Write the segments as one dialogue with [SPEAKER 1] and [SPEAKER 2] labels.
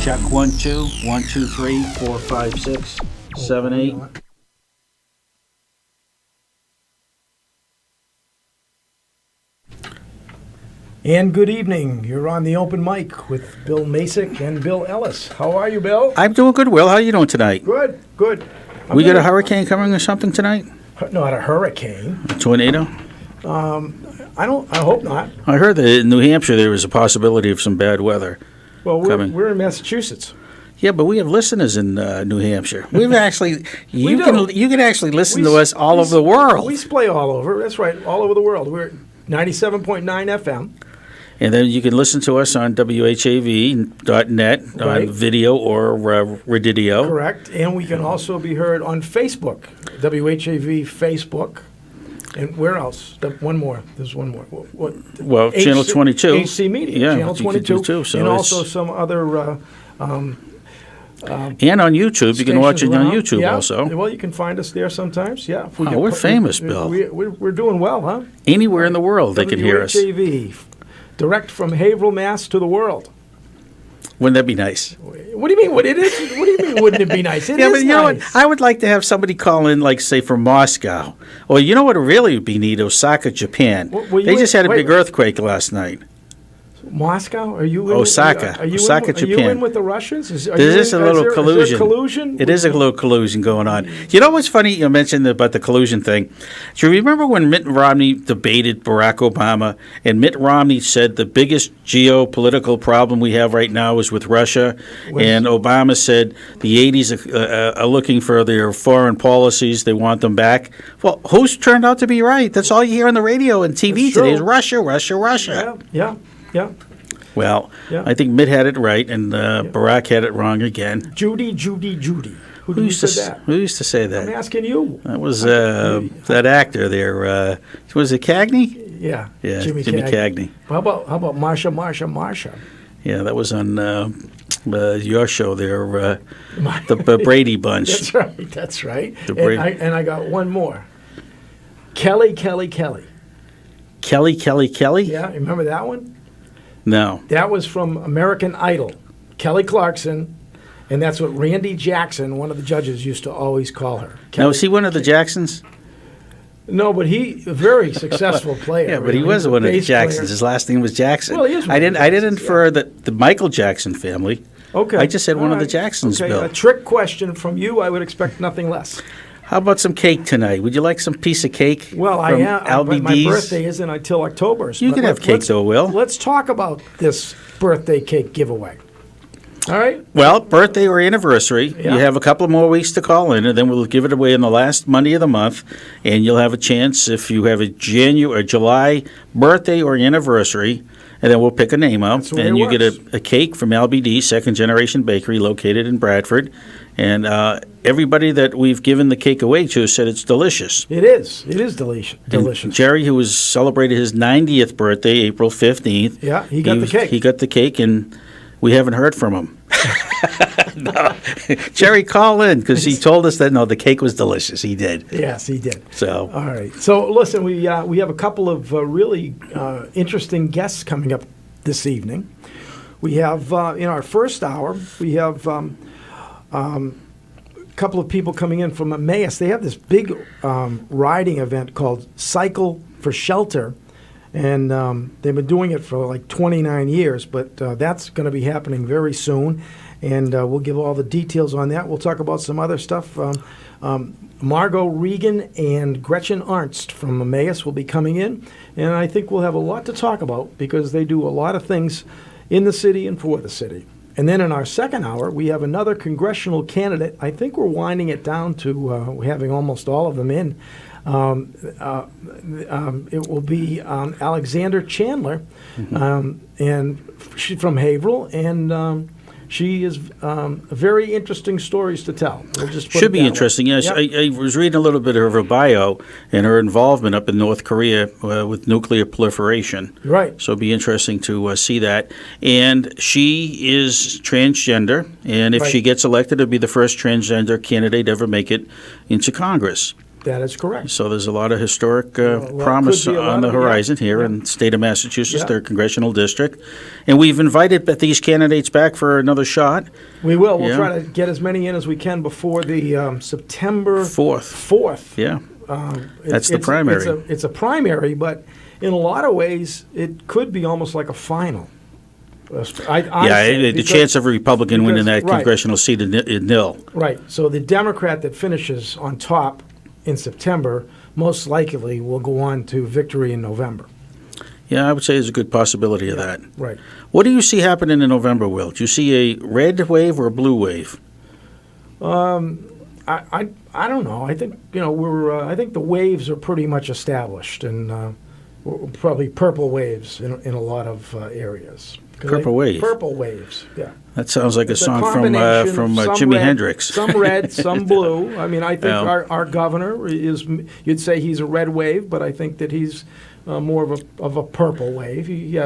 [SPEAKER 1] Check 1 2 1 2 3 4 5 6 7 8.
[SPEAKER 2] And good evening. You're on the open mic with Bill Masick and Bill Ellis. How are you, Bill?
[SPEAKER 1] I'm doing good, Will. How are you doing tonight?
[SPEAKER 2] Good, good.
[SPEAKER 1] We got a hurricane coming or something tonight?
[SPEAKER 2] Not a hurricane.
[SPEAKER 1] A tornado?
[SPEAKER 2] I hope not.
[SPEAKER 1] I heard that in New Hampshire there was a possibility of some bad weather.
[SPEAKER 2] Well,
[SPEAKER 1] coming.
[SPEAKER 2] we're in Massachusetts.
[SPEAKER 1] Yeah, but we have listeners in New Hampshire. We've actually, you
[SPEAKER 2] do.
[SPEAKER 1] can actually listen to us all over the world.
[SPEAKER 2] We splay all over. That's right, all over the world. We're 97.9 FM.
[SPEAKER 1] And then you can listen to us on WHAV.net
[SPEAKER 2] Right.
[SPEAKER 1] on video or radio.
[SPEAKER 2] Correct. And we can also be heard on Facebook, WHAV Facebook. And where else? One more. There's one more.
[SPEAKER 1] Well, Channel 22.
[SPEAKER 2] HC Media,
[SPEAKER 1] Yeah,
[SPEAKER 2] Channel
[SPEAKER 1] you can
[SPEAKER 2] 22.
[SPEAKER 1] do too, so
[SPEAKER 2] and
[SPEAKER 1] it's-
[SPEAKER 2] also some other
[SPEAKER 1] And on YouTube. You can watch it
[SPEAKER 2] stations
[SPEAKER 1] on
[SPEAKER 2] around.
[SPEAKER 1] YouTube
[SPEAKER 2] Yeah.
[SPEAKER 1] also.
[SPEAKER 2] Well, you can find us there sometimes. Yeah. If we
[SPEAKER 1] Oh,
[SPEAKER 2] get
[SPEAKER 1] we're
[SPEAKER 2] put-
[SPEAKER 1] famous, Bill.
[SPEAKER 2] We're doing well, huh?
[SPEAKER 1] Anywhere in the world they can hear us.
[SPEAKER 2] WHAV, direct from Haverhill, Mass. to the world.
[SPEAKER 1] Wouldn't that be nice?
[SPEAKER 2] What do you mean? What do you mean? Wouldn't it be nice? It
[SPEAKER 1] Yeah,
[SPEAKER 2] is
[SPEAKER 1] but you know what?
[SPEAKER 2] nice.
[SPEAKER 1] I would like to have somebody call in, like, say, from Moscow. Or you know what would really be neat? Osaka, Japan.
[SPEAKER 2] Were you
[SPEAKER 1] They just had a
[SPEAKER 2] wait,
[SPEAKER 1] big earthquake last night.
[SPEAKER 2] Moscow? Are you in?
[SPEAKER 1] Osaka.
[SPEAKER 2] Are you
[SPEAKER 1] Osaka,
[SPEAKER 2] in, Are you
[SPEAKER 1] Japan.
[SPEAKER 2] in with the Russians? Is
[SPEAKER 1] There's just a little collusion.
[SPEAKER 2] Is there collusion?
[SPEAKER 1] It is a little collusion going on. You know what's funny? You mentioned about the collusion thing. Do you remember when Mitt Romney debated Barack Obama, and Mitt Romney said the biggest geopolitical problem we have right now is with Russia, and Obama said the 80s are looking for their foreign policies. They want them back. Well, who's turned out to be right? That's all you hear on the radio and TV
[SPEAKER 2] That's
[SPEAKER 1] today
[SPEAKER 2] true.
[SPEAKER 1] is Russia, Russia, Russia.
[SPEAKER 2] Yeah.
[SPEAKER 1] Well,
[SPEAKER 2] Yeah.
[SPEAKER 1] I think Mitt had it right, and Barack had it wrong again.
[SPEAKER 2] Judy. Who
[SPEAKER 1] Who used to
[SPEAKER 2] said that?
[SPEAKER 1] Who used to say
[SPEAKER 2] I'm
[SPEAKER 1] that?
[SPEAKER 2] asking you.
[SPEAKER 1] That was that actor there. Was it Cagney?
[SPEAKER 2] Yeah.
[SPEAKER 1] Yeah,
[SPEAKER 2] Jimmy
[SPEAKER 1] Cagney.
[SPEAKER 2] How about Marsha?
[SPEAKER 1] Yeah, that was on your show there, the Brady Bunch.
[SPEAKER 2] That's right.
[SPEAKER 1] The Brady-
[SPEAKER 2] And I got one more. Kelly.
[SPEAKER 1] Kelly.
[SPEAKER 2] Yeah, remember that one?
[SPEAKER 1] No.
[SPEAKER 2] That was from American Idol. Kelly Clarkson, and that's what Randy Jackson, one of the judges, used to always call her.
[SPEAKER 1] Now, was he one of the Jacksons?
[SPEAKER 2] No, but a very successful player.
[SPEAKER 1] Yeah, but he
[SPEAKER 2] really.
[SPEAKER 1] was
[SPEAKER 2] a
[SPEAKER 1] one of the
[SPEAKER 2] bass
[SPEAKER 1] Jacksons.
[SPEAKER 2] player.
[SPEAKER 1] His last name was Jackson.
[SPEAKER 2] Well, he is one
[SPEAKER 1] I
[SPEAKER 2] of the
[SPEAKER 1] didn't. I didn't
[SPEAKER 2] Jacksons,
[SPEAKER 1] infer that the Michael Jackson family.
[SPEAKER 2] Okay.
[SPEAKER 1] I just said one
[SPEAKER 2] All
[SPEAKER 1] of the
[SPEAKER 2] right.
[SPEAKER 1] Jacksons,
[SPEAKER 2] Okay,
[SPEAKER 1] Bill.
[SPEAKER 2] a trick question from you. I would expect nothing less.
[SPEAKER 1] How about some cake tonight? Would you like some piece of cake?
[SPEAKER 2] Well,
[SPEAKER 1] from
[SPEAKER 2] I am. But my
[SPEAKER 1] LBD's?
[SPEAKER 2] birthday isn't until October.
[SPEAKER 1] You can have cake, though, Will.
[SPEAKER 2] Let's talk about this birthday cake giveaway. All right.
[SPEAKER 1] Well, birthday or anniversary,
[SPEAKER 2] Yeah.
[SPEAKER 1] you have a couple more weeks to call in, and then we'll give it away on the last Monday of the month, and you'll have a chance if you have a January or July birthday or anniversary, and then we'll pick a name out,
[SPEAKER 2] That's the way
[SPEAKER 1] and
[SPEAKER 2] it
[SPEAKER 1] you get
[SPEAKER 2] works.
[SPEAKER 1] a cake from LBD, Second Generation Bakery, located in Bradford, and everybody that we've given the cake away to said it's delicious.
[SPEAKER 2] It is. It is delicious.
[SPEAKER 1] And Jerry, who was celebrated his 90th birthday, April 15th.
[SPEAKER 2] Yeah, he got the cake.
[SPEAKER 1] He got the cake, and we haven't heard from him. No. Jerry, call in, because he told us that, no, the cake was delicious. He did.
[SPEAKER 2] Yes, he did.
[SPEAKER 1] So,
[SPEAKER 2] All right. So listen, we have a couple of really interesting guests coming up this evening. We have in our first hour, we have a couple of people coming in from Emmaus. They have this big riding event called Cycle for Shelter. And they've been doing it for like 29 years, but that's going to be happening very soon. And we'll give all the details on that. We'll talk about some other stuff. Margot, Regan, and Gretchen Arntz from Emmaus will be coming in. And I think we'll have a lot to talk about because they do a lot of things in the city and for the city. And then in our second hour, we have another congressional candidate. I think we're winding it down to having almost all of them in. It will be Alexandra Chandler, and she's from Haverhill, and she has very interesting stories to tell. We'll just put
[SPEAKER 1] should
[SPEAKER 2] it
[SPEAKER 1] be
[SPEAKER 2] that way.
[SPEAKER 1] interesting. Yes,
[SPEAKER 2] Yep.
[SPEAKER 1] I was reading a little bit of her bio and her involvement up in North Korea with nuclear proliferation.
[SPEAKER 2] Right.
[SPEAKER 1] So it'll be interesting to see that. And she is transgender, and if
[SPEAKER 2] Right.
[SPEAKER 1] she gets elected, it'll be the first transgender candidate to ever make it into Congress.
[SPEAKER 2] That is correct.
[SPEAKER 1] So there's a lot of historic
[SPEAKER 2] Well,
[SPEAKER 1] promise
[SPEAKER 2] could be a lot
[SPEAKER 1] on the
[SPEAKER 2] of- yeah,
[SPEAKER 1] horizon here
[SPEAKER 2] yeah.
[SPEAKER 1] in the state of Massachusetts,
[SPEAKER 2] Yeah.
[SPEAKER 1] their congressional district. And we've invited these candidates back for another shot.
[SPEAKER 2] We will. We'll
[SPEAKER 1] Yeah.
[SPEAKER 2] try to get as many in as we can before the September 4th.
[SPEAKER 1] Yeah. That's the
[SPEAKER 2] It's
[SPEAKER 1] primary.
[SPEAKER 2] It's a primary, but in a lot of ways, it could be almost like a final.
[SPEAKER 1] The chance of a Republican winning that
[SPEAKER 2] right.
[SPEAKER 1] congressional seat is nil.
[SPEAKER 2] Right. So the Democrat that finishes on top in September most likely will go on to victory in November.
[SPEAKER 1] Yeah, I would say there's a good possibility of that.
[SPEAKER 2] Right.
[SPEAKER 1] What do you see happening in November, Will? Do you see a red wave or a blue wave?
[SPEAKER 2] I don't know. I think I think the waves are pretty much established, and probably purple waves in a lot of areas.
[SPEAKER 1] Purple wave?
[SPEAKER 2] Purple waves. Yeah.
[SPEAKER 1] That sounds like
[SPEAKER 2] It's
[SPEAKER 1] a song
[SPEAKER 2] combination
[SPEAKER 1] from
[SPEAKER 2] of some
[SPEAKER 1] Jimi
[SPEAKER 2] red,
[SPEAKER 1] Hendrix.
[SPEAKER 2] Some red, some blue. I mean, I think
[SPEAKER 1] Yeah.
[SPEAKER 2] our governor is. You'd say he's a red wave, but I think that he's more of a purple wave. He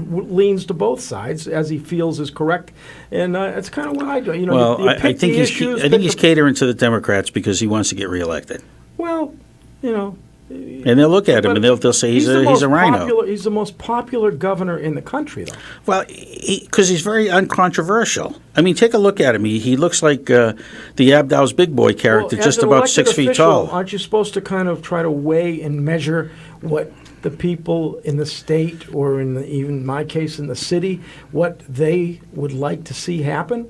[SPEAKER 2] leans to both sides as he feels is correct, and it's kind of what I do. You know,
[SPEAKER 1] Well,
[SPEAKER 2] you
[SPEAKER 1] I
[SPEAKER 2] pick
[SPEAKER 1] think
[SPEAKER 2] the
[SPEAKER 1] he's
[SPEAKER 2] issues,
[SPEAKER 1] I think
[SPEAKER 2] pick
[SPEAKER 1] he's
[SPEAKER 2] the-
[SPEAKER 1] catering to the Democrats because he wants to get reelected.
[SPEAKER 2] Well, you know.
[SPEAKER 1] And they'll look at him
[SPEAKER 2] But
[SPEAKER 1] and they'll say he's
[SPEAKER 2] the
[SPEAKER 1] a
[SPEAKER 2] most
[SPEAKER 1] rhino.
[SPEAKER 2] popular- he's the most popular governor in the country, though.
[SPEAKER 1] Well, because he's very uncontroversial. I mean, take a look at him. He looks like the Abdow's Big Boy character,
[SPEAKER 2] Well,
[SPEAKER 1] just
[SPEAKER 2] as an
[SPEAKER 1] about
[SPEAKER 2] elected
[SPEAKER 1] 6 feet
[SPEAKER 2] official,
[SPEAKER 1] tall.
[SPEAKER 2] Aren't you supposed to kind of try to weigh and measure what the people in the state, or even my case in the city, what they would like to see happen?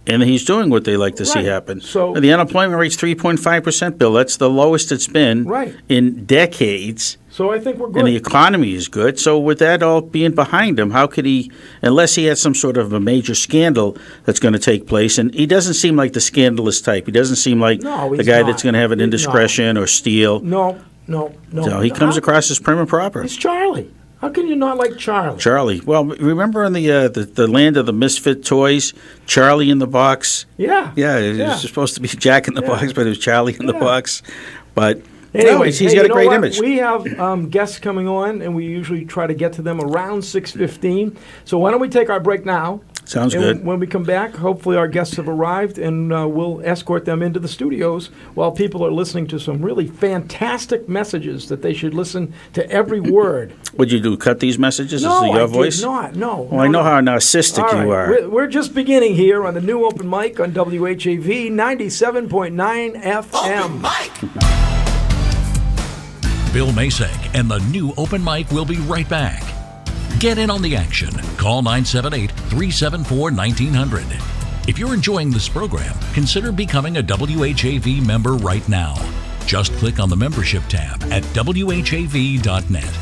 [SPEAKER 1] And he's doing what they like to see
[SPEAKER 2] Right.
[SPEAKER 1] happen.
[SPEAKER 2] So-
[SPEAKER 1] the unemployment rate's 3.5%, Bill. That's the lowest it's been
[SPEAKER 2] Right.
[SPEAKER 1] in decades.
[SPEAKER 2] So I think we're
[SPEAKER 1] And the
[SPEAKER 2] good.
[SPEAKER 1] economy is good. So with that all being behind him, how could he, unless he has some sort of a major scandal that's going to take place, and he doesn't seem like the scandalous type. He doesn't seem like
[SPEAKER 2] No,
[SPEAKER 1] the
[SPEAKER 2] he's
[SPEAKER 1] guy
[SPEAKER 2] not.
[SPEAKER 1] that's going to have an
[SPEAKER 2] No.
[SPEAKER 1] indiscretion or steal.
[SPEAKER 2] No.
[SPEAKER 1] So he comes across as prim and proper.
[SPEAKER 2] It's Charlie. How can you not like Charlie?
[SPEAKER 1] Charlie. Well, remember in the land of the misfit toys, Charlie in the Box?
[SPEAKER 2] Yeah.
[SPEAKER 1] Yeah, it was supposed to be Jack in the Box, but it was Charlie in the
[SPEAKER 2] Yeah.
[SPEAKER 1] Box. But
[SPEAKER 2] Anyway,
[SPEAKER 1] he's
[SPEAKER 2] hey,
[SPEAKER 1] got
[SPEAKER 2] you
[SPEAKER 1] a
[SPEAKER 2] know
[SPEAKER 1] great
[SPEAKER 2] what?
[SPEAKER 1] image.
[SPEAKER 2] We have guests coming on, and we usually try to get to them around 6:15. So why don't we take our break now?
[SPEAKER 1] Sounds
[SPEAKER 2] And
[SPEAKER 1] good.
[SPEAKER 2] when we come back, hopefully our guests have arrived, and we'll escort them into the studios while people are listening to some really fantastic messages that they should listen to every word.
[SPEAKER 1] What'd you do, cut these messages?
[SPEAKER 2] No,
[SPEAKER 1] Is it your
[SPEAKER 2] I
[SPEAKER 1] voice?
[SPEAKER 2] did not. No.
[SPEAKER 1] Well, I know how narcissistic
[SPEAKER 2] All
[SPEAKER 1] you
[SPEAKER 2] right,
[SPEAKER 1] are.
[SPEAKER 2] we're just beginning here on the new open mic on WHAV 97.9 FM.
[SPEAKER 3] Bill Masek and the new open mic will be right back. Get in on the action. Call 978-374-1900. If you're enjoying this program, consider becoming a WHAV member right now. Just click on the membership tab at WHAV.net.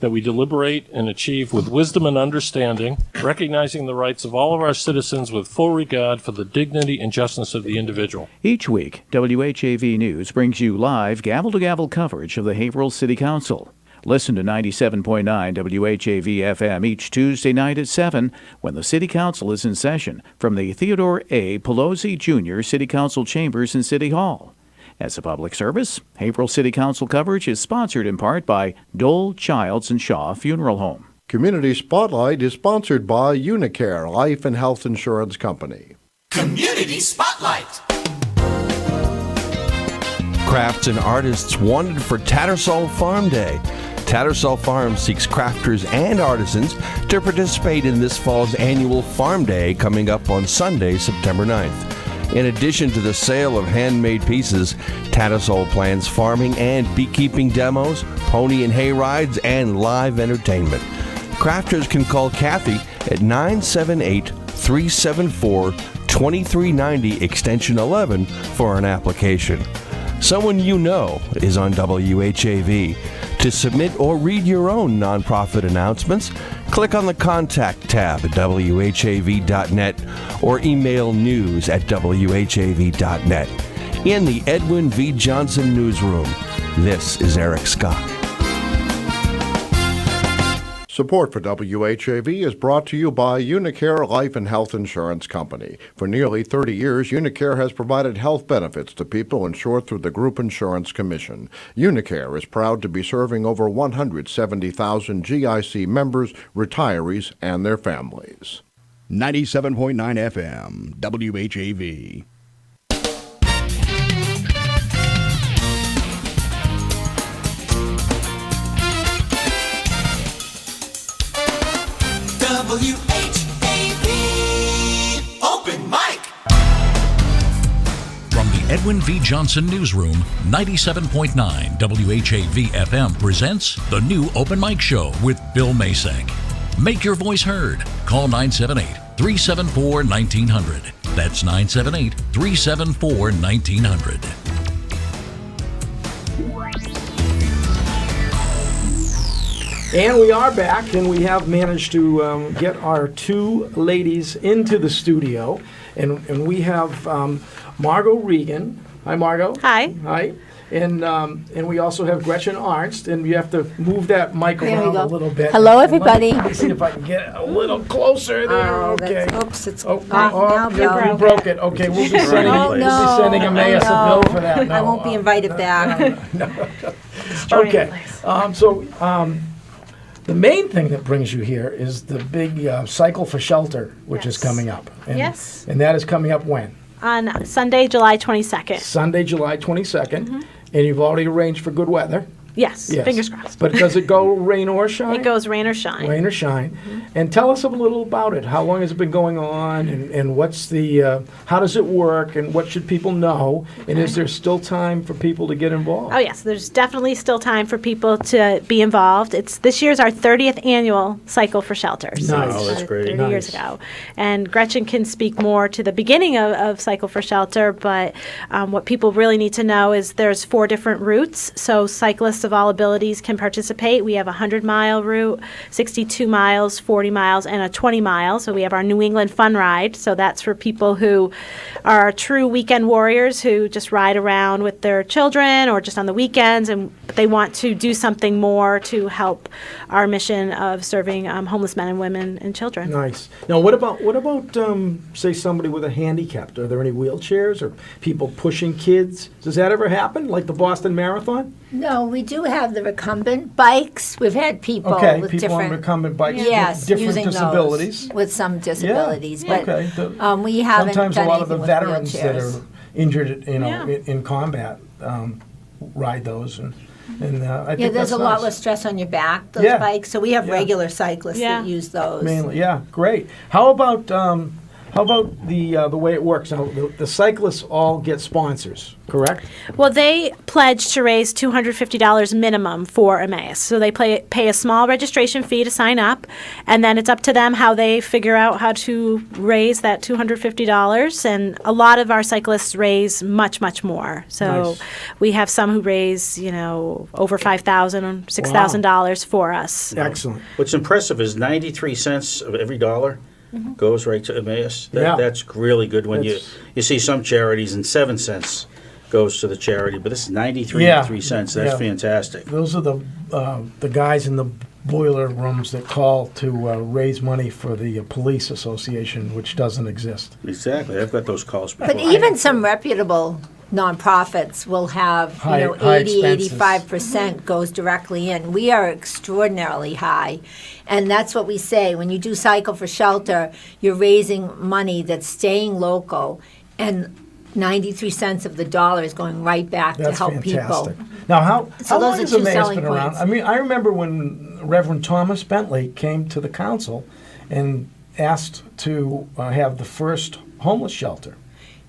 [SPEAKER 4] That we deliberate and achieve with wisdom and understanding, recognizing the rights of all of our citizens with full regard for the dignity and justice of the individual.
[SPEAKER 5] Each week, WHAV News brings you live gavel-to-gavel coverage of the Haverhill City Council. Listen to 97.9 WHAV FM each Tuesday night at 7 when the City Council is in session from the Theodore A. Pelosi Jr. City Council Chambers in City Hall. As a public service, Haverhill City Council coverage is sponsored in part by Dole, Childs & Shaw Funeral Home.
[SPEAKER 6] Community Spotlight is sponsored by Unicare Life and Health Insurance Company.
[SPEAKER 7] Community Spotlight.
[SPEAKER 8] Crafts and artists wanted for Tattersall Farm Day. Tattersall Farm seeks crafters and artisans to participate in this fall's annual Farm Day coming up on Sunday, September 9th. In addition to the sale of handmade pieces, Tattersall plans farming and beekeeping demos, pony and hay rides, and live entertainment. Crafters can call Kathy at 978-374-2390 extension 11 for an application. Someone you know is on WHAV. To submit or read your own nonprofit announcements, click on the Contact tab at WHAV.net or email news@WHAV.net. In the Edwin V. Johnson Newsroom, this is Eric Scott.
[SPEAKER 6] Support for WHAV is brought to you by Unicare Life and Health Insurance Company. For nearly 30 years, Unicare has provided health benefits to people insured through the Group Insurance Commission. Unicare is proud to be serving over 170,000 GIC members, retirees, and their families.
[SPEAKER 9] 97.9 FM, WHAV.
[SPEAKER 3] Edwin V. Johnson Newsroom, 97.9 WHAV FM presents the new Open Mic Show with Bill Masek. Make your voice heard. Call 978-374-1900. That's 978-374-1900.
[SPEAKER 2] And we are back, and we have managed to get our two ladies into the studio. And we have Margot Regan. Hi, Margot.
[SPEAKER 10] Hi.
[SPEAKER 2] Hi. And we also have Gretchen Arntz, and you have to move that mic around a little bit.
[SPEAKER 10] Hello, everybody.
[SPEAKER 2] Let me see if I can get a little closer there. Okay.
[SPEAKER 10] Oops, it's
[SPEAKER 2] Oh,
[SPEAKER 10] now
[SPEAKER 2] you broke it. Okay, we'll be sending Emmaus a bill for that. No,
[SPEAKER 10] I won't be invited back.
[SPEAKER 2] Okay. The main thing that brings you here is the big Cycle for Shelter, which is coming up. And,
[SPEAKER 10] Yes.
[SPEAKER 2] And that is coming up when?
[SPEAKER 10] On Sunday, July 22nd.
[SPEAKER 2] Sunday, July 22nd. And you've already arranged for good weather.
[SPEAKER 10] Yes, fingers crossed.
[SPEAKER 2] But does it go rain or shine?
[SPEAKER 10] It goes rain or shine.
[SPEAKER 2] Rain or shine. And tell us a little about it. How long has it been going on, and what's the, how does it work, and what should people know? And is there still time for people to get involved?
[SPEAKER 10] Oh, yes, there's definitely still time for people to be involved. This year's our 30th annual Cycle for Shelter. So
[SPEAKER 2] Nice.
[SPEAKER 10] it
[SPEAKER 2] Oh,
[SPEAKER 1] that's
[SPEAKER 10] started
[SPEAKER 1] great.
[SPEAKER 10] 30 years ago. And Gretchen can speak more to the beginning of Cycle for Shelter, but what people really need to know is there's 4 different routes, so cyclists of all abilities can participate. We have a 100-mile route, 62 miles, 40 miles, and a 20-mile. So we have our New England Fun Ride. So that's for people who are true weekend warriors who just ride around with their children or just on the weekends, and they want to do something more to help our mission of serving homeless men and women and children.
[SPEAKER 2] Nice. Now, what about say somebody with a handicap? Are there any wheelchairs or people pushing kids? Does that ever happen, like the Boston Marathon?
[SPEAKER 11] No, we do have the recumbent bikes. We've had people with
[SPEAKER 2] people on
[SPEAKER 11] different
[SPEAKER 2] recumbent bikes
[SPEAKER 11] yes,
[SPEAKER 2] with different
[SPEAKER 11] using
[SPEAKER 2] disabilities.
[SPEAKER 11] those with some disabilities,
[SPEAKER 2] Yeah.
[SPEAKER 11] but
[SPEAKER 2] Okay.
[SPEAKER 11] we haven't
[SPEAKER 2] Sometimes
[SPEAKER 11] done
[SPEAKER 2] a lot of the
[SPEAKER 11] anything with
[SPEAKER 2] veterans that
[SPEAKER 11] wheelchairs.
[SPEAKER 2] are injured,
[SPEAKER 10] Yeah.
[SPEAKER 2] in combat, ride those, and I think
[SPEAKER 11] Yeah, there's
[SPEAKER 2] that's
[SPEAKER 11] a lot
[SPEAKER 2] nice.
[SPEAKER 11] less stress on your back, those
[SPEAKER 2] Yeah.
[SPEAKER 11] bikes. So we have
[SPEAKER 2] Yeah.
[SPEAKER 11] regular cyclists
[SPEAKER 10] Yeah.
[SPEAKER 11] that use those.
[SPEAKER 2] Mainly, yeah, great. How about the way it works? Now, the cyclists all get sponsors, correct?
[SPEAKER 10] Well, they pledge to raise $250 minimum for Emmaus. So they pay a small registration fee to sign up, and then it's up to them how they figure out how to raise that $250. And a lot of our cyclists raise much, much more. So
[SPEAKER 2] Nice.
[SPEAKER 10] we have some who raise, over $5,000 or $6,000 for us.
[SPEAKER 2] Excellent.
[SPEAKER 1] What's impressive is 93 cents of every dollar goes right to Emmaus.
[SPEAKER 2] Yeah.
[SPEAKER 1] That's really good when
[SPEAKER 2] That's-
[SPEAKER 1] you see some charities and 7 cents goes to the charity, but this is 93
[SPEAKER 2] Yeah.
[SPEAKER 1] 3 cents. That's
[SPEAKER 2] Yeah.
[SPEAKER 1] fantastic.
[SPEAKER 2] Those are the guys in the boiler rooms that call to raise money for the police association, which doesn't exist.
[SPEAKER 1] Exactly. I've got those calls before.
[SPEAKER 11] But even some reputable nonprofits will have,
[SPEAKER 2] High
[SPEAKER 11] 80,
[SPEAKER 2] expenses.
[SPEAKER 11] 85% goes directly in. We are extraordinarily high. And that's what we say. When you do Cycle for Shelter, you're raising money that's staying local, and 93 cents of the dollar is going right back to
[SPEAKER 2] That's
[SPEAKER 11] help
[SPEAKER 2] fantastic.
[SPEAKER 11] people.
[SPEAKER 2] Now, how
[SPEAKER 11] So
[SPEAKER 2] long
[SPEAKER 11] those are
[SPEAKER 2] has
[SPEAKER 11] two
[SPEAKER 2] Emmaus
[SPEAKER 11] selling
[SPEAKER 2] been around?
[SPEAKER 11] points.
[SPEAKER 2] I mean, I remember when Reverend Thomas Bentley came to the council and asked to have the first homeless shelter.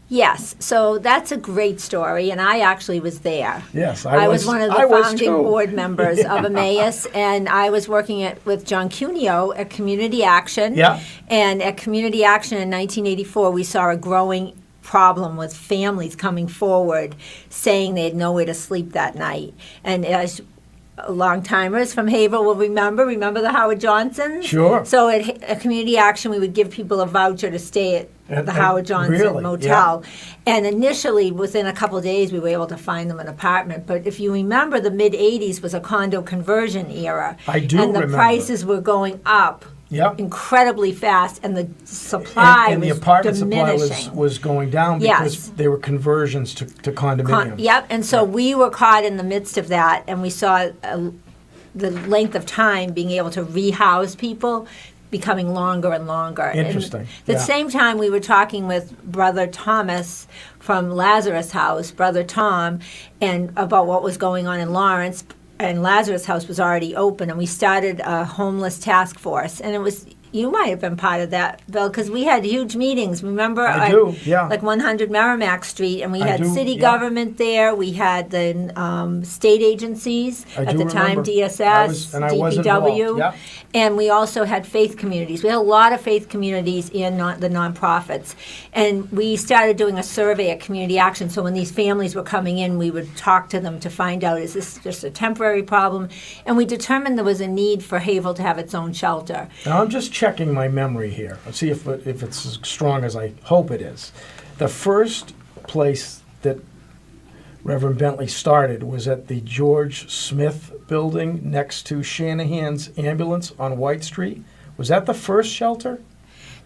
[SPEAKER 11] Yes, so that's a great story, and I actually was there.
[SPEAKER 2] Yes,
[SPEAKER 11] I was one of
[SPEAKER 2] I
[SPEAKER 11] the
[SPEAKER 2] was
[SPEAKER 11] founding
[SPEAKER 2] too.
[SPEAKER 11] board members of Emmaus, and I was working with John Cuneo at Community Action.
[SPEAKER 2] Yeah.
[SPEAKER 11] And at Community Action in 1984, we saw a growing problem with families coming forward saying they had nowhere to sleep that night. And as long-timers from Haverhill will remember the Howard Johnsons?
[SPEAKER 2] Sure.
[SPEAKER 11] So at Community Action, we would give people a voucher to stay at the Howard Johnson
[SPEAKER 2] really?
[SPEAKER 11] Motel. And initially, within a couple of days, we were able to find them an apartment. But if you remember, the mid-'80s was a condo conversion era.
[SPEAKER 2] I do
[SPEAKER 11] And the
[SPEAKER 2] remember.
[SPEAKER 11] prices were going up
[SPEAKER 2] Yep.
[SPEAKER 11] incredibly fast, and the supply
[SPEAKER 2] And the
[SPEAKER 11] was
[SPEAKER 2] apartment supply
[SPEAKER 11] diminishing.
[SPEAKER 2] was going down because
[SPEAKER 11] Yes.
[SPEAKER 2] they were conversions to condominiums.
[SPEAKER 11] Yep, and so we were caught in the midst of that, and we saw the length of time being able to rehouse people becoming longer and longer.
[SPEAKER 2] Interesting,
[SPEAKER 11] And at the
[SPEAKER 2] yeah.
[SPEAKER 11] same time, we were talking with Brother Thomas from Lazarus House, Brother Tom, and about what was going on in Lawrence. And Lazarus House was already open, and we started a homeless task force. And it was you might have been part of that, Bill, because we had huge meetings. Remember?
[SPEAKER 2] I do, yeah.
[SPEAKER 11] Like 100 Merrimack Street, and we
[SPEAKER 2] I
[SPEAKER 11] had
[SPEAKER 2] do,
[SPEAKER 11] city
[SPEAKER 2] yeah.
[SPEAKER 11] government there. We had the state agencies
[SPEAKER 2] I
[SPEAKER 11] at
[SPEAKER 2] do
[SPEAKER 11] the time,
[SPEAKER 2] remember.
[SPEAKER 11] DSS,
[SPEAKER 2] I was involved,
[SPEAKER 11] DPW,
[SPEAKER 2] yeah.
[SPEAKER 11] and we also had faith communities. We had a lot of faith communities in the nonprofits, and we started doing a survey at Community Action. So when these families were coming in, we would talk to them to find out, is this just a temporary problem? And we determined there was a need for Haverhill to have its own shelter.
[SPEAKER 2] Now, I'm just checking my memory here. Let's see if it's as strong as I hope it is. The first place that Reverend Bentley started was at the George Smith building next to Shanahan's ambulance on White Street. Was that the first shelter?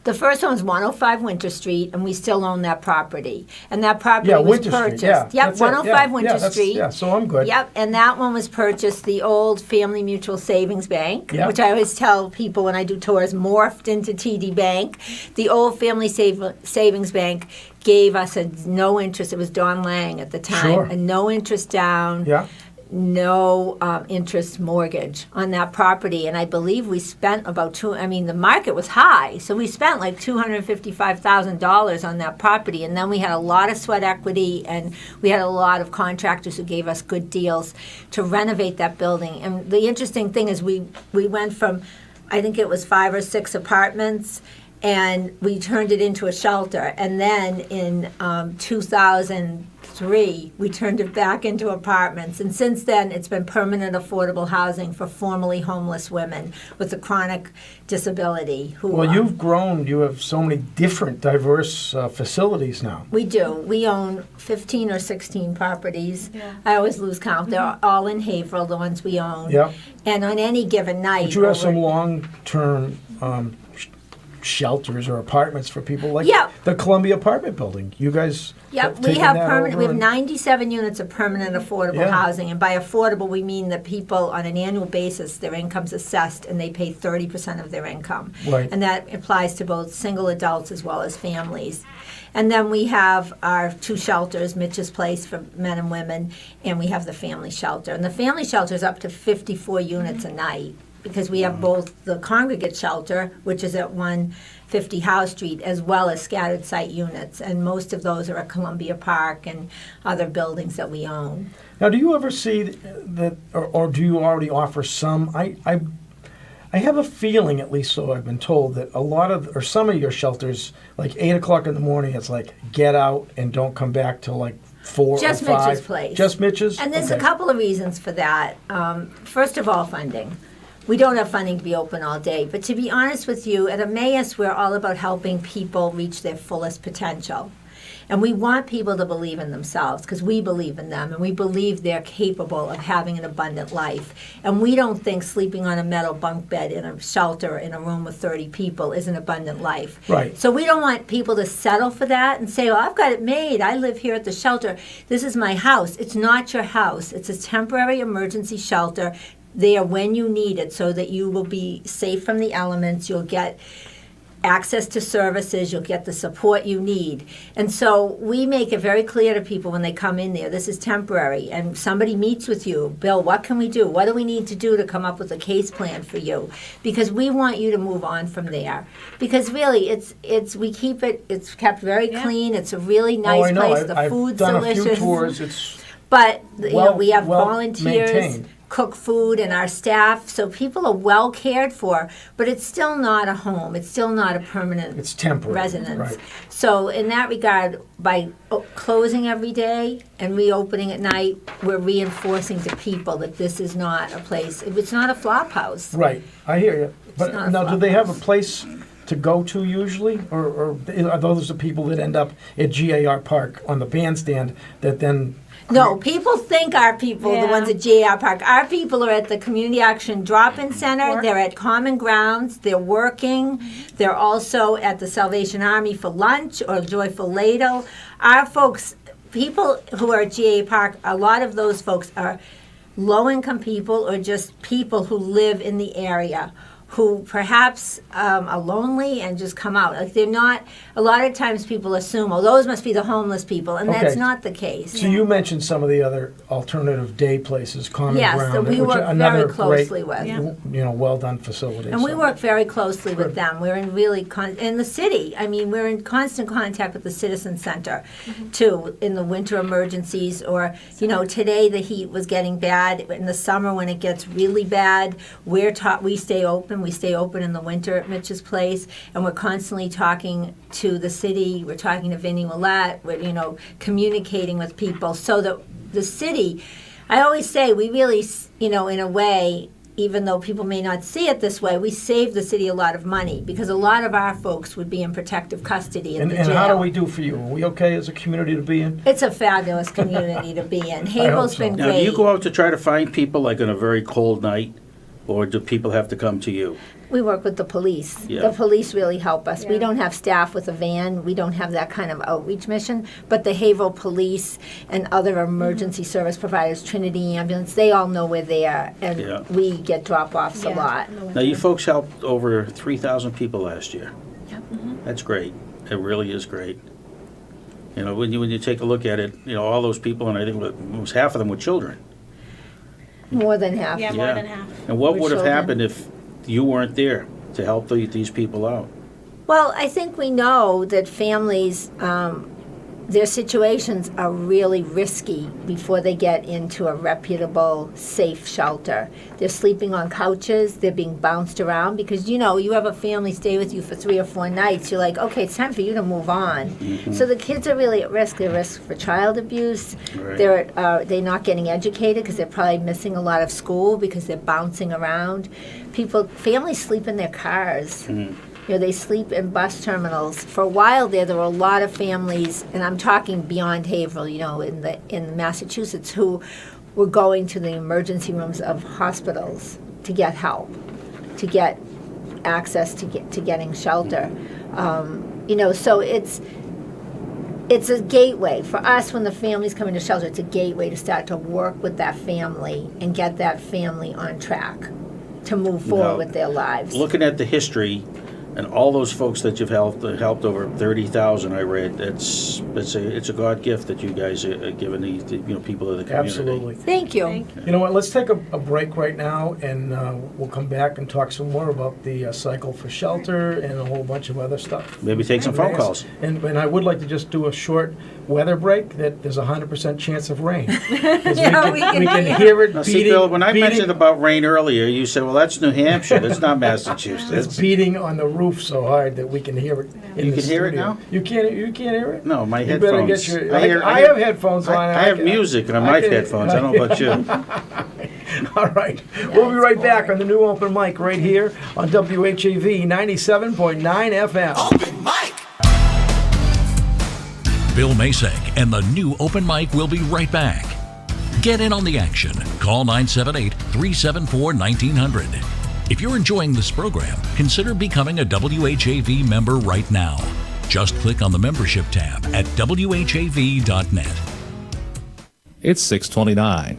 [SPEAKER 11] The first one was 105 Winter Street, and we still own that property. And that property
[SPEAKER 2] Yeah,
[SPEAKER 11] was
[SPEAKER 2] Winter
[SPEAKER 11] purchased.
[SPEAKER 2] Street, yeah.
[SPEAKER 11] Yep,
[SPEAKER 2] That's it,
[SPEAKER 11] 105
[SPEAKER 2] yeah,
[SPEAKER 11] Winter
[SPEAKER 2] yeah, that's-
[SPEAKER 11] Street.
[SPEAKER 2] Yeah, so I'm good.
[SPEAKER 11] Yep, and that one was purchased, the old Family Mutual Savings Bank,
[SPEAKER 2] Yep.
[SPEAKER 11] which I always tell people when I do tours, morphed into TD Bank. The old Family Savings Bank gave us a no interest, it was Don Lang at the time,
[SPEAKER 2] Sure.
[SPEAKER 11] a no interest down.
[SPEAKER 2] Yeah.
[SPEAKER 11] No interest mortgage on that property, and I believe we spent about the market was high, so we spent like $255,000 on that property, and then we had a lot of sweat equity, and we had a lot of contractors who gave us good deals to renovate that building. And the interesting thing is we went from, I think it was 5 or 6 apartments, and we turned it into a shelter. And then in 2003, we turned it back into apartments. And since then, it's been permanent affordable housing for formerly homeless women with a chronic disability.
[SPEAKER 2] Well, you've grown. You have so many different, diverse facilities now.
[SPEAKER 11] We do. We own 15 or 16 properties. I always lose count. They're all in Haverhill, the ones we own.
[SPEAKER 2] Yeah.
[SPEAKER 11] And on any given night...
[SPEAKER 2] But you have some long-term shelters or apartments for people, like
[SPEAKER 11] Yeah.
[SPEAKER 2] the Columbia apartment building. You guys
[SPEAKER 11] Yep,
[SPEAKER 2] have
[SPEAKER 11] we
[SPEAKER 2] taken
[SPEAKER 11] have
[SPEAKER 2] that
[SPEAKER 11] permanent. We
[SPEAKER 2] over
[SPEAKER 11] have
[SPEAKER 2] and-
[SPEAKER 11] 97 units of permanent affordable
[SPEAKER 2] Yeah.
[SPEAKER 11] housing, and by affordable we mean that people on an annual basis, their income's assessed, and they pay 30% of their income,
[SPEAKER 2] Right.
[SPEAKER 11] and that applies to both single adults as well as families. And then we have our 2 shelters, Mitch's Place for men and women, and we have the family shelter. And the family shelter is up to 54 units a night, because we have both the congregate shelter, which is at 150 Howe Street, as well as scattered site units. And most of those are at Columbia Park and other buildings that we own.
[SPEAKER 2] Now, do you ever see that, or do you already offer some? I have a feeling, at least so I've been told, that a lot of, or some of your shelters, like 8 o'clock in the morning, it's like, get out and don't come back till like 4
[SPEAKER 11] Just
[SPEAKER 2] or 5.
[SPEAKER 11] Mitch's Place.
[SPEAKER 2] Just Mitch's?
[SPEAKER 11] And there's
[SPEAKER 2] Okay.
[SPEAKER 11] a couple of reasons for that. First of all, funding. We don't have funding to be open all day. But to be honest with you, at Emmaus, we're all about helping people reach their fullest potential. And we want people to believe in themselves because we believe in them and we believe they're capable of having an abundant life. And we don't think sleeping on a metal bunk bed in a shelter in a room with 30 people is an abundant life.
[SPEAKER 2] Right.
[SPEAKER 11] So we don't want people to settle for that and say, well, I've got it made. I live here at the shelter. This is my house. It's not your house. It's a temporary emergency shelter there when you need it so that you will be safe from the elements. You'll get access to services, you'll get the support you need. And so we make it very clear to people when they come in there, this is temporary, and somebody meets with you, Bill, what can we do? What do we need to do to come up with a case plan for you? Because we want you to move on from there. Because really, it's kept very clean, it's a really nice
[SPEAKER 2] I know.
[SPEAKER 11] place, the
[SPEAKER 2] I've
[SPEAKER 11] food's
[SPEAKER 2] done
[SPEAKER 11] delicious.
[SPEAKER 2] a few tours. It's
[SPEAKER 11] But we have
[SPEAKER 2] well
[SPEAKER 11] volunteers,
[SPEAKER 2] maintained.
[SPEAKER 11] cook food, and our staff, so people are well cared for, but it's still not a home. It's still not a permanent
[SPEAKER 2] It's temporary,
[SPEAKER 11] residence.
[SPEAKER 2] right.
[SPEAKER 11] So in that regard, by closing every day and reopening at night, we're reinforcing to people that this is not a place, it's not a flop house.
[SPEAKER 2] Right, I hear you.
[SPEAKER 11] not a
[SPEAKER 2] But now, do
[SPEAKER 11] flop
[SPEAKER 2] they have a
[SPEAKER 11] house.
[SPEAKER 2] place to go to usually? Or are those the people that end up at GAR Park on the bandstand that then...
[SPEAKER 11] No, people think our people, the ones at JR Park. Our people are at the Community Action Drop-In Center. They're at Common Grounds. They're working. They're also at the Salvation Army for lunch or Joyful Ladle. Our folks, people who are at GA Park, a lot of those folks are low-income people or just people who live in the area who perhaps are lonely and just come out. Like they're not, a lot of times people assume, oh, those must be the homeless people, and that's
[SPEAKER 2] Okay.
[SPEAKER 11] not the case.
[SPEAKER 2] So you mentioned some of the other alternative day places, Common
[SPEAKER 11] Yes,
[SPEAKER 2] Ground,
[SPEAKER 11] that we
[SPEAKER 2] which
[SPEAKER 11] work
[SPEAKER 2] are another
[SPEAKER 11] very closely
[SPEAKER 2] great,
[SPEAKER 11] with.
[SPEAKER 2] well-done facility.
[SPEAKER 11] And we
[SPEAKER 2] so.
[SPEAKER 11] work very closely with them. We're in really, in the city, I mean, we're in constant contact with the Citizen Center, too, in the winter emergencies, or, today the heat was getting bad. In the summer, when it gets really bad, we stay open. We stay open in the winter at Mitch's Place, and we're constantly talking to the city. We're talking to Vinnie Willette. We're, communicating with people so that the city, I always say, we really, in a way, even though people may not see it this way, we save the city a lot of money because a lot of our folks would be in protective custody in the jail.
[SPEAKER 2] And how do we do for you? Are we okay as a community to be in?
[SPEAKER 11] It's a fabulous community to be in. Haverhill's been
[SPEAKER 1] Now,
[SPEAKER 11] great.
[SPEAKER 1] do you go out to try to find people like on a very cold night, or do people have to come to you?
[SPEAKER 11] We work with the police.
[SPEAKER 1] Yeah.
[SPEAKER 11] The police really help us. We don't have staff with a van. We don't have that kind of outreach mission. But the Haverhill Police and other emergency service providers, Trinity Ambulance, they all know we're there. And we get drop-offs a lot.
[SPEAKER 1] Now, you folks helped over 3,000 people last year. That's great. It really is great. When you take a look at it, all those people, and I think it was half of them were children.
[SPEAKER 11] More than half.
[SPEAKER 10] Yeah, more than half.
[SPEAKER 1] And what
[SPEAKER 11] With
[SPEAKER 1] would have
[SPEAKER 11] children.
[SPEAKER 1] happened if you weren't there to help these people out?
[SPEAKER 11] Well, I think we know that families, their situations are really risky before they get into a reputable, safe shelter. They're sleeping on couches, they're being bounced around because, you have a family stay with you for 3 or 4 nights. You're like, okay, it's time for you to move on. So the kids are really at risk. They're at risk for child abuse.
[SPEAKER 1] Right.
[SPEAKER 11] They're not getting educated because they're probably missing a lot of school because they're bouncing around. Families sleep in their cars. They sleep in bus terminals. For a while there were a lot of families, and I'm talking beyond Haverhill, in Massachusetts, who were going to the emergency rooms of hospitals to get help, to get access to getting shelter. So it's a gateway for us when the families come into shelter. It's a gateway to start to work with that family and get that family on track to move forward with their lives.
[SPEAKER 1] Looking at the history and all those folks that you've helped over 30,000, I read, it's a God gift that you guys are giving these people of the community.
[SPEAKER 2] Absolutely.
[SPEAKER 11] Thank you.
[SPEAKER 2] You know what? Let's take a break right now, and we'll come back and talk some more about the cycle for shelter and a whole bunch of other stuff.
[SPEAKER 1] Maybe take some phone calls.
[SPEAKER 2] And I would like to just do a short weather break that there's a 100% chance of rain. 'Cause
[SPEAKER 11] Yeah,
[SPEAKER 2] we can hear it
[SPEAKER 1] Now,
[SPEAKER 2] beating.
[SPEAKER 1] see, Bill, when I
[SPEAKER 2] beating-
[SPEAKER 1] mentioned about rain earlier, you said, well, that's New Hampshire. That's not Massachusetts.
[SPEAKER 2] It's beating on the roof so hard that we can hear it in
[SPEAKER 1] You
[SPEAKER 2] the
[SPEAKER 1] can hear it
[SPEAKER 2] studio.
[SPEAKER 1] now?
[SPEAKER 2] You can't hear it?
[SPEAKER 1] No, my
[SPEAKER 2] You better
[SPEAKER 1] headphones.
[SPEAKER 2] get your. I have headphones on.
[SPEAKER 1] I have music on my headphones. I don't know about you.
[SPEAKER 2] All right. We'll be right back on the new open mic right here on WHAV 97.9 FM.
[SPEAKER 7] Open mic.
[SPEAKER 3] Bill Masek and the new open mic will be right back. Get in on the action. Call 978-374-1900. If you're enjoying this program, consider becoming a WHAV member right now. Just click on the membership tab at WHAV.net.
[SPEAKER 12] It's 6:29.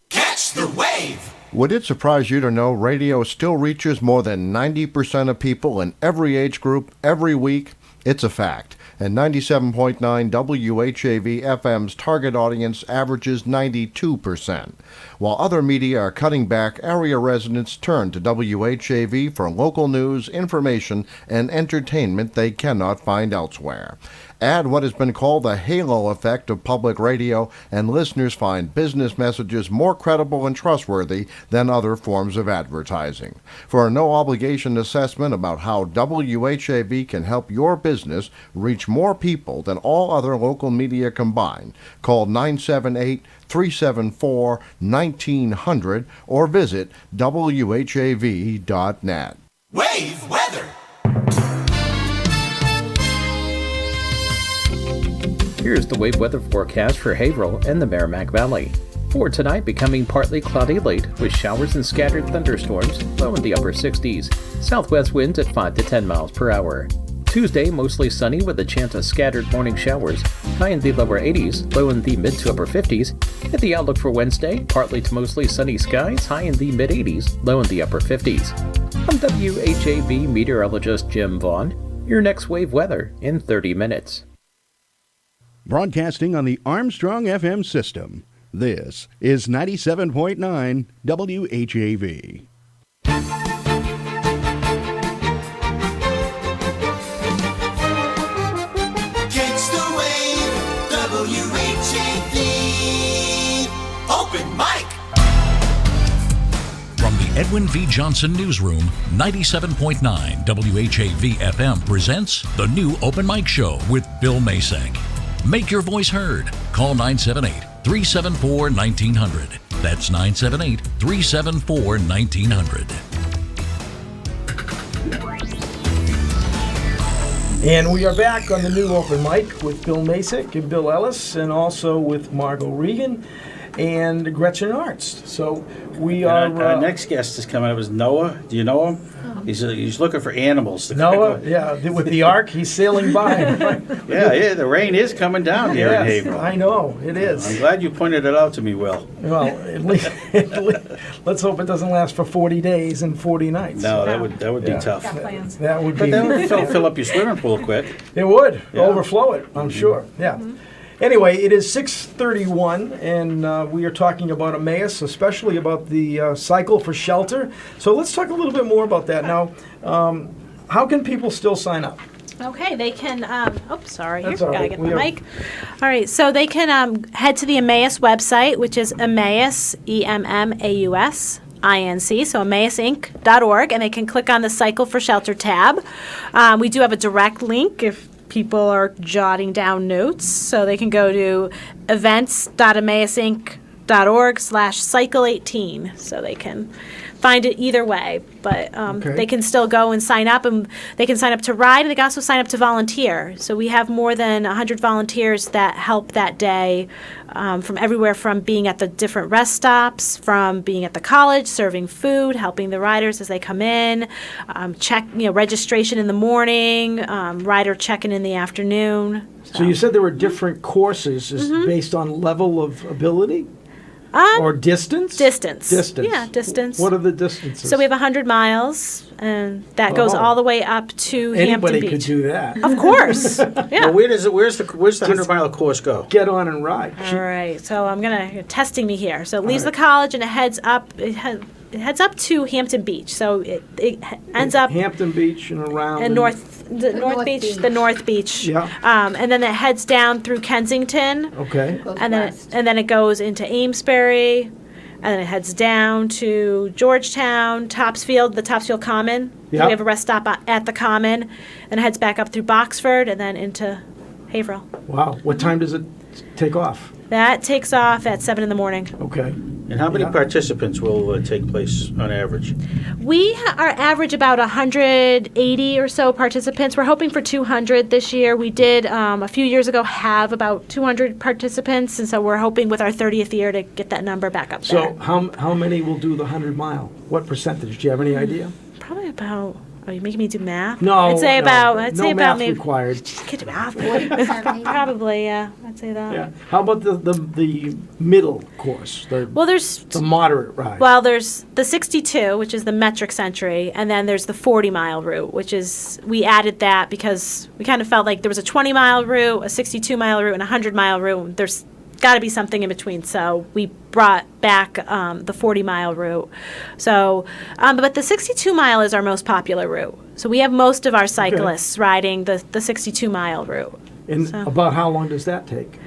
[SPEAKER 7] Catch the wave.
[SPEAKER 6] Would it surprise you to know radio still reaches more than 90% of people in every age group every week? It's a fact. And 97.9 WHAV FM's target audience averages 92%. While other media are cutting back, area residents turn to WHAV for local news, information, and entertainment they cannot find elsewhere. Add what has been called the halo effect of public radio, and listeners find business messages more credible and trustworthy than other forms of advertising. For a no-obligation assessment about how WHAV can help your business reach more people than all other local media combined, call 978-374-1900 or visit WHAV.net.
[SPEAKER 7] Wave weather.
[SPEAKER 13] Here's the wave weather forecast for Haverhill and the Merrimack Valley. For tonight, becoming partly cloudy late with showers and scattered thunderstorms, low in the upper 60s. Southwest winds at 5 to 10 miles per hour. Tuesday, mostly sunny with a chance of scattered morning showers, high in the lower 80s, low in the mid to upper 50s. And the outlook for Wednesday, partly to mostly sunny skies, high in the mid 80s, low in the upper 50s. I'm WHAV meteorologist Jim Vaughn. Your next wave weather in 30 minutes.
[SPEAKER 9] Broadcasting on the Armstrong FM system. This is 97.9 WHAV.
[SPEAKER 7] Catch the wave, WHAV. Open mic.
[SPEAKER 3] From the Edwin V. Johnson Newsroom, 97.9 WHAV FM presents the new Open Mic Show with Bill Masek. Make your voice heard. Call 978-374-1900. That's 978-374-1900.
[SPEAKER 2] And we are back on the new open mic with Bill Masek and Bill Ellis, and also with Margot Regan and Gretchen Arntz. So we are.
[SPEAKER 1] Our next guest is coming up is Noah. Do you know him? He's looking for animals.
[SPEAKER 2] Noah, yeah, with the ark, he's sailing by.
[SPEAKER 1] Yeah, the rain is coming down here in Haverhill.
[SPEAKER 2] I know, it is.
[SPEAKER 1] I'm glad you pointed it out to me, Will.
[SPEAKER 2] Well, at least, let's hope it doesn't last for 40 days and 40 nights.
[SPEAKER 1] No, that would be tough.
[SPEAKER 2] That would be.
[SPEAKER 1] But that would fill up your swimming pool quick.
[SPEAKER 2] It would
[SPEAKER 1] Yeah.
[SPEAKER 2] overflow it, I'm sure. Yeah. Anyway, it is 6:31, and we are talking about Emmaus, especially about the cycle for shelter. So let's talk a little bit more about that. Now, how can people still sign up?
[SPEAKER 10] Okay, they can, sorry,
[SPEAKER 2] That's
[SPEAKER 10] here,
[SPEAKER 2] all
[SPEAKER 10] gotta
[SPEAKER 2] right.
[SPEAKER 10] get
[SPEAKER 2] We
[SPEAKER 10] the
[SPEAKER 2] are-
[SPEAKER 10] mic. All right, so they can head to the Emmaus website, which is Emmaus, EMMAUS. INC, so EmmausInc.org, and they can click on the Cycle for Shelter tab. We do have a direct link if people are jotting down notes, so they can go to events.emmausinc.org/cycle18, so they can find it either way, but they can still go and sign up, and they can sign up to ride, and they can also sign up to volunteer. So we have more than 100 volunteers that help that day, from everywhere from being at the different rest stops, from being at the college, serving food, helping the riders as they come in, registration in the morning, rider check-in in the afternoon.
[SPEAKER 2] So you said there were different courses based on level of ability? Or distance?
[SPEAKER 10] Distance.
[SPEAKER 2] Distance.
[SPEAKER 10] Yeah, distance.
[SPEAKER 2] What are the distances?
[SPEAKER 10] So we have 100 miles, and that goes all the way up to Hampton
[SPEAKER 2] Anybody
[SPEAKER 10] Beach.
[SPEAKER 2] could do that.
[SPEAKER 10] Of course. Yeah.
[SPEAKER 1] Well, where's the 100-mile course go?
[SPEAKER 2] Get on and ride.
[SPEAKER 10] All right. So you're testing me here. So it leaves the college and it heads up. It heads up to Hampton Beach. So it ends up
[SPEAKER 2] Hampton Beach and around.
[SPEAKER 10] in North Beach, the North Beach.
[SPEAKER 2] Yeah.
[SPEAKER 10] And then it heads down through Kensington.
[SPEAKER 2] Okay.
[SPEAKER 10] And then it goes into Amesbury, and then it heads down to Georgetown, Topsfield, the Topsfield Common.
[SPEAKER 2] Yeah.
[SPEAKER 10] We have a rest stop at the Common, and it heads back up through Boxford, and then into Haverhill.
[SPEAKER 2] Wow. What time does it take off?
[SPEAKER 10] That takes off at 7 in the morning.
[SPEAKER 2] Okay.
[SPEAKER 1] And how many participants will take place on average?
[SPEAKER 10] We are average about 180 or so participants. We're hoping for 200 this year. We did a few years ago have about 200 participants, and so we're hoping with our 30th year to get that number back up there.
[SPEAKER 2] So how many will do the 100-mile? What percentage? Do you have any idea?
[SPEAKER 10] Probably about. Are you making me do math?
[SPEAKER 2] No.
[SPEAKER 10] I'd say
[SPEAKER 2] no,
[SPEAKER 10] about
[SPEAKER 2] no math
[SPEAKER 10] maybe.
[SPEAKER 2] required.
[SPEAKER 10] Get to math, boy. Probably, yeah. I'd say that.
[SPEAKER 2] Yeah. How about the middle course?
[SPEAKER 10] Well, there's
[SPEAKER 2] the moderate ride.
[SPEAKER 10] Well, there's the 62, which is the metric century, and then there's the 40-mile route, which is we added that because we kind of felt like there was a 20-mile route, a 62-mile route, and a 100-mile route. There's got to be something in between, so we brought back the 40-mile route. So, but the 62-mile is our most popular route. So we have most of our cyclists riding the 62-mile route.
[SPEAKER 2] And about how long does that take?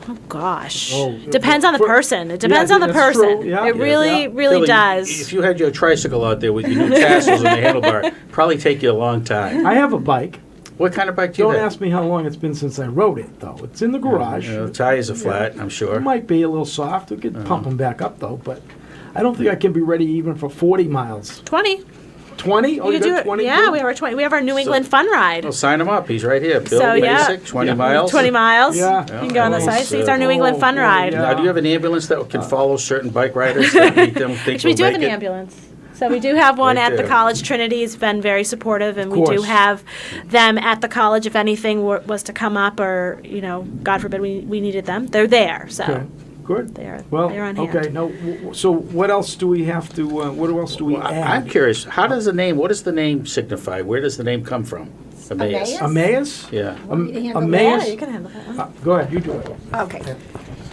[SPEAKER 10] Oh gosh,
[SPEAKER 2] Oh,
[SPEAKER 10] depends on the person. It depends
[SPEAKER 2] yeah,
[SPEAKER 10] on the
[SPEAKER 2] that's
[SPEAKER 10] person.
[SPEAKER 2] true. Yeah.
[SPEAKER 10] It really, really
[SPEAKER 1] Billy,
[SPEAKER 10] does.
[SPEAKER 1] If you had your tricycle out there with your new tassels and the handlebar, probably take you a long time.
[SPEAKER 2] I have a bike.
[SPEAKER 1] What kind of bike do you
[SPEAKER 2] Don't
[SPEAKER 1] have?
[SPEAKER 2] ask me how long it's been since I rode it, though. It's in the garage.
[SPEAKER 1] The tires are flat, I'm sure.
[SPEAKER 2] It might be a little soft. We could pump them back up, though. But I don't think I can be ready even for 40 miles.
[SPEAKER 10] 20.
[SPEAKER 2] 20? Oh,
[SPEAKER 10] You
[SPEAKER 2] you
[SPEAKER 10] could do
[SPEAKER 2] got
[SPEAKER 10] it.
[SPEAKER 2] 20?
[SPEAKER 10] Yeah,
[SPEAKER 2] too?
[SPEAKER 10] we have our 20. We have our New England Fun Ride.
[SPEAKER 1] Well, sign him up. He's right here. Bill
[SPEAKER 10] So, yeah.
[SPEAKER 1] Basic, 20 miles.
[SPEAKER 10] 20 miles.
[SPEAKER 2] Yeah.
[SPEAKER 10] You can go on the site. See, it's our New
[SPEAKER 2] Oh,
[SPEAKER 10] England Fun
[SPEAKER 2] boy,
[SPEAKER 10] Ride.
[SPEAKER 2] yeah.
[SPEAKER 1] Now, do you have an ambulance that can follow certain bike riders that meet them, think
[SPEAKER 10] Actually, we do
[SPEAKER 1] will
[SPEAKER 10] have
[SPEAKER 1] make
[SPEAKER 10] an
[SPEAKER 1] it?
[SPEAKER 10] ambulance. So we do have one
[SPEAKER 1] Right
[SPEAKER 10] at the
[SPEAKER 1] there.
[SPEAKER 10] college. Trinity has been very supportive, and we do
[SPEAKER 2] course.
[SPEAKER 10] have them at the college if anything was to come up or, God forbid, we needed them. They're there. So.
[SPEAKER 2] Okay, Good.
[SPEAKER 10] They're
[SPEAKER 2] Well,
[SPEAKER 10] on hand.
[SPEAKER 2] okay. No. So what else do we have to? What else do we
[SPEAKER 1] Well,
[SPEAKER 2] add?
[SPEAKER 1] I'm curious. What does the name signify? Where does the name come from? Emmaus.
[SPEAKER 2] Emmaus?
[SPEAKER 1] Yeah.
[SPEAKER 2] Emmaus.
[SPEAKER 10] Yeah, you can handle that one.
[SPEAKER 2] Go ahead. You do it.
[SPEAKER 11] Okay.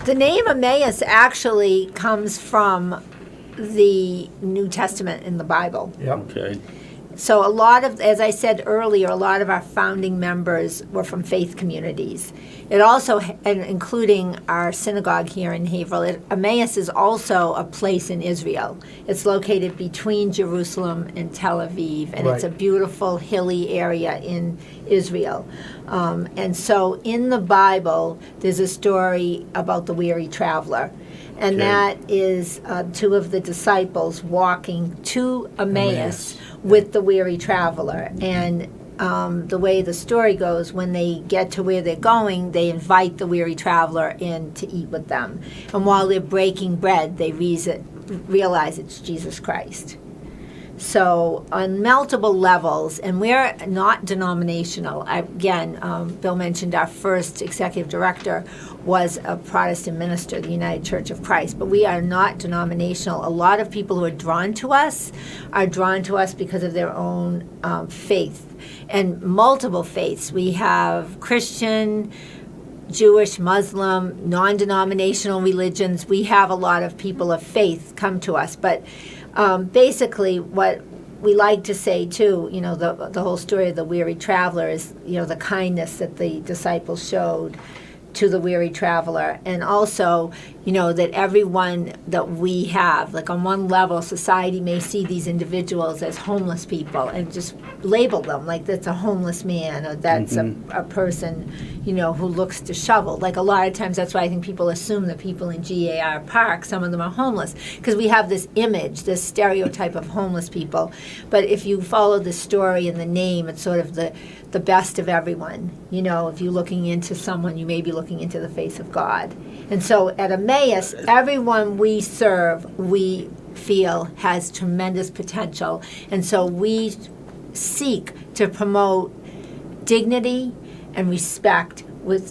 [SPEAKER 11] The name Emmaus actually comes from the New Testament in the Bible.
[SPEAKER 2] Yep.
[SPEAKER 1] Okay.
[SPEAKER 11] So a lot of, as I said earlier, a lot of our founding members were from faith communities. It also, and including our synagogue here in Haverhill, Emmaus is also a place in Israel. It's located between Jerusalem and Tel Aviv, and it's a
[SPEAKER 2] Right.
[SPEAKER 11] beautiful hilly area in Israel. And so in the Bible, there's a story about the weary traveler. And
[SPEAKER 1] Okay.
[SPEAKER 11] that is two of the disciples walking to Emmaus with the weary traveler. And the way the story goes, when they get to where they're going, they invite the weary traveler in to eat with them. And while they're breaking bread, they realize it's Jesus Christ. So on multiple levels, and we're not denominational. Bill mentioned our first executive director was a Protestant minister, the United Church of Christ, but we are not denominational. A lot of people who are drawn to us because of their own faith, and multiple faiths. We have Christian, Jewish, Muslim, non-denominational religions. We have a lot of people of faith come to us, but basically what we like to say too, the whole story of the weary traveler is, the kindness that the disciples showed to the weary traveler, and also, that everyone that we have, like on one level, society may see these individuals as homeless people and just label them like that's a homeless man or that's a person, who looks disheveled. Like a lot of times, that's why I think people assume that people in GAR Park, some of them are homeless, because we have this image, this stereotype of homeless people. But if you follow the story and the name, it's sort of the best of everyone. If you're looking into someone, you may be looking into the face of God. And so at Emmaus, everyone we serve, we feel has tremendous potential. And so we seek to promote dignity and respect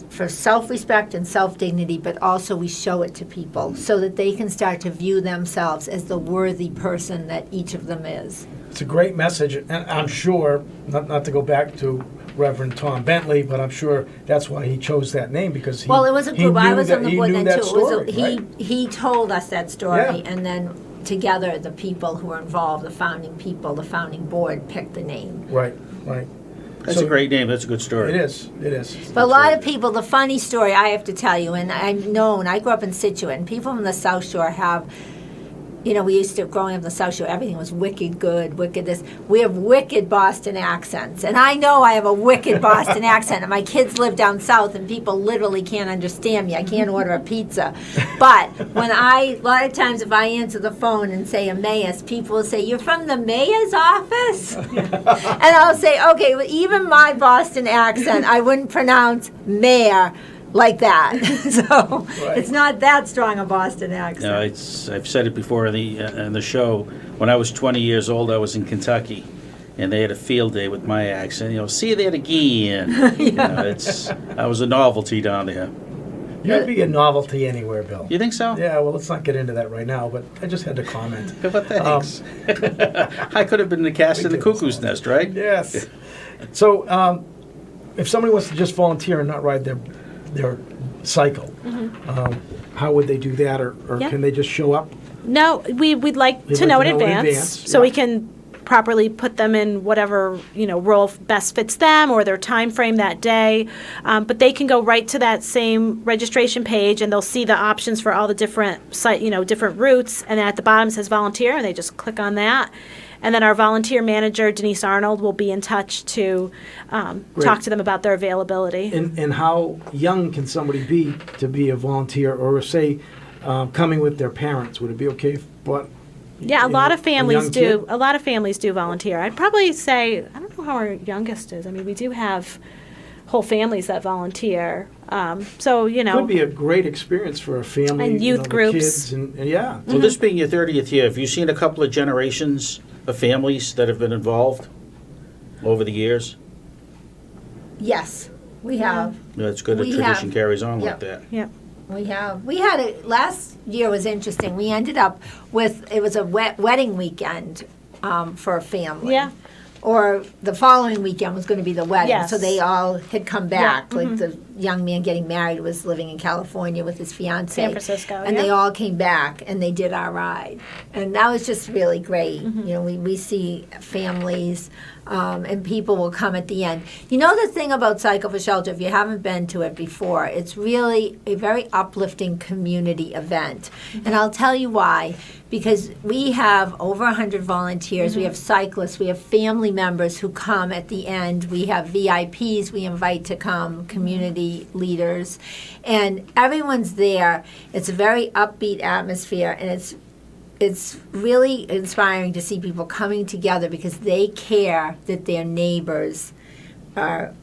[SPEAKER 11] for self-respect and self-dignity, but also we show it to people so that they can start to view themselves as the worthy person that each of them is.
[SPEAKER 2] It's a great message, and I'm sure, not to go back to Reverend Tom Bentley, but I'm sure that's why he chose that name, because he
[SPEAKER 11] Well, it was a group. I was on the board then too.
[SPEAKER 2] Story,
[SPEAKER 11] He told us that story,
[SPEAKER 2] Yeah.
[SPEAKER 11] and then together the people who were involved, the founding people, the founding board, picked the name.
[SPEAKER 2] Right.
[SPEAKER 1] That's a great name. That's a good story.
[SPEAKER 2] It is.
[SPEAKER 11] But a lot of people, the funny story I have to tell you, and I grew up in Situate, and people from the South Shore have, we used to, growing up in the South Shore, everything was wicked good, wicked this. We have wicked Boston accents. And I know I have a wicked Boston accent, and my kids live down south, and people literally can't understand me. I can't order a pizza. But when a lot of times if I answer the phone and say Emmaus, people will say, "You're from the mayor's office?" And I'll say, okay, well, even my Boston accent, I wouldn't pronounce mayor like that. So it's not that strong a Boston accent.
[SPEAKER 1] No, I've said it before in the show. When I was 20 years old, I was in Kentucky, and they had a field day with my accent. See you there again. I was a novelty down there.
[SPEAKER 2] You'd be a novelty anywhere, Bill.
[SPEAKER 1] You think so?
[SPEAKER 2] Yeah, well, let's not get into that right now, but I just had to comment.
[SPEAKER 1] But thanks. I could have been the cast in the Cuckoo's Nest, right?
[SPEAKER 2] Yes. So if somebody wants to just volunteer and not ride their cycle, how would they do that, or
[SPEAKER 10] Yeah.
[SPEAKER 2] can they just show up?
[SPEAKER 10] No, we'd like to know in advance, so we can properly put them in whatever role best fits them or their time frame that day. But they can go right to that same registration page, and they'll see the options for all the different different routes. And at the bottom it says volunteer, and they just click on that. And then our volunteer manager, Denise Arnold, will be in touch to talk to them about their availability.
[SPEAKER 2] And how young can somebody be to be a volunteer, or say coming with their parents? Would it be okay?
[SPEAKER 10] Yeah, a lot of families do.
[SPEAKER 2] kid?
[SPEAKER 10] A lot of families do volunteer. I'd probably say, I don't know how our youngest is. I mean, we do have whole families that volunteer.
[SPEAKER 2] Could be a great experience for a family
[SPEAKER 10] And youth
[SPEAKER 2] the
[SPEAKER 10] groups.
[SPEAKER 2] kids, and yeah.
[SPEAKER 1] Well, this being your 30th year, have you seen a couple of generations of families that have been involved over the years?
[SPEAKER 11] Yes, we have.
[SPEAKER 1] Yeah, it's good that
[SPEAKER 11] We
[SPEAKER 1] tradition
[SPEAKER 11] have.
[SPEAKER 1] carries on
[SPEAKER 11] Yep.
[SPEAKER 1] like that.
[SPEAKER 10] Yep.
[SPEAKER 11] We had last year was interesting. We ended up with, it was a wedding weekend for a family.
[SPEAKER 10] Yeah.
[SPEAKER 11] Or the following weekend was going to be the wedding.
[SPEAKER 10] Yes.
[SPEAKER 11] So they all had come back.
[SPEAKER 10] Yeah.
[SPEAKER 11] Like the young man getting married was living in California with his fiancee.
[SPEAKER 10] San Francisco,
[SPEAKER 11] And
[SPEAKER 10] yeah.
[SPEAKER 11] they all came back and they did our ride. And that was just really great.
[SPEAKER 10] Mm-hmm.
[SPEAKER 11] You know, we see families and people will come at the end. You know the thing about Cycle for Shelter, if you haven't been to it before, it's really a very uplifting community event. And I'll tell you why. Because we have over 100 volunteers, we have cyclists, we have family members who come at the end, we have VIPs we invite to come, community leaders, and everyone's there. It's a very upbeat atmosphere, and it's really inspiring to see people coming together because they care that their neighbors are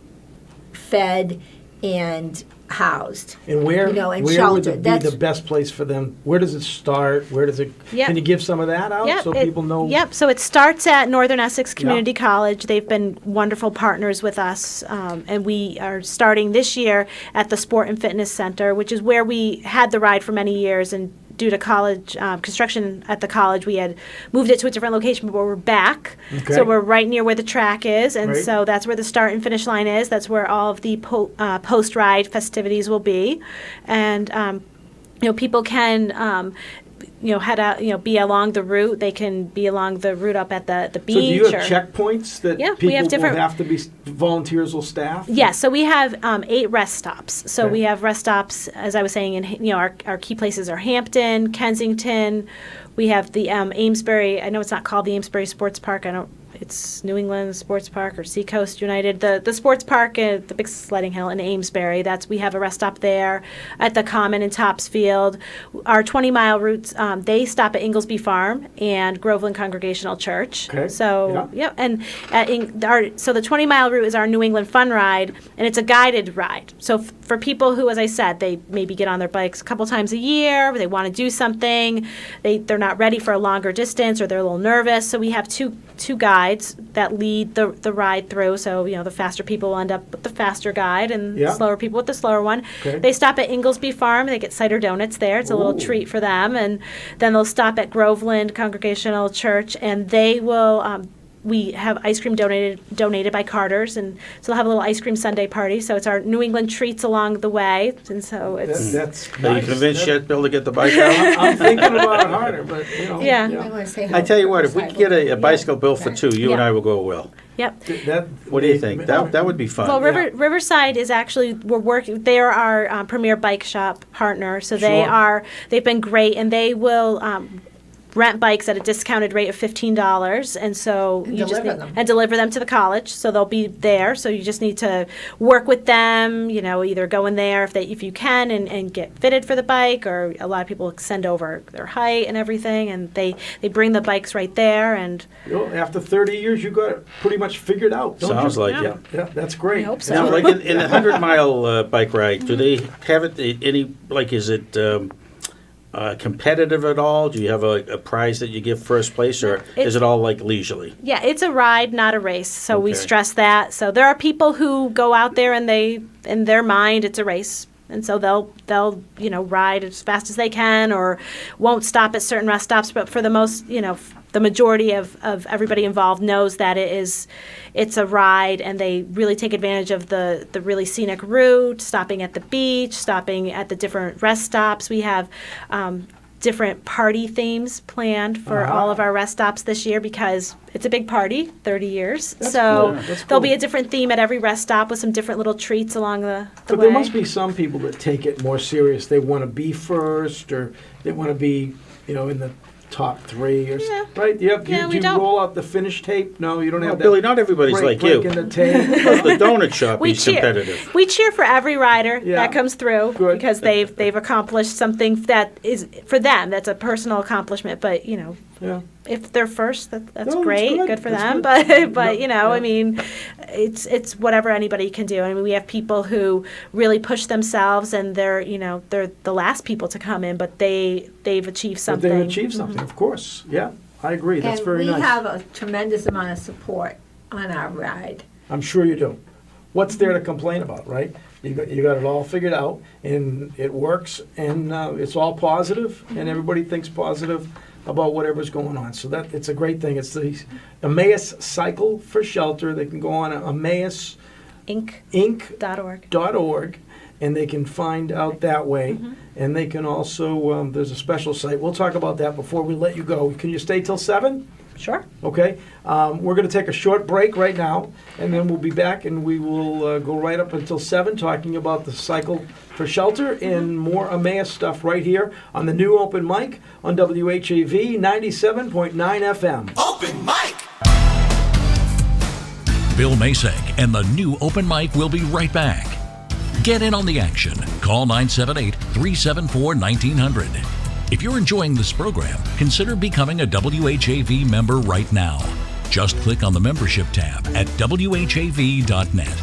[SPEAKER 11] fed and housed.
[SPEAKER 2] And where,
[SPEAKER 11] and
[SPEAKER 2] where would
[SPEAKER 11] sheltered.
[SPEAKER 2] it be the best place for them? Where does it start? Where does it?
[SPEAKER 10] Yep.
[SPEAKER 2] Can you give some of that out
[SPEAKER 10] Yep,
[SPEAKER 2] so people know?
[SPEAKER 10] Yep. So it starts at Northern Essex Community College. They've been wonderful partners with us, and we are starting this year at the Sport and Fitness Center, which is where we had the ride for many years. And due to college construction at the college, we had moved it to a different location, but we're back.
[SPEAKER 2] Okay.
[SPEAKER 10] So we're right near where the track is, and
[SPEAKER 2] Right.
[SPEAKER 10] so that's where the start and finish line is. That's where all of the post-ride festivities will be, and people can. Head out, be along the route. They can be along the route up at the beach.
[SPEAKER 2] So do you have checkpoints that
[SPEAKER 10] Yeah, we
[SPEAKER 2] people
[SPEAKER 10] have different-
[SPEAKER 2] will have to be, volunteers will staff?
[SPEAKER 10] Yes, so we have 8 rest stops. So
[SPEAKER 2] Okay.
[SPEAKER 10] we have rest stops, as I was saying, in our key places are Hampton, Kensington. We have the Amesbury. I know it's not called the Amesbury Sports Park. It's New England Sports Park or Seacoast United. The sports park, the big sledding hill in Amesbury. We have a rest stop there. At the Common in Topsfield. Our 20-mile routes, they stop at Inglesby Farm and Groveland Congregational Church.
[SPEAKER 2] Okay.
[SPEAKER 10] So and so the 20-mile route is our New England Fun Ride, and it's a guided ride. So for people who, as I said, they maybe get on their bikes a couple times a year, they want to do something, they're not ready for a longer distance, or they're a little nervous. So we have two guides that lead the ride through. So the faster people will end up with the faster guide, and the slower people with the slower one.
[SPEAKER 2] Okay.
[SPEAKER 10] They stop at Inglesby Farm. They get cider donuts there. It's a little treat for them, and then they'll stop at Groveland Congregational Church, and they will. We have ice cream donated by Carter's, and so they'll have a little ice cream sundae party. So it's our New England treats along the way, and so it's.
[SPEAKER 2] That's
[SPEAKER 1] Are you
[SPEAKER 2] nice.
[SPEAKER 1] convinced yet, Bill, to get the bike out?
[SPEAKER 2] I'm thinking about it harder, but
[SPEAKER 10] Yeah.
[SPEAKER 11] I want to say
[SPEAKER 1] I tell you what, if we could get a bicycle bill for 2, you and
[SPEAKER 10] Yeah.
[SPEAKER 1] I will go well.
[SPEAKER 10] Yep.
[SPEAKER 1] What do you think? That would be fun.
[SPEAKER 10] Well, Riverside is actually we're working. They are our premier bike shop partner, so they've been great, and they will. Rent bikes at a discounted rate of $15, and so you just deliver them to the college. So they'll be there. So you just need to work with them. Either go in there if you can and get fitted for the bike, or a lot of people send over their height and everything, and they bring the bikes right there. And
[SPEAKER 2] after 30 years, you got it pretty much figured out. Don't
[SPEAKER 1] Sounds
[SPEAKER 2] you?
[SPEAKER 1] like it.
[SPEAKER 2] Yeah, that's great.
[SPEAKER 10] I hope so.
[SPEAKER 1] Now, like in the 100-mile bike ride, do they have it is it competitive at all? Do you have a prize that you give first place, or is it all like leisurely?
[SPEAKER 10] Yeah, it's a ride, not a race. So we
[SPEAKER 1] Okay.
[SPEAKER 10] stress that. So there are people who go out there and in their mind, it's a race. And so they'll ride as fast as they can, or won't stop at certain rest stops. But for the most, the majority of everybody involved knows that it's a ride, and they really take advantage of the really scenic route, stopping at the beach, stopping at the different rest stops. We have different party themes planned for all of our rest stops this year because it's a big party, 30 years.
[SPEAKER 2] That's
[SPEAKER 10] so
[SPEAKER 2] cool. That's
[SPEAKER 10] there'll
[SPEAKER 2] cool.
[SPEAKER 10] be a different theme at every rest stop with some different little treats along the
[SPEAKER 2] But
[SPEAKER 10] way.
[SPEAKER 2] there must be some people that take it more serious. They want to be first, or they want to be, in the top 3, or right? Yep.
[SPEAKER 10] Yeah,
[SPEAKER 2] Do
[SPEAKER 10] we
[SPEAKER 2] you
[SPEAKER 10] don't.
[SPEAKER 2] roll out the finish tape? No, you don't
[SPEAKER 1] Well,
[SPEAKER 2] have that.
[SPEAKER 1] Billy, not everybody's like you.
[SPEAKER 2] breaking the tape.
[SPEAKER 1] The donut shop
[SPEAKER 10] We
[SPEAKER 1] is
[SPEAKER 10] cheer.
[SPEAKER 1] competitive.
[SPEAKER 10] We cheer for every rider
[SPEAKER 2] Yeah.
[SPEAKER 10] that comes through
[SPEAKER 2] Good.
[SPEAKER 10] because they've accomplished something that is for them. That's a personal accomplishment. But
[SPEAKER 2] Yeah.
[SPEAKER 10] if they're first, that's
[SPEAKER 2] No, that's
[SPEAKER 10] great,
[SPEAKER 2] good.
[SPEAKER 10] good for
[SPEAKER 2] That's
[SPEAKER 10] them.
[SPEAKER 2] good.
[SPEAKER 10] But
[SPEAKER 2] Yeah.
[SPEAKER 10] I mean, it's whatever anybody can do. I mean, we have people who really push themselves, and they're the last people to come in, but they've achieved
[SPEAKER 2] But
[SPEAKER 10] something.
[SPEAKER 2] they've achieved something, of course. Yeah, I agree. That's
[SPEAKER 11] and
[SPEAKER 2] very
[SPEAKER 11] we
[SPEAKER 2] nice.
[SPEAKER 11] have a tremendous amount of support on our ride.
[SPEAKER 2] I'm sure you do. What's there to complain about, right? You got it all figured out, and it works, and it's all positive, and everybody thinks positive about whatever's going on. So that it's a great thing. It's the Emmaus Cycle for Shelter. They can go on Emmaus Inc.org, and they can find out that way. And they can also, there's a special site. We'll talk about that before we let you go. Can you stay till 7?
[SPEAKER 10] Sure.
[SPEAKER 2] Okay. We're going to take a short break right now, and then we'll be back, and we will go right up until 7 talking about the Cycle for Shelter and more Emmaus stuff right here on the new Open Mic on WHAV 97.9 FM.
[SPEAKER 7] Open Mic!
[SPEAKER 3] Bill Masek and the new Open Mic will be right back. Get in on the action. Call 978-374-1900. If you're enjoying this program, consider becoming a WHAV member right now. Just click on the membership tab at WHAV.net.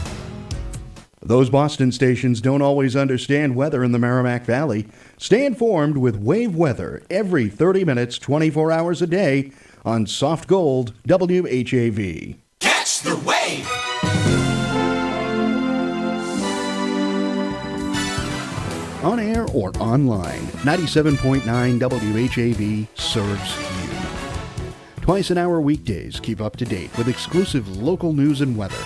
[SPEAKER 9] Those Boston stations don't always understand weather in the Merrimack Valley. Stay informed with WAVE weather every 30 minutes, 24 hours a day on Soft Gold WHAV.
[SPEAKER 7] Catch the wave!
[SPEAKER 9] On air or online, 97.9 WHAV serves you. Twice an hour weekdays, keep up to date with exclusive local news and weather.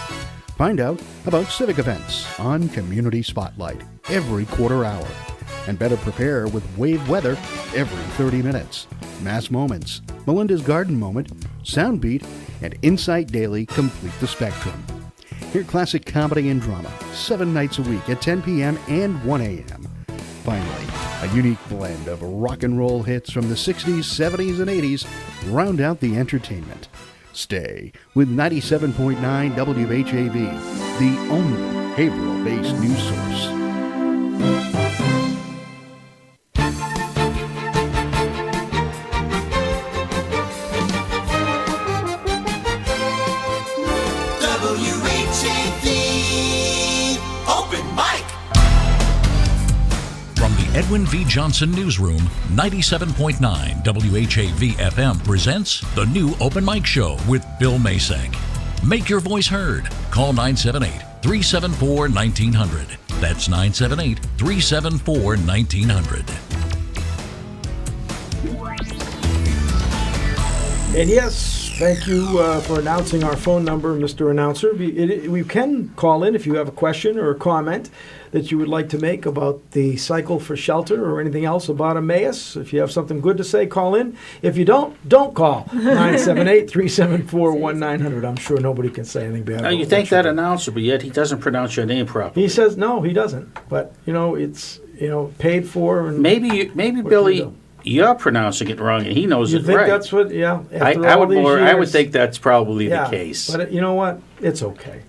[SPEAKER 9] Find out about civic events on Community Spotlight every quarter hour. And better prepare with WAVE weather every 30 minutes. Mass Moments, Melinda's Garden Moment, Soundbeat, and Insight Daily complete the spectrum. Hear classic comedy and drama 7 nights a week at 10 p.m. and 1 a.m. Finally, a unique blend of rock and roll hits from the 60s, 70s, and 80s round out the entertainment. Stay with 97.9 WHAV, the only behavioral-based news source.
[SPEAKER 7] WHAV Open Mic!
[SPEAKER 3] From the Edwin V. Johnson Newsroom, 97.9 WHAV FM presents the new Open Mic Show with Bill Masek. Make your voice heard. Call 978-374-1900. That's 978-374-1900.
[SPEAKER 2] And yes, thank you for announcing our phone number, Mr. Announcer. We can call in if you have a question or a comment that you would like to make about the Cycle for Shelter or anything else about Emmaus. If you have something good to say, call in. If you don't call. 978-374-1900. I'm sure nobody can say anything bad.
[SPEAKER 1] You thank that announcer, but yet he doesn't pronounce your name properly.
[SPEAKER 2] He says no, he doesn't. But it's paid for. And
[SPEAKER 1] maybe Billy, you're pronouncing it wrong, and he knows
[SPEAKER 2] you
[SPEAKER 1] it
[SPEAKER 2] think
[SPEAKER 1] right.
[SPEAKER 2] That's what? Yeah.
[SPEAKER 1] I would think that's probably the case.
[SPEAKER 2] But you know what? It's okay.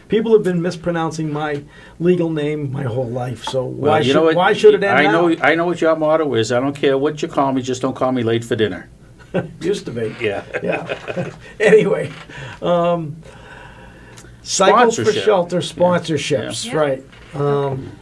[SPEAKER 2] People have been mispronouncing my legal name my whole life. So why should it end now?
[SPEAKER 1] I know what your motto is. I don't care what you call me. Just don't call me late for dinner.
[SPEAKER 2] Used to be.
[SPEAKER 1] Yeah.
[SPEAKER 2] Yeah. Anyway, Cycle for Shelter sponsorships,
[SPEAKER 10] Yeah.
[SPEAKER 2] right?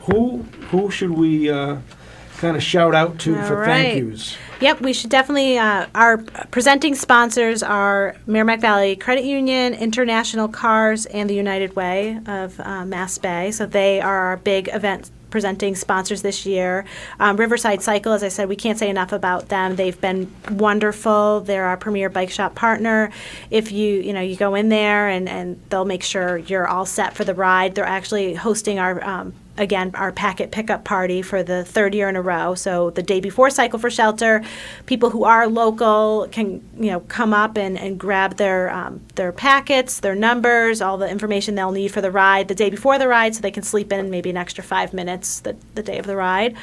[SPEAKER 2] Who should we kind of shout out to for thank yous?
[SPEAKER 10] Yep, we should definitely, our presenting sponsors are Merrimack Valley Credit Union, International Cars, and the United Way of Mass Bay. So they are our big event presenting sponsors this year. Riverside Cycle, as I said, we can't say enough about them. They've been wonderful. They're our premier bike shop partner. If you go in there and they'll make sure you're all set for the ride. They're actually hosting our packet pickup party for the 3rd year in a row. So the day before Cycle for Shelter, people who are local can come up and grab their packets, their numbers, all the information they'll need for the ride the day before the ride, so they can sleep in maybe an extra 5 minutes the day of the ride.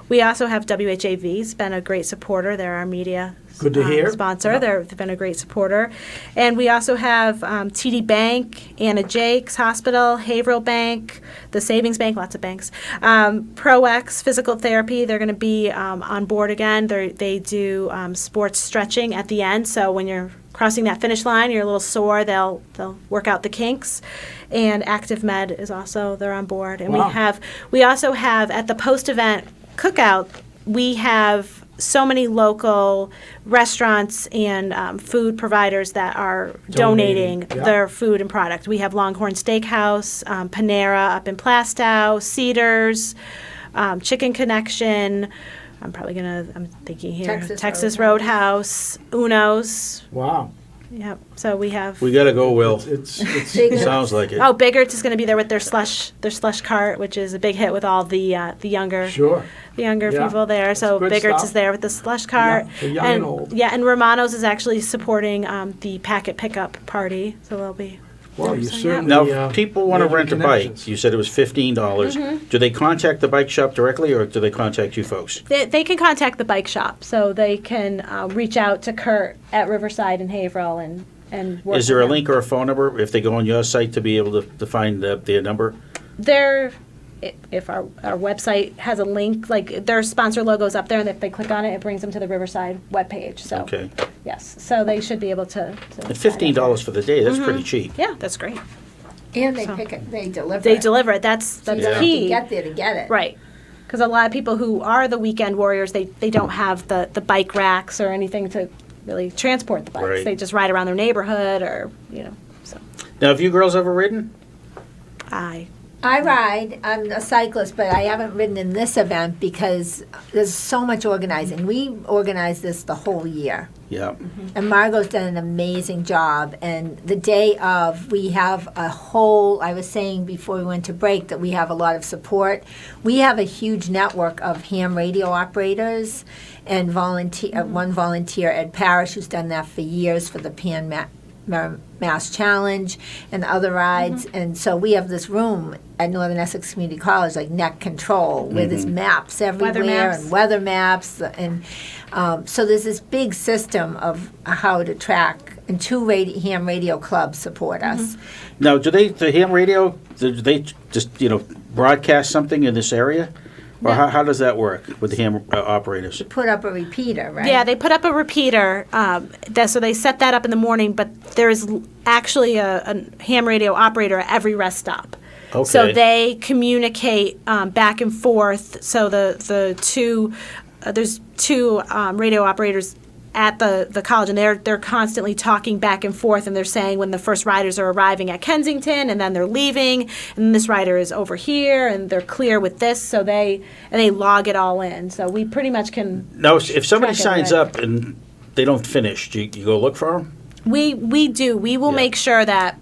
[SPEAKER 10] We also have WHAV's been a great supporter. They're our media
[SPEAKER 2] Good to hear.
[SPEAKER 10] sponsor. They've been a great supporter. And we also have TD Bank, Anna Jakes Hospital, Haverhill Bank, the Savings Bank, lots of banks, ProX Physical Therapy. They're going to be on board again. They do sports stretching at the end. So when you're crossing that finish line, you're a little sore, they'll work out the kinks. And Active Med is also, they're on board. And
[SPEAKER 2] Wow.
[SPEAKER 10] we also have at the post-event cookout, we have so many local restaurants and food providers that are donating
[SPEAKER 2] yeah.
[SPEAKER 10] their food and product. We have Longhorn Steakhouse, Panera up in Plastow, Cedars, Chicken Connection. I'm thinking here, Texas Roadhouse, Uno's.
[SPEAKER 2] Wow.
[SPEAKER 10] Yep. So we have.
[SPEAKER 1] We got to go, Will.
[SPEAKER 2] It's
[SPEAKER 1] Sounds like it.
[SPEAKER 10] Oh, Biggert's is going to be there with their slush cart, which is a big hit with all the younger
[SPEAKER 2] sure.
[SPEAKER 10] the younger
[SPEAKER 2] Yeah.
[SPEAKER 10] people there. So
[SPEAKER 2] good
[SPEAKER 10] Biggert's
[SPEAKER 2] stuff.
[SPEAKER 10] is there with the slush cart.
[SPEAKER 2] Yeah, for young and old.
[SPEAKER 10] Yeah, and Romano's is actually supporting the packet pickup party. So they'll be.
[SPEAKER 2] Well, you
[SPEAKER 10] So, yeah.
[SPEAKER 2] certainly.
[SPEAKER 1] Now, if people want to
[SPEAKER 2] made your
[SPEAKER 1] rent a bike.
[SPEAKER 2] connections.
[SPEAKER 1] You said it was $15. Do they contact the bike shop directly, or do they contact you folks?
[SPEAKER 10] They can contact the bike shop, so they can reach out to Kurt at Riverside and Haverhill and work
[SPEAKER 1] Is there
[SPEAKER 10] with
[SPEAKER 1] a
[SPEAKER 10] them.
[SPEAKER 1] link or a phone number if they go on your site to be able to find their number?
[SPEAKER 10] If our website has a link, like their sponsor logo's up there, and if they click on it, it brings them to the Riverside webpage. So
[SPEAKER 1] Okay.
[SPEAKER 10] yes, so they should be able to.
[SPEAKER 1] And $15 for the day, that's pretty cheap.
[SPEAKER 10] Yeah, that's great.
[SPEAKER 11] And they
[SPEAKER 10] So-
[SPEAKER 11] pick it, they deliver
[SPEAKER 10] They
[SPEAKER 11] it.
[SPEAKER 10] deliver it. That's
[SPEAKER 11] So you don't have to
[SPEAKER 10] key.
[SPEAKER 11] get there to get it.
[SPEAKER 10] Right. Because a lot of people who are the weekend warriors, they don't have the bike racks or anything to really transport the bikes.
[SPEAKER 1] Right.
[SPEAKER 10] They just ride around their neighborhood or, so
[SPEAKER 1] Now, have you girls ever ridden?
[SPEAKER 11] I ride. I'm a cyclist, but I haven't ridden in this event because there's so much organizing. We organize this the whole year.
[SPEAKER 1] Yeah.
[SPEAKER 11] And Margot's done an amazing job. And the day of, we have a whole, I was saying before we went to break that we have a lot of support. We have a huge network of ham radio operators and one volunteer, Ed Parrish, who's done that for years for the Mass Challenge and other rides. And so we have this room at Northern Essex Community College, like Neck Control, where there's maps everywhere
[SPEAKER 10] maps.
[SPEAKER 11] and weather maps. And so there's this big system of how to track, and two ham radio clubs support us.
[SPEAKER 1] Now, the ham radio, do they just, broadcast something in this area? Or how does that work with the ham operators?
[SPEAKER 11] Put up a repeater, right?
[SPEAKER 10] Yeah, they put up a repeater. So they set that up in the morning, but there's actually a ham radio operator at every rest stop.
[SPEAKER 1] Okay.
[SPEAKER 10] So they communicate back and forth. So the two there's two radio operators at the college, and they're constantly talking back and forth, and they're saying when the first riders are arriving at Kensington, and then they're leaving, and this rider is over here, and they're clear with this, so they log it all in. So we pretty much can.
[SPEAKER 1] Now, if somebody
[SPEAKER 10] track it
[SPEAKER 1] signs
[SPEAKER 10] right.
[SPEAKER 1] up and they don't finish, do you go look for them?
[SPEAKER 10] We do. We will
[SPEAKER 1] Yeah.
[SPEAKER 10] make sure that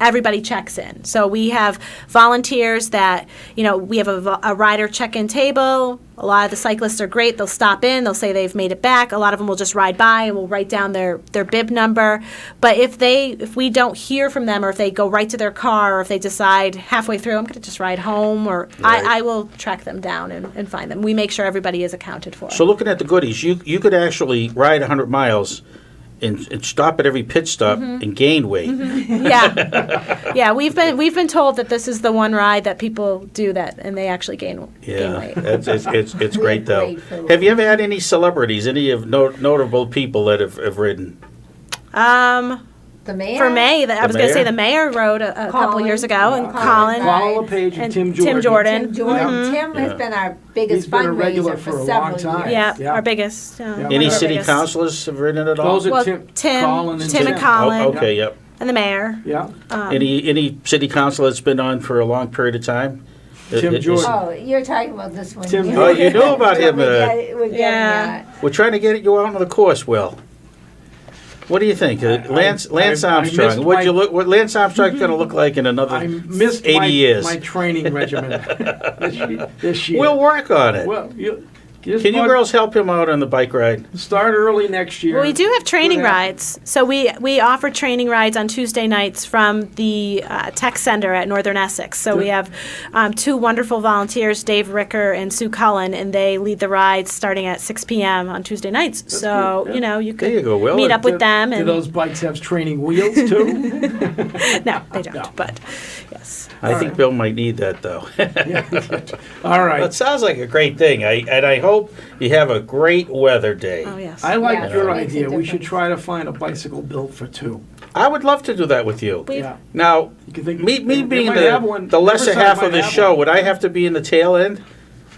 [SPEAKER 10] everybody checks in. So we have volunteers that, we have a rider check-in table. A lot of the cyclists are great. They'll stop in. They'll say they've made it back. A lot of them will just ride by and we'll write down their bib number. But if we don't hear from them, or if they go right to their car, or if they decide halfway through, I'm going to just ride home, or
[SPEAKER 1] Right.
[SPEAKER 10] I will track them down and find them. We make sure everybody is accounted for.
[SPEAKER 1] So looking at the goodies, you could actually ride 100 miles and stop at every pit stop and gain weight.
[SPEAKER 10] Yeah, we've been told that this is the one ride that people do that, and they actually gain weight.
[SPEAKER 1] It's great though.
[SPEAKER 11] Great food.
[SPEAKER 1] Have you ever had any celebrities, any of notable people that have ridden?
[SPEAKER 11] The mayor?
[SPEAKER 10] For May, I was going to say
[SPEAKER 1] mayor?
[SPEAKER 10] the mayor rode a couple
[SPEAKER 11] Colin.
[SPEAKER 10] years ago, and
[SPEAKER 11] Colin.
[SPEAKER 10] Colin
[SPEAKER 2] LePage and Tim
[SPEAKER 10] Tim
[SPEAKER 2] Jordan.
[SPEAKER 10] Jordan.
[SPEAKER 11] Tim has been our biggest
[SPEAKER 2] He's been a regular
[SPEAKER 11] fundraiser
[SPEAKER 2] for
[SPEAKER 11] for
[SPEAKER 2] a
[SPEAKER 11] several
[SPEAKER 2] long time.
[SPEAKER 11] years.
[SPEAKER 10] Yeah, our biggest. one
[SPEAKER 1] Any
[SPEAKER 10] of our
[SPEAKER 1] city
[SPEAKER 10] biggest.
[SPEAKER 1] councilors have ridden at all?
[SPEAKER 2] Those are
[SPEAKER 10] Well,
[SPEAKER 2] Tim, Colin, and
[SPEAKER 10] Tim and Colin.
[SPEAKER 1] Oh, okay, yep.
[SPEAKER 10] And the mayor.
[SPEAKER 2] Yeah.
[SPEAKER 1] Any city council that's been on for a long period of time?
[SPEAKER 2] Tim Jordan.
[SPEAKER 11] Oh, you're talking about this one.
[SPEAKER 2] Tim
[SPEAKER 11] here.
[SPEAKER 1] Oh, you know about him.
[SPEAKER 11] We're getting
[SPEAKER 10] Yeah.
[SPEAKER 11] at.
[SPEAKER 1] We're trying to get you out on the course, Will. What do you think? Lance
[SPEAKER 2] I
[SPEAKER 1] Armstrong.
[SPEAKER 2] missed
[SPEAKER 1] What Lance Armstrong's going to look like in another
[SPEAKER 2] I missed
[SPEAKER 1] 80 years?
[SPEAKER 2] my training regimen this year.
[SPEAKER 1] We'll work on it.
[SPEAKER 2] Well,
[SPEAKER 1] Can you girls help him out on the bike ride?
[SPEAKER 2] start early next year?
[SPEAKER 10] Well, we do have training
[SPEAKER 2] Good.
[SPEAKER 10] rides. So we offer training rides on Tuesday nights from the tech center at Northern Essex. So we have two wonderful volunteers, Dave Ricker and Sue Cullen, and they lead the rides starting at 6 p.m. on Tuesday nights. So,
[SPEAKER 2] good, yeah.
[SPEAKER 10] you
[SPEAKER 1] There
[SPEAKER 10] could
[SPEAKER 1] you go, Will.
[SPEAKER 10] meet up with
[SPEAKER 2] Do-
[SPEAKER 10] them.
[SPEAKER 2] Do
[SPEAKER 10] And
[SPEAKER 2] those bikes have training wheels too?
[SPEAKER 10] no, they don't.
[SPEAKER 2] No.
[SPEAKER 10] But yes.
[SPEAKER 1] I think Bill might need that, though.
[SPEAKER 2] All right.
[SPEAKER 1] That sounds like a great thing. I hope you have a great weather day.
[SPEAKER 10] Oh yes.
[SPEAKER 2] I like
[SPEAKER 11] Yeah,
[SPEAKER 2] your
[SPEAKER 11] it makes a
[SPEAKER 2] idea. We should
[SPEAKER 11] difference.
[SPEAKER 2] try to find a bicycle built for two.
[SPEAKER 1] I would love to do that with you.
[SPEAKER 10] We've-
[SPEAKER 2] Yeah.
[SPEAKER 1] Now,
[SPEAKER 2] You can think-
[SPEAKER 1] me
[SPEAKER 2] they
[SPEAKER 1] being
[SPEAKER 2] might have one.
[SPEAKER 1] the lesser
[SPEAKER 2] Riverside
[SPEAKER 1] half
[SPEAKER 2] might
[SPEAKER 1] of the
[SPEAKER 2] have
[SPEAKER 1] show,
[SPEAKER 2] one.
[SPEAKER 1] would I have to be in the tail end?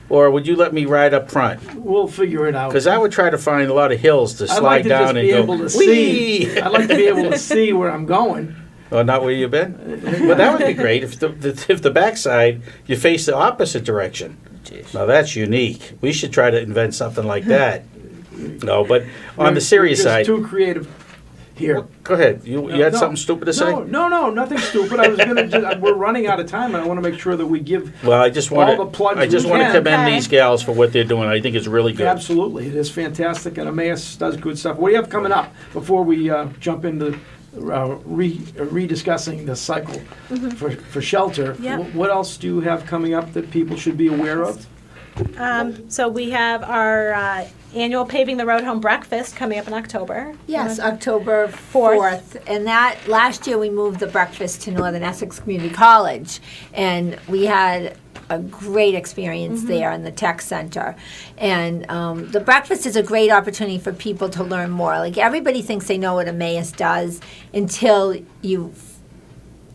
[SPEAKER 1] or would you let me ride up front?
[SPEAKER 2] We'll figure it out.
[SPEAKER 1] Because I would try to find a lot of hills to
[SPEAKER 2] I'd
[SPEAKER 1] slide
[SPEAKER 2] like to just
[SPEAKER 1] down and
[SPEAKER 2] be
[SPEAKER 1] go,
[SPEAKER 2] able to
[SPEAKER 1] whee!
[SPEAKER 2] see. I'd like to be able to see where I'm going.
[SPEAKER 1] Oh, not where you've been? Well, that would be great if the backside, you face the opposite direction. Now, that's unique. We should try to invent something like that. No, but on the serious
[SPEAKER 2] You're
[SPEAKER 1] side.
[SPEAKER 2] just too creative here.
[SPEAKER 1] Well, go ahead. You had something stupid to say?
[SPEAKER 2] No, nothing stupid. I was going to. We're running out of time, and I want to make sure that we give.
[SPEAKER 1] Well, I just want
[SPEAKER 2] all the plugs
[SPEAKER 1] I just
[SPEAKER 2] we
[SPEAKER 1] want to
[SPEAKER 2] can.
[SPEAKER 1] commend these gals for what they're doing. I think it's really good.
[SPEAKER 2] Absolutely, it is fantastic, and Emmaus does good stuff. What do you have coming up before we jump into rediscussing the cycle for shelter?
[SPEAKER 10] Yep.
[SPEAKER 2] What else do you have coming up that people should be aware of?
[SPEAKER 10] So we have our annual Paving the Road Home Breakfast coming up in October.
[SPEAKER 11] Yes, October 4th. And that, last year we moved the breakfast to Northern Essex Community College. And we had a great experience there in the tech center. And the breakfast is a great opportunity for people to learn more. Like, everybody thinks they know what Emmaus does until you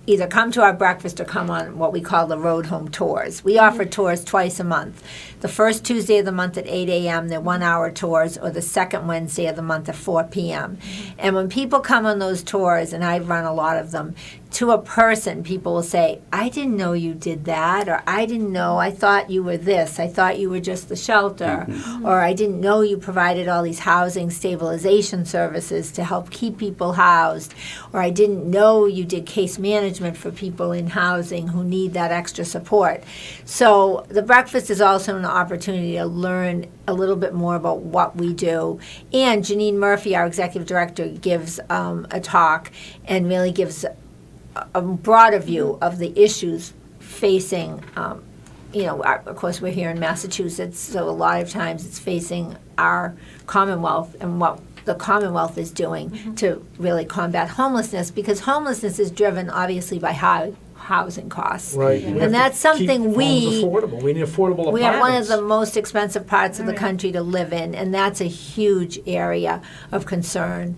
[SPEAKER 11] either come to our breakfast or come on what we call the road home tours. We offer tours twice a month. The first Tuesday of the month at 8 a.m., they're 1-hour tours, or the second Wednesday of the month at 4 p.m. And when people come on those tours, and I run a lot of them, to a person, people will say, I didn't know you did that, or I didn't know, I thought you were this, I thought you were just the shelter, or I didn't know you provided all these housing stabilization services to help keep people housed, or I didn't know you did case management for people in housing who need that extra support. So the breakfast is also an opportunity to learn a little bit more about what we do. And Janine Murphy, our executive director, gives a talk and really gives a broader view of the issues facing, of course, we're here in Massachusetts, so a lot of times it's facing our Commonwealth and what the Commonwealth is doing to really combat homelessness, because homelessness is driven, obviously, by high housing costs.
[SPEAKER 2] Right.
[SPEAKER 11] And that's something
[SPEAKER 2] homes affordable. We need affordable apartments.
[SPEAKER 11] we have one of the most expensive parts of the country to live in, and that's a huge area of concern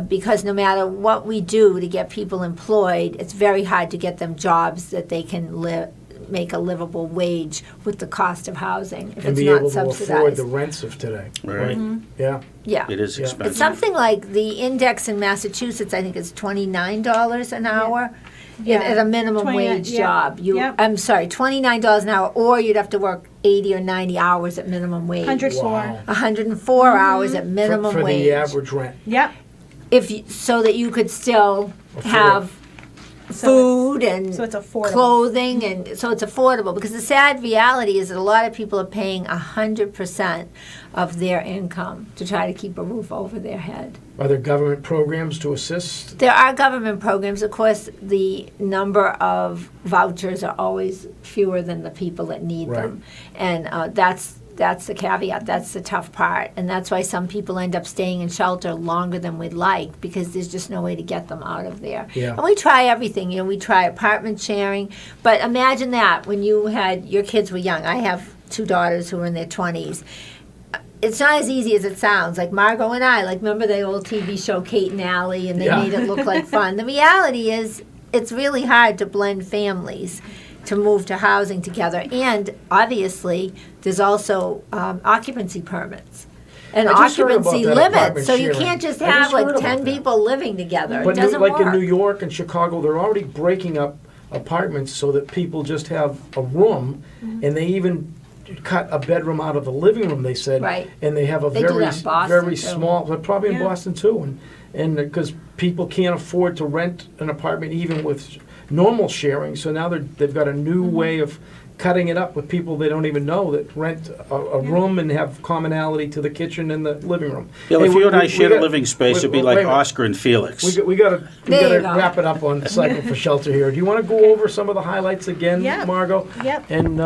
[SPEAKER 11] because no matter what we do to get people employed, it's very hard to get them jobs that they can make a livable wage with the cost of housing if
[SPEAKER 2] and
[SPEAKER 11] it's
[SPEAKER 2] be
[SPEAKER 11] not
[SPEAKER 2] able to afford
[SPEAKER 11] subsidized.
[SPEAKER 2] the rents of today.
[SPEAKER 1] Right.
[SPEAKER 2] Yeah.
[SPEAKER 11] Yeah.
[SPEAKER 1] It is expensive.
[SPEAKER 11] It's something like the index in Massachusetts, I think it's $29 an hour. At a minimum
[SPEAKER 10] 29,
[SPEAKER 11] wage
[SPEAKER 10] yeah.
[SPEAKER 11] job.
[SPEAKER 10] Yep.
[SPEAKER 11] I'm sorry, $29 an hour, or you'd have to work 80 or 90 hours at minimum wage.
[SPEAKER 10] 104.
[SPEAKER 2] Wow.
[SPEAKER 11] 104 hours at minimum
[SPEAKER 2] for
[SPEAKER 11] wage.
[SPEAKER 2] the average rent.
[SPEAKER 10] Yep.
[SPEAKER 11] So that you could still
[SPEAKER 2] Afford.
[SPEAKER 11] have food and
[SPEAKER 10] so it's affordable.
[SPEAKER 11] clothing, and so it's affordable. Because the sad reality is that a lot of people are paying 100% of their income to try to keep a roof over their head.
[SPEAKER 2] Are there government programs to assist?
[SPEAKER 11] There are government programs. Of course, the number of vouchers are always fewer than the people that need them. And that's the caveat. That's the tough part. And that's why some people end up staying in shelter longer than we'd like, because there's just no way to get them out of there.
[SPEAKER 2] Yeah.
[SPEAKER 11] And we try everything. We try apartment sharing. But imagine that when your kids were young. I have 2 daughters who are in their 20s. It's not as easy as it sounds. Like Margot and I, remember the old TV show Kate and Allie, and they made it look like fun. The reality is it's really hard to blend families, to move to housing together. And obviously, there's also occupancy permits and
[SPEAKER 2] I just heard about
[SPEAKER 11] occupancy
[SPEAKER 2] that
[SPEAKER 11] limits.
[SPEAKER 2] apartment
[SPEAKER 11] So you
[SPEAKER 2] sharing.
[SPEAKER 11] can't just
[SPEAKER 2] I
[SPEAKER 11] have
[SPEAKER 2] just heard about
[SPEAKER 11] 10
[SPEAKER 2] that.
[SPEAKER 11] people living together.
[SPEAKER 2] But
[SPEAKER 11] it doesn't
[SPEAKER 2] like
[SPEAKER 11] work.
[SPEAKER 2] in New York and Chicago, they're already breaking up apartments so that people just have a room, and they even cut a bedroom out of the living room, they said.
[SPEAKER 11] Right.
[SPEAKER 2] And they have a
[SPEAKER 11] They do
[SPEAKER 2] very,
[SPEAKER 11] that in Boston,
[SPEAKER 2] very
[SPEAKER 11] too.
[SPEAKER 2] small, but probably in Boston too. And because people can't afford to rent an apartment even with normal sharing, so now they've got a new way of cutting it up with people they don't even know that rent a room and have commonality to the kitchen and the living room.
[SPEAKER 1] Bill,
[SPEAKER 2] Hey,
[SPEAKER 1] if you and I
[SPEAKER 2] we
[SPEAKER 1] shared a
[SPEAKER 2] got-
[SPEAKER 1] living space, it'd be
[SPEAKER 2] wait,
[SPEAKER 1] like
[SPEAKER 2] wait.
[SPEAKER 1] Oscar and Felix.
[SPEAKER 2] We got to
[SPEAKER 11] There you go.
[SPEAKER 2] wrap it up on the cycle for shelter here. Do you want to go over some of the highlights again,
[SPEAKER 10] Yeah.
[SPEAKER 2] Margot?
[SPEAKER 10] Yep.
[SPEAKER 2] And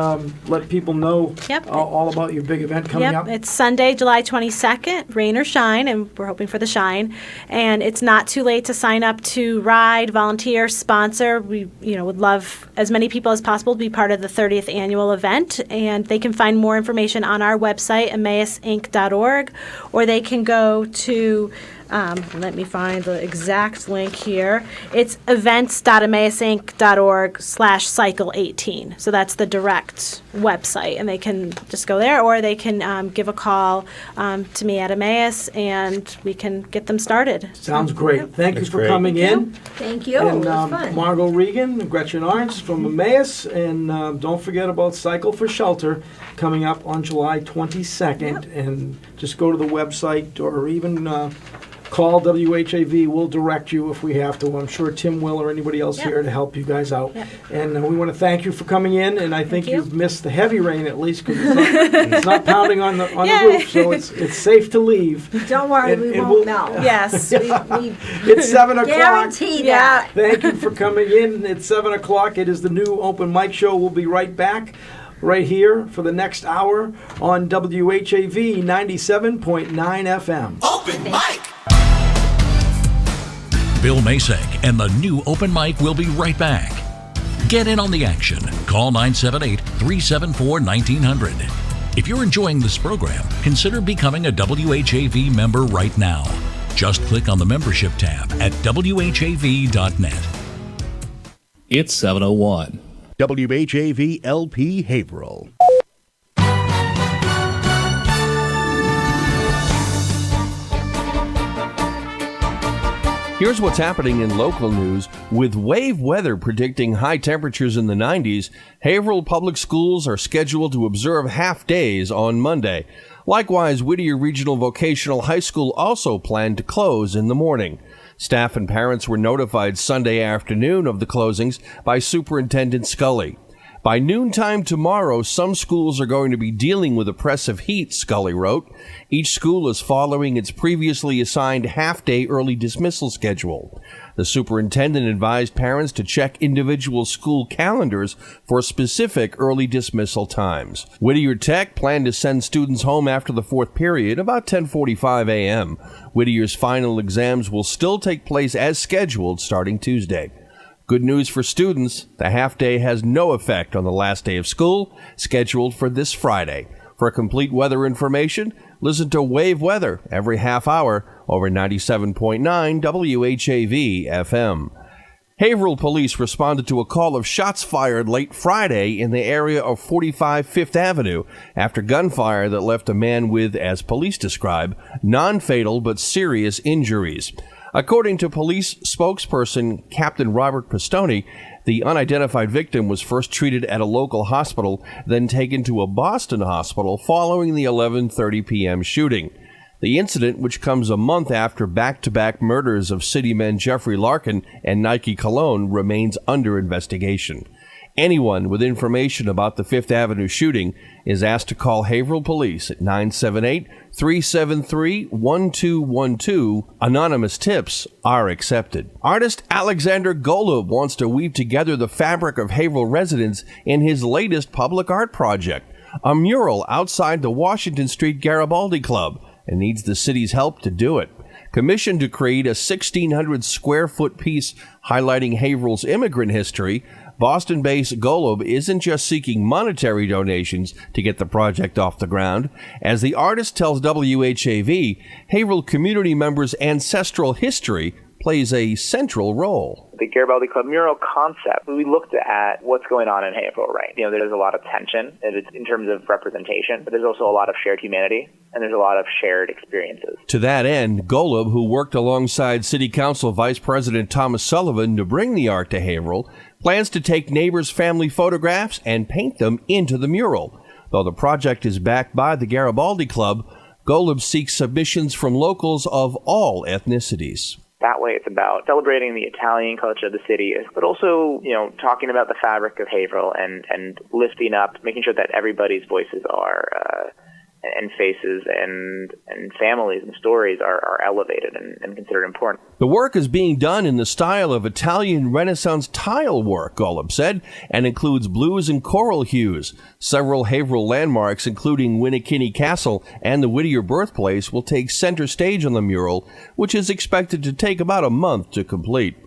[SPEAKER 2] let people know
[SPEAKER 10] Yep.
[SPEAKER 2] all about your big event coming up?
[SPEAKER 10] It's Sunday, July 22nd, rain or shine, and we're hoping for the shine. And it's not too late to sign up to ride, volunteer, sponsor. We, would love as many people as possible to be part of the 30th annual event. And they can find more information on our website, emmausinc.org, or they can go to Let me find the exact link here. It's events.emausinc.org/cycle18. So that's the direct website, and they can just go there, or they can give a call to me at Emmaus, and we can get them started.
[SPEAKER 2] Sounds great. Thank you for coming in.
[SPEAKER 11] Thank you.
[SPEAKER 2] And
[SPEAKER 11] It was fun.
[SPEAKER 2] Margot Regan and Gretchen Arntz from Emmaus. And don't forget about Cycle for Shelter coming up on July 22nd. And just go to the website or even call WHAV. We'll direct you if we have to. I'm sure Tim will or anybody else here to help you guys out. And we want to thank you for coming in. And I think you've missed the heavy rain at least, because it's not pounding on the roof, so it's safe to leave.
[SPEAKER 11] Don't worry,
[SPEAKER 2] And-
[SPEAKER 11] we
[SPEAKER 2] and
[SPEAKER 11] won't melt.
[SPEAKER 10] Yes.
[SPEAKER 11] we
[SPEAKER 2] It's 7 o'clock.
[SPEAKER 11] guarantee that.
[SPEAKER 2] Thank you for coming in. It's 7 o'clock. It is the new open mic show. We'll be right back right here for the next hour on WHAV 97.9 FM.
[SPEAKER 7] Open mic.
[SPEAKER 3] Bill Masek and the new open mic will be right back. Get in on the action. Call 978-374-1900. If you're enjoying this program, consider becoming a WHAV member right now. Just click on the membership tab at WHAV.net.
[SPEAKER 12] It's 7:01.
[SPEAKER 9] WHAV LP Haverhill.
[SPEAKER 8] Here's what's happening in local news. With WHAV weather predicting high temperatures in the 90s, Haverhill Public Schools are scheduled to observe half-days on Monday. Likewise, Whittier Regional Vocational High School also planned to close in the morning. Staff and parents were notified Sunday afternoon of the closings by Superintendent Scully. By noontime tomorrow, some schools are going to be dealing with oppressive heat, Scully wrote. Each school is following its previously assigned half-day early dismissal schedule. The superintendent advised parents to check individual school calendars for specific early dismissal times. Whittier Tech planned to send students home after the fourth period, about 10:45 a.m. Whittier's final exams will still take place as scheduled starting Tuesday. Good news for students, the half-day has no effect on the last day of school, scheduled for this Friday. For complete weather information, listen to WHAV Weather every half hour over 97.9 WHAV FM. Haverhill police responded to a call of shots fired late Friday in the area of 45 Fifth Avenue after gunfire that left a man with, as police describe, non-fatal but serious injuries. According to police spokesperson Captain Robert Pistone, the unidentified victim was first treated at a local hospital, then taken to a Boston hospital following the 11:30 p.m. shooting. The incident, which comes a month after back-to-back murders of city men Jeffrey Larkin and Nike Cologne, remains under investigation. Anyone with information about the Fifth Avenue shooting is asked to call Haverhill Police at 978-373-1212. Anonymous tips are accepted. Artist Alexandra Golub wants to weave together the fabric of Haverhill residents in his latest public art project, a mural outside the Washington Street Garibaldi Club, and needs the city's help to do it. Commissioned to create a 1,600-square-foot piece highlighting Haverhill's immigrant history, Boston-based Golub isn't just seeking monetary donations to get the project off the ground. As the artist tells WHAV, Haverhill community members' ancestral history plays a central role.
[SPEAKER 14] The Garibaldi Club mural concept, we looked at what's going on in Haverhill, right? You know, there's a lot of tension in terms of representation, but there's also a lot of shared humanity, and there's a lot of shared experiences.
[SPEAKER 8] To that end, Golub, who worked alongside City Council Vice President Thomas Sullivan to bring the art to Haverhill, plans to take neighbors' family photographs and paint them into the mural. Though the project is backed by the Garibaldi Club, Golub seeks submissions from locals of all ethnicities.
[SPEAKER 14] That way it's about celebrating the Italian culture of the city, but also, you know, talking about the fabric of Haverhill and lifting up, making sure that everybody's voices are and faces and families and stories are elevated and considered important.
[SPEAKER 8] The work is being done in the style of Italian Renaissance tile work, Golub said, and includes blues and coral hues. Several Haverhill landmarks, including Winnikinny Castle and the Whittier birthplace, will take center stage on the mural, which is expected to take about a month to complete.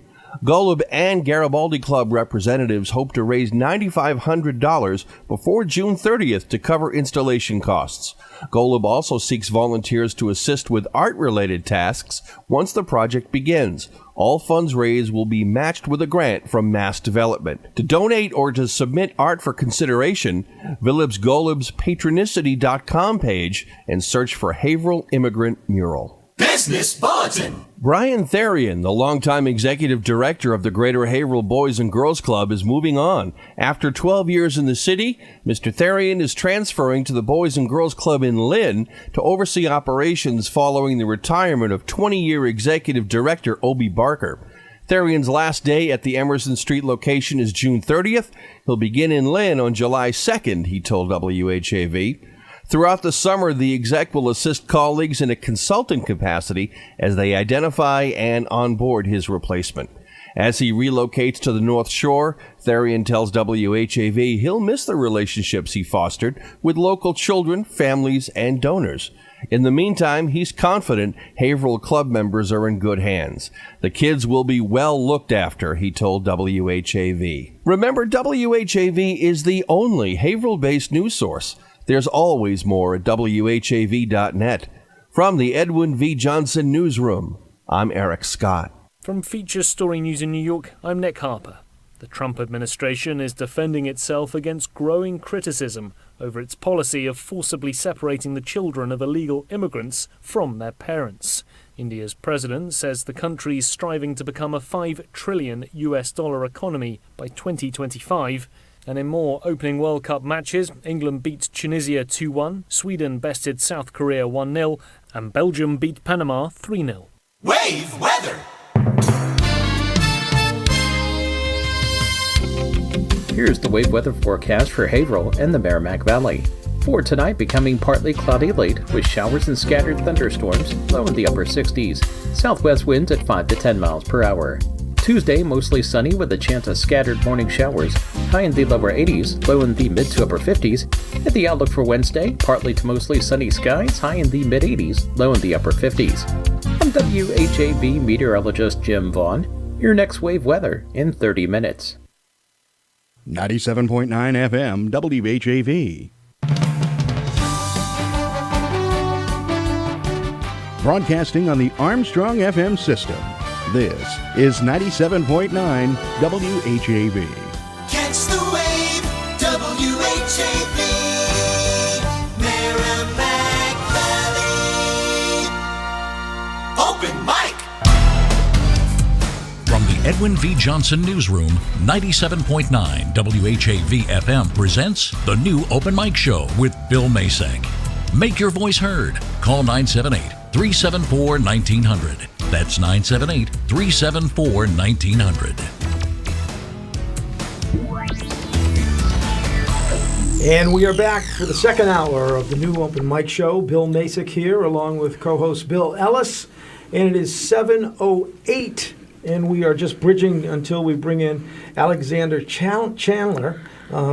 [SPEAKER 8] Golub and Garibaldi Club representatives hope to raise $9,500 before June 30th to cover installation costs. Golub also seeks volunteers to assist with art-related tasks once the project begins. All funds raised will be matched with a grant from Mass Development. To donate or to submit art for consideration, visit Golub's patronicity.com page and search for Haverhill Immigrant Mural.
[SPEAKER 7] Business Bulletin.
[SPEAKER 8] Brian Therian, the longtime executive director of the Greater Haverhill Boys and Girls Club, is moving on. After 12 years in the city, Mr. Therian is transferring to the Boys and Girls Club in Lynn to oversee operations following the retirement of 20-year executive director Obie Barker. Therian's last day at the Emerson Street location is June 30th. He'll begin in Lynn on July 2nd, he told WHAV. Throughout the summer, the exec will assist colleagues in a consultant capacity as they identify and onboard his replacement. As he relocates to the North Shore, Therian tells WHAV he'll miss the relationships he fostered with local children, families, and donors. In the meantime, he's confident Haverhill Club members are in good hands. The kids will be well looked after, he told WHAV. Remember, WHAV is the only Haverhill-based news source. There's always more at WHAV.net. From the Edwin V. Johnson Newsroom, I'm Eric Scott.
[SPEAKER 15] From Feature Story News in New York, I'm Nick Harper. The Trump administration is defending itself against growing criticism over its policy of forcibly separating the children of illegal immigrants from their parents. India's president says the country is striving to become a $5 trillion economy by 2025. And in more opening World Cup matches, England beat Tunisia 2-1, Sweden bested South Korea 1-0, and Belgium beat Panama 3-0.
[SPEAKER 7] Wave weather.
[SPEAKER 13] Here's the wave weather forecast for Haverhill and the Merrimack Valley. For tonight, becoming partly cloudy late with showers and scattered thunderstorms, low in the upper 60s. Southwest winds at 5 to 10 miles per hour. Tuesday, mostly sunny with a chance of scattered morning showers, high in the lower 80s, low in the mid to upper 50s. And the outlook for Wednesday, partly to mostly sunny skies, high in the mid 80s, low in the upper 50s. I'm WHAV meteorologist Jim Vaughn. Your next wave weather in 30 minutes.
[SPEAKER 9] 97.9 FM WHAV. Broadcasting on the Armstrong FM system. This is 97.9 WHAV.
[SPEAKER 7] Catch the wave. WHAV. Merrimack Valley. Open mic.
[SPEAKER 3] From the Edwin V. Johnson Newsroom, 97.9 WHAV FM presents the new Open Mic Show with Bill Masek. Make your voice heard. Call 978-374-1900. That's 978-374-1900.
[SPEAKER 2] And we are back for the second hour of the new Open Mic Show. Bill Masek here, along with co-host Bill Ellis. And it is 7:08, and we are just bridging until we bring in Alexandra Chandler.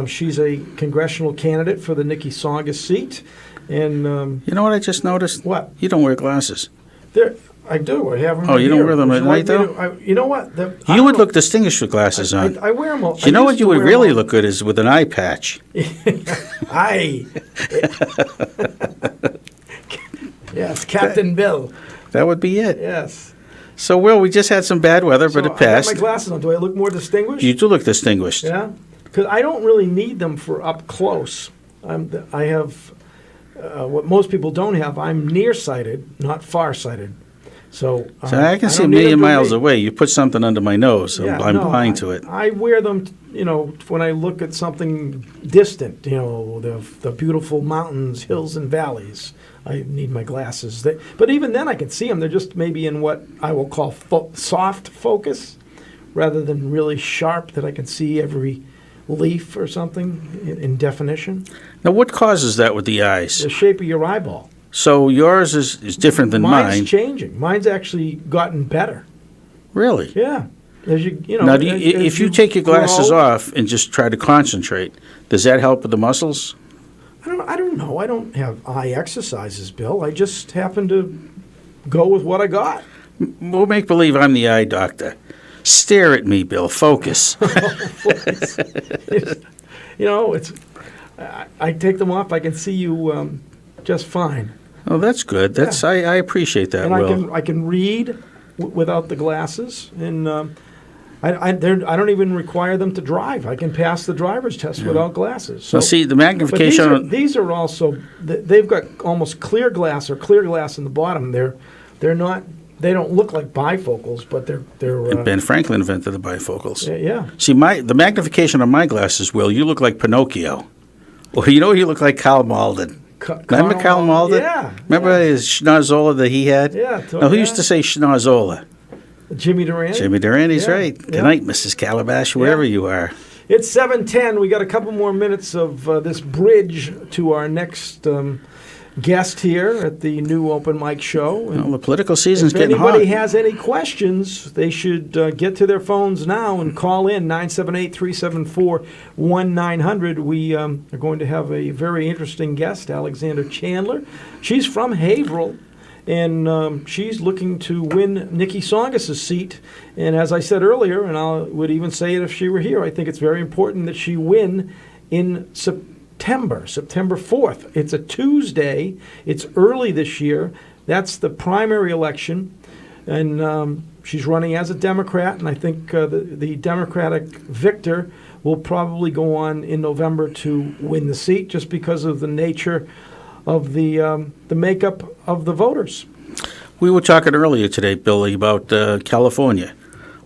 [SPEAKER 2] She's a congressional candidate for the Nikki Songa seat. And
[SPEAKER 1] you know what I just noticed?
[SPEAKER 2] What?
[SPEAKER 1] You don't wear glasses.
[SPEAKER 2] I do. I have them.
[SPEAKER 1] Oh, you don't wear them at night,
[SPEAKER 2] though? You know what?
[SPEAKER 1] You would look distinguished with glasses on.
[SPEAKER 2] I wear them all.
[SPEAKER 1] You know what you would really look good is with an eye patch.
[SPEAKER 2] Yes, Captain Bill.
[SPEAKER 1] That would be it.
[SPEAKER 2] Yes.
[SPEAKER 1] So, Will, we just had some bad weather, but it passed.
[SPEAKER 2] I got my glasses on. Do I look more distinguished?
[SPEAKER 1] You do look distinguished.
[SPEAKER 2] Yeah? Because I don't really need them for up close. I have what most people don't have. I'm nearsighted, not farsighted. So
[SPEAKER 1] I can see a million miles away. You put something under my nose. I'm blind to it.
[SPEAKER 2] I wear them, when I look at something distant, the beautiful mountains, hills, and valleys. I need my glasses. But even then I can see them. They're just maybe in what I will call soft focus rather than really sharp that I can see every leaf or something in definition.
[SPEAKER 1] Now, what causes that with the eyes?
[SPEAKER 2] The shape of your eyeball.
[SPEAKER 1] So yours is different than mine.
[SPEAKER 2] Mine's changing. Mine's actually gotten better.
[SPEAKER 1] Really?
[SPEAKER 2] Yeah. As you
[SPEAKER 1] now, if you take your glasses off and just try to concentrate, does that help with the muscles?
[SPEAKER 2] I don't know. I don't have eye exercises, Bill. I just happen to go with what I got.
[SPEAKER 1] We'll make believe I'm the eye doctor. Stare at me, Bill. Focus.
[SPEAKER 2] It's. I take them off. I can see you just fine.
[SPEAKER 1] Oh, that's good. That's I appreciate that,
[SPEAKER 2] And
[SPEAKER 1] Will.
[SPEAKER 2] I can read without the glasses, and I don't even require them to drive. I can pass the driver's test without glasses. So
[SPEAKER 1] Now, see, the magnification...
[SPEAKER 2] But these are also, they've got almost clear glass or clear glass in the bottom. They're not, they don't look like bifocals, but they're
[SPEAKER 1] Ben Franklin invented the bifocals.
[SPEAKER 2] yeah.
[SPEAKER 1] See, the magnification on my glasses, Will, you look like Pinocchio. Well, you look like Karl Malden. Remember Karl Malden?
[SPEAKER 2] Yeah.
[SPEAKER 1] Remember his schnozzola that he had?
[SPEAKER 2] Yeah.
[SPEAKER 1] Now, who used to say schnozzola?
[SPEAKER 2] Jimmy Durante.
[SPEAKER 1] Jimmy Durante, he's
[SPEAKER 2] Yeah,
[SPEAKER 1] right.
[SPEAKER 2] yeah.
[SPEAKER 1] Good night, Mrs. Calabash, wherever you are.
[SPEAKER 2] It's 7:10. We got a couple more minutes of this bridge to our next guest here at the new open mic show.
[SPEAKER 1] Well, the political season's
[SPEAKER 2] if
[SPEAKER 1] getting hot.
[SPEAKER 2] anybody has any questions, they should get to their phones now and call in 978-374-1900. We are going to have a very interesting guest, Alexandra Chandler. She's from Haverhill, and she's looking to win Nikki Songus' seat. And as I said earlier, and I would even say it if she were here, I think it's very important that she win in September 4th. It's a Tuesday. It's early this year. That's the primary election. And she's running as a Democrat, and I think the Democratic victor will probably go on in November to win the seat just because of the nature of the makeup of the voters.
[SPEAKER 1] We were talking earlier today, Billy, about California,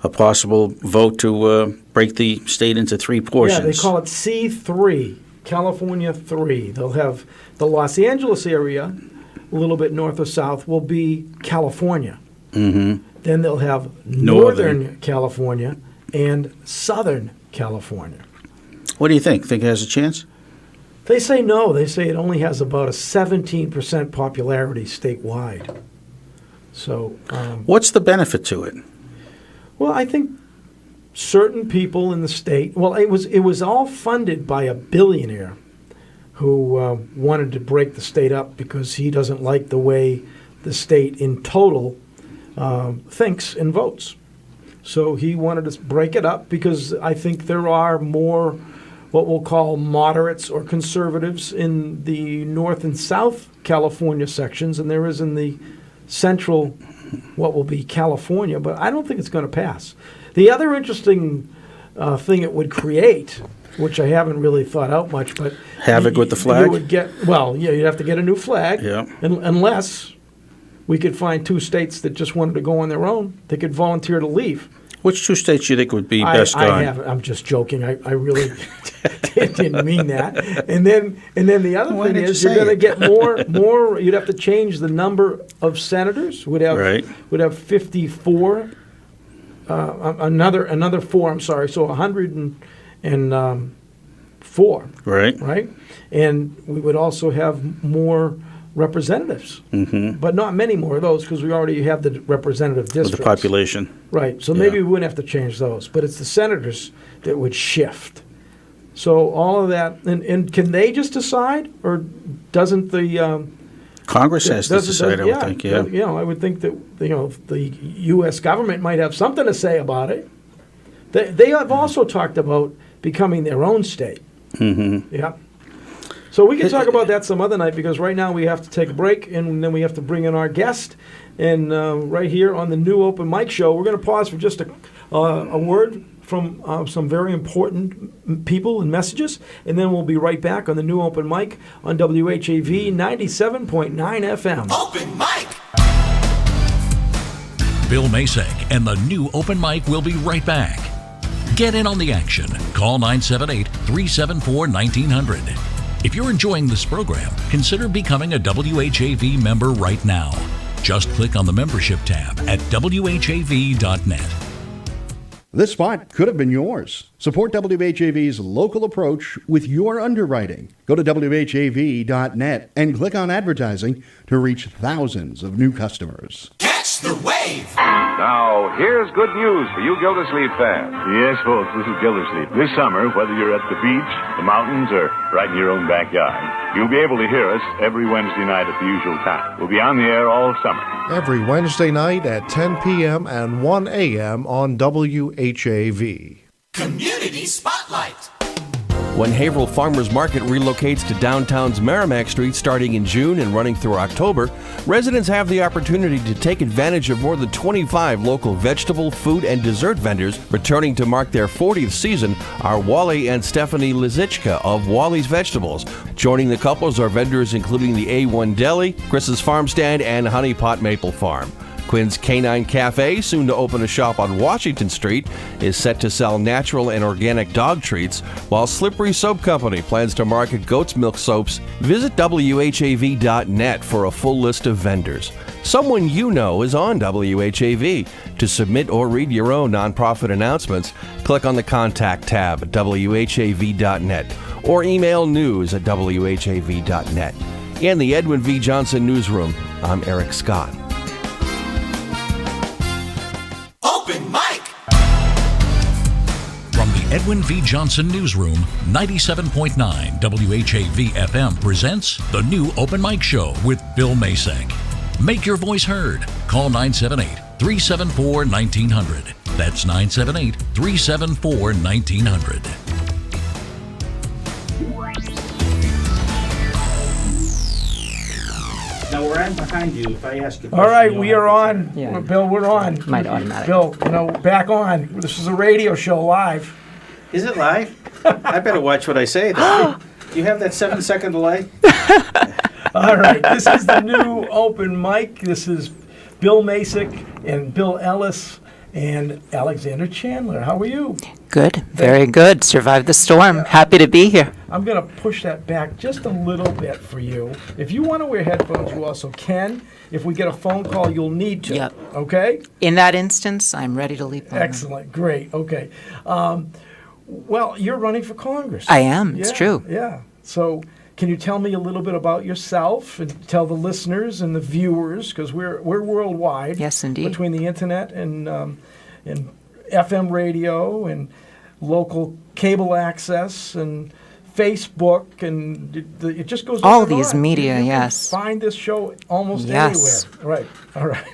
[SPEAKER 1] a possible vote to break the state into three portions.
[SPEAKER 2] Yeah, they call it C3, California 3. They'll have the Los Angeles area, a little bit north or south, will be California.
[SPEAKER 1] Mm-hmm.
[SPEAKER 2] Then they'll have Northern California and Southern California.
[SPEAKER 1] What do you think? Think it has a chance?
[SPEAKER 2] They say no. They say it only has about a 17% popularity statewide. So,
[SPEAKER 1] what's the benefit to it?
[SPEAKER 2] Well, I think certain people in the state. Well, it was all funded by a billionaire who wanted to break the state up because he doesn't like the way the state in total thinks and votes. So he wanted to break it up because I think there are more what we'll call moderates or conservatives in the North and South California sections than there is in the central, what will be California, but I don't think it's going to pass. The other interesting thing it would create, which I haven't really thought out much, but
[SPEAKER 1] havoc with the flag.
[SPEAKER 2] You would get you'd have to get a new flag, unless we could find two states that just wanted to go on their own. They could volunteer to leave.
[SPEAKER 1] Which two states do you think would be best gone?
[SPEAKER 2] I'm just joking. I really didn't mean that. And then the other thing is you're going to get more. You'd have to change the number of senators. Would have 54. Another 4. I'm sorry. So 104. Right. And we would also have more representatives, but not many more of those because we already have the representative districts.
[SPEAKER 1] The population.
[SPEAKER 2] Right, so maybe we wouldn't have to change those, but it's the senators that would shift. So all of that, and can they just decide, or doesn't the
[SPEAKER 1] Congress has to decide? I would think. Yeah,
[SPEAKER 2] I would think that the U.S. government might have something to say about it. They have also talked about becoming their own state.
[SPEAKER 1] Mm-hmm.
[SPEAKER 2] Yeah. So we can talk about that some other night because right now we have to take a break and then we have to bring in our guest. And right here on the new open mic show, we're going to pause for just a word from some very important people and messages. And then we'll be right back on the new open mic on WHAV 97.9 FM.
[SPEAKER 7] Open mic!
[SPEAKER 3] Bill Masek and the new open mic will be right back. Get in on the action. Call 978-374-1900. If you're enjoying this program, consider becoming a WHAV member right now. Just click on the membership tab at WHAV.net.
[SPEAKER 9] This spot could have been yours. Support WHAV's local approach with your underwriting. Go to WHAV.net and click on advertising to reach thousands of new customers.
[SPEAKER 7] Get Catch the wave.
[SPEAKER 16] Now, here's good news for you Gildersleeve fans.
[SPEAKER 17] Yes, folks, this is Gildersleeve. This summer, whether you're at the beach, the mountains, or right in your own backyard, you'll be able to hear us every Wednesday night at the usual time. We'll be on the air all summer.
[SPEAKER 6] Every Wednesday night at 10 p.m. and 1 a.m. on WHAV.
[SPEAKER 7] Community Spotlight.
[SPEAKER 8] When Haverhill Farmers Market relocates to downtown's Merrimack Street starting in June and running through October, residents have the opportunity to take advantage of more than 25 local vegetable, food, and dessert vendors. Returning to mark their 40th season are Wally and Stephanie Lizichka of Wally's Vegetables. Joining the couples are vendors including the A1 Deli, Chris's Farm Stand, and Honey Pot Maple Farm. Quinn's Canine Cafe, soon to open a shop on Washington Street, is set to sell natural and organic dog treats, while Slippery Soap Company plans to market goat's milk soaps. Visit WHAV.net for a full list of vendors. Someone you know is on WHAV. To submit or read your own nonprofit announcements, click on the Contact tab at WHAV.net or email news@WHAV.net. In the Edwin V. Johnson Newsroom, I'm Eric Scott.
[SPEAKER 7] Open mic.
[SPEAKER 3] From the Edwin V. Johnson Newsroom, 97.9 WHAV FM presents the new Open Mic Show with Bill Masek. Make your voice heard. Call 978-374-1900. That's 978-374-1900.
[SPEAKER 1] Now we're on behind you. If I ask you a
[SPEAKER 2] All
[SPEAKER 1] question,
[SPEAKER 2] right,
[SPEAKER 1] you
[SPEAKER 2] we
[SPEAKER 1] don't
[SPEAKER 2] are
[SPEAKER 1] have
[SPEAKER 2] on.
[SPEAKER 1] to say-
[SPEAKER 2] Yeah. Bill, we're on.
[SPEAKER 18] Might automatic.
[SPEAKER 2] Bill, back on. This is a radio show live.
[SPEAKER 1] Is it live? I better watch what I say. Then. You have that 7-second delay?
[SPEAKER 2] All right, this is the new open mic. This is Bill Masek and Bill Ellis and Alexandra Chandler. How are you?
[SPEAKER 18] Good, very good. Survived the storm. Happy to be here.
[SPEAKER 2] I'm going to push that back just a little bit for you. If you want to wear headphones, you also can. If we get a phone call, you'll need to.
[SPEAKER 18] Yep.
[SPEAKER 2] Okay?
[SPEAKER 18] In that instance, I'm ready to leap on them.
[SPEAKER 2] Excellent. Great. Okay. Well, you're running for Congress.
[SPEAKER 18] I am. It's true.
[SPEAKER 2] Yeah. So can you tell me a little bit about yourself and tell the listeners and the viewers, because we're worldwide.
[SPEAKER 18] Yes, indeed.
[SPEAKER 2] Between the internet and FM radio and local cable access and Facebook, and it just goes
[SPEAKER 18] all
[SPEAKER 2] on and
[SPEAKER 18] these
[SPEAKER 2] on.
[SPEAKER 18] media,
[SPEAKER 2] You can
[SPEAKER 18] yes.
[SPEAKER 2] find this show almost
[SPEAKER 18] Yes.
[SPEAKER 2] anywhere. Right. All right.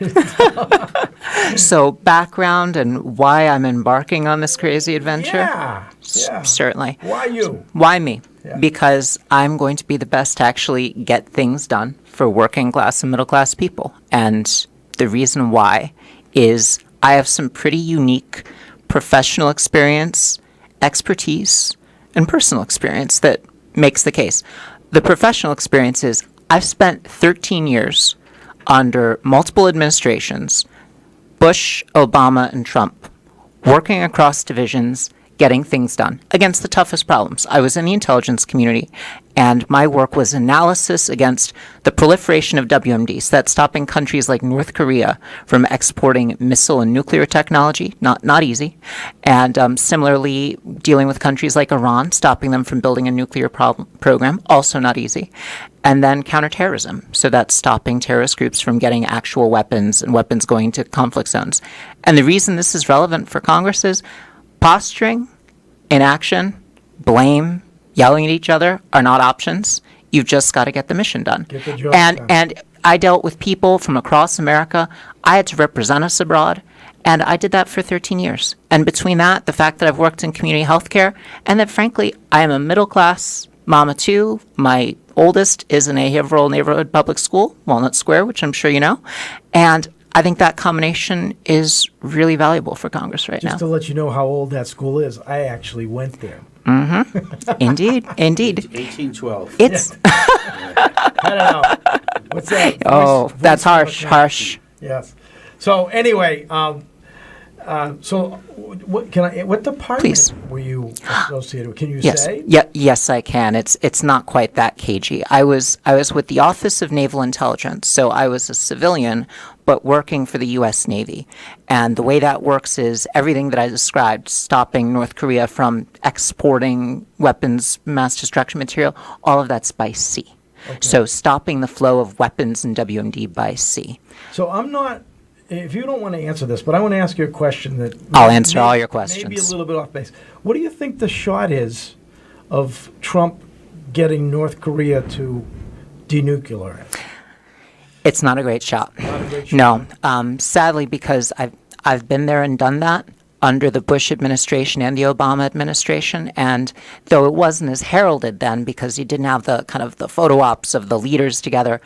[SPEAKER 18] So background and why I'm embarking on this crazy adventure?
[SPEAKER 2] Yeah.
[SPEAKER 18] Certainly.
[SPEAKER 2] Why you?
[SPEAKER 18] Why me?
[SPEAKER 2] Yeah.
[SPEAKER 18] Because I'm going to be the best to actually get things done for working class and middle class people. And the reason why is I have some pretty unique professional experience, expertise, and personal experience that makes the case. The professional experience is I've spent 13 years under multiple administrations, Bush, Obama, and Trump, working across divisions, getting things done against the toughest problems. I was in the intelligence community, and my work was analysis against the proliferation of WMDs, that's stopping countries like North Korea from exporting missile and nuclear technology, not easy, and similarly dealing with countries like Iran, stopping them from building a nuclear program, also not easy, and then counterterrorism, so that's stopping terrorist groups from getting actual weapons and weapons going to conflict zones. And the reason this is relevant for Congress is posturing, inaction, blame, yelling at each other are not options. You've just got to get the mission done.
[SPEAKER 2] Get the job
[SPEAKER 18] and
[SPEAKER 2] done.
[SPEAKER 18] and I dealt with people from across America. I had to represent us abroad, and I did that for 13 years. And between that, the fact that I've worked in community health care, and that frankly, I am a middle class mama too. My oldest is in a Haverhill neighborhood public school, Walnut Square, which I'm sure you know. And I think that combination is really valuable for Congress right
[SPEAKER 2] Just
[SPEAKER 18] now.
[SPEAKER 2] to let you know how old that school is, I actually went there.
[SPEAKER 18] Mm-hmm. Indeed.
[SPEAKER 1] 1812.
[SPEAKER 18] It's
[SPEAKER 2] I don't know. What's that?
[SPEAKER 18] Oh,
[SPEAKER 2] Voice
[SPEAKER 18] that's
[SPEAKER 2] of
[SPEAKER 18] harsh.
[SPEAKER 2] a-
[SPEAKER 18] Harsh.
[SPEAKER 2] Yes. So anyway, what department
[SPEAKER 18] Please.
[SPEAKER 2] were you associated with? Can you
[SPEAKER 18] Yes.
[SPEAKER 2] say?
[SPEAKER 18] Yes, I can. It's not quite that cagey. I was with the Office of Naval Intelligence, so I was a civilian, but working for the U.S. Navy. And the way that works is everything that I described, stopping North Korea from exporting weapons, mass destruction material, all of that's by sea.
[SPEAKER 2] Okay.
[SPEAKER 18] So stopping the flow of weapons and WMD by sea.
[SPEAKER 2] So I'm not if you don't want to answer this, but I want to ask you a question that
[SPEAKER 18] I'll answer all your questions.
[SPEAKER 2] Maybe a little bit off base. What do you think the shot is of Trump getting North Korea to denuclearize?
[SPEAKER 18] It's not a great shot.
[SPEAKER 2] Not a great shot.
[SPEAKER 18] No, sadly, because I've been there and done that under the Bush administration and the Obama administration, and though it wasn't as heralded then because you didn't have the kind of the photo ops of the leaders together,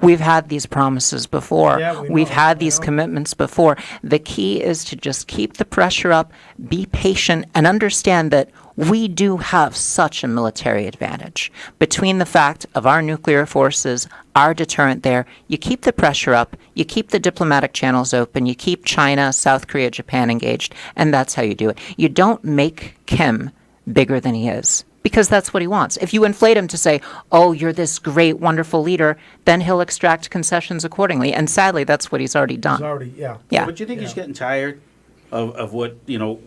[SPEAKER 18] we've had these promises before.
[SPEAKER 2] Yeah,
[SPEAKER 18] we've had these commitments before. The key is to just keep the pressure up, be patient, and understand that we do have such a military advantage. Between the fact of our nuclear forces, our deterrent there, you keep the pressure up, you keep the diplomatic channels open, you keep China, South Korea, Japan engaged, and that's how you do it. You don't make Kim bigger than he is, because that's what he wants. If you inflate him to say, oh, you're this great, wonderful leader, then he'll extract concessions accordingly. And sadly, that's what he's already done.
[SPEAKER 2] He's already, yeah.
[SPEAKER 18] Yeah.
[SPEAKER 1] But do you think he's getting tired of what,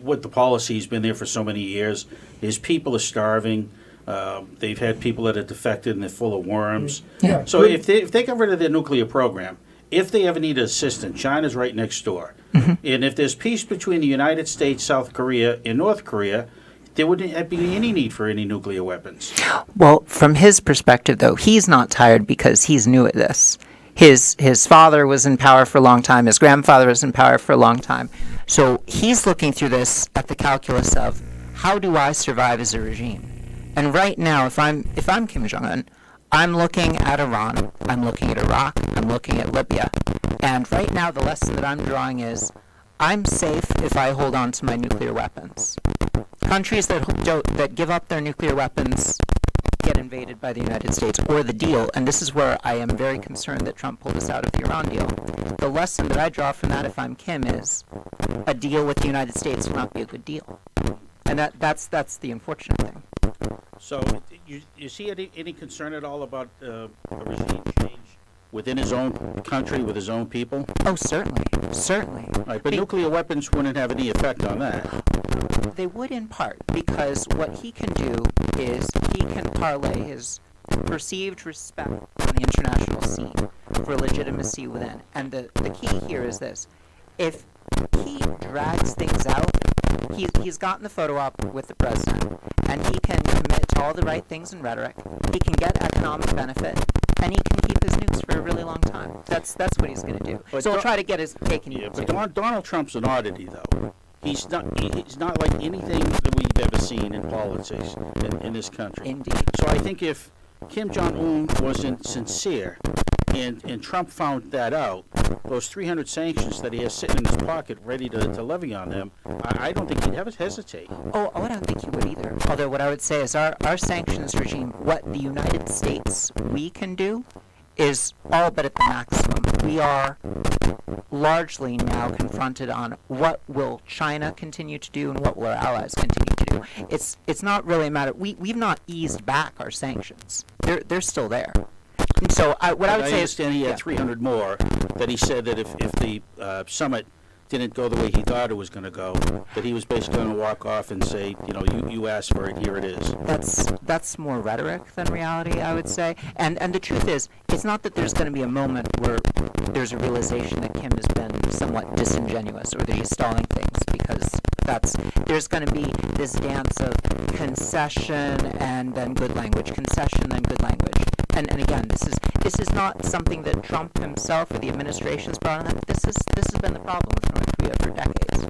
[SPEAKER 1] what the policy's been there for so many years? His people are starving. They've had people that are defected and they're full of worms.
[SPEAKER 2] Yeah.
[SPEAKER 1] So if they get rid of their nuclear program, if they ever need assistance, China's right next door.
[SPEAKER 18] Mm-hmm.
[SPEAKER 1] And if there's peace between the United States, South Korea, and North Korea, there wouldn't be any need for any nuclear weapons.
[SPEAKER 18] Well, from his perspective, though, he's not tired because he's new at this. His father was in power for a long time. His grandfather was in power for a long time. So he's looking through this at the calculus of, how do I survive as a regime? And right now, if I'm Kim Jong-un, I'm looking at Iran, I'm looking at Iraq, I'm looking at Libya. And right now, the lesson that I'm drawing is, I'm safe if I hold on to my nuclear weapons. Countries that give up their nuclear weapons get invaded by the United States, or the deal, and this is where I am very concerned that Trump pulled us out of the Iran deal. The lesson that I draw from that, if I'm Kim, is a deal with the United States will not be a good deal. And that's the unfortunate thing.
[SPEAKER 1] So you see any concern at all about a regime change within his own country, with his own people?
[SPEAKER 18] Oh, certainly. Certainly.
[SPEAKER 1] Right, but nuclear weapons wouldn't have any effect on that.
[SPEAKER 18] They would in part, because what he can do is he can parlay his perceived respect on the international scene for legitimacy within. And the key here is this. If he drags things out, he's gotten the photo op with the president, and he can commit to all the right things in rhetoric, he can get economic benefit, and he can keep his nukes for a really long time. That's what he's going to do.
[SPEAKER 1] But
[SPEAKER 18] So he'll try to get his cake and eat it too.
[SPEAKER 1] But Donald Trump's an oddity, though. He's not like anything that we've ever seen in politics in this country.
[SPEAKER 18] Indeed.
[SPEAKER 1] So I think if Kim Jong-un wasn't sincere, and Trump found that out, those 300 sanctions that he has sitting in his pocket ready to levy on them, I don't think he'd ever hesitate.
[SPEAKER 18] Oh, I don't think he would either. Although what I would say is our sanctions regime, what the United States we can do, is all but at the maximum. We are largely now confronted on what will China continue to do and what will our allies continue to do. It's not really a matter. We've not eased back our sanctions. They're still there. And so what I would say is,
[SPEAKER 1] he had 300 more that he said that if the summit didn't go the way he thought it was going to go, that he was basically going to walk off and say, you asked for it, here it is.
[SPEAKER 18] That's more rhetoric than reality, I would say. And the truth is, it's not that there's going to be a moment where there's a realization that Kim has been somewhat disingenuous or that he's stalling things, because there's going to be this dance of concession and then good language, concession then good language. And again, this is not something that Trump himself or the administration's brought on. This has been the problem with North Korea for decades.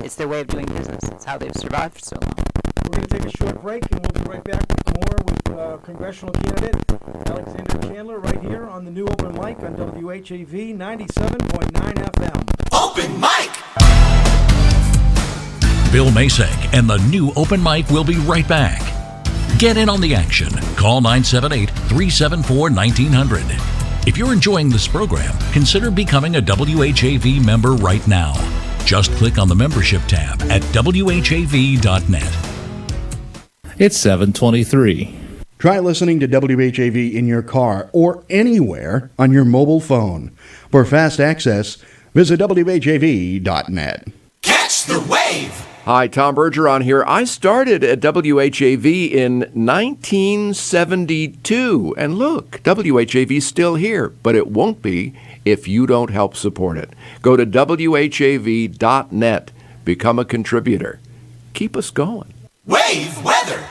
[SPEAKER 18] It's their way of doing business. It's how they've survived for so long.
[SPEAKER 2] We're going to take a short break, and we'll be right back with more with congressional candidate Alexandra Chandler right here on the new Open Mic on WHAV 97.9 FM.
[SPEAKER 7] Open Mic!
[SPEAKER 3] Bill Masek and the new Open Mic will be right back. Get in on the action. Call 978-374-1900. If you're enjoying this program, consider becoming a WHAV member right now. Just click on the membership tab at WHAV.net.
[SPEAKER 12] It's 7:23.
[SPEAKER 9] Try listening to WHAV in your car or anywhere on your mobile phone. For fast access, visit WHAV.net.
[SPEAKER 7] Catch the wave!
[SPEAKER 8] Hi, Tom Bergeron here. I started at WHAV in 1972. And look, WHAV's still here, but it won't be if you don't help support it. Go to WHAV.net. Become a contributor. Keep us going.
[SPEAKER 7] Wave weather.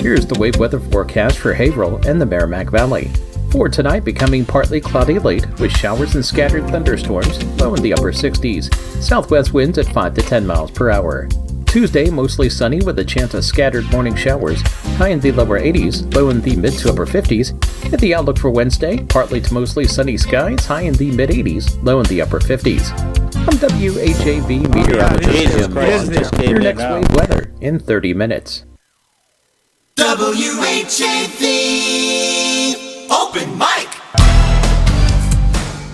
[SPEAKER 13] Here's the wave weather forecast for Haverhill and the Merrimack Valley. For tonight, becoming partly cloudy late with showers and scattered thunderstorms, low in the upper 60s. Southwest winds at 5 to 10 miles per hour. Tuesday, mostly sunny with a chance of scattered morning showers, high in the lower 80s, low in the mid to upper 50s. And the outlook for Wednesday, partly to mostly sunny skies, high in the mid 80s, low in the upper 50s. I'm WHAV meteorologist Jim Moss. Your next wave weather in 30 minutes.
[SPEAKER 7] WHAV Open Mic.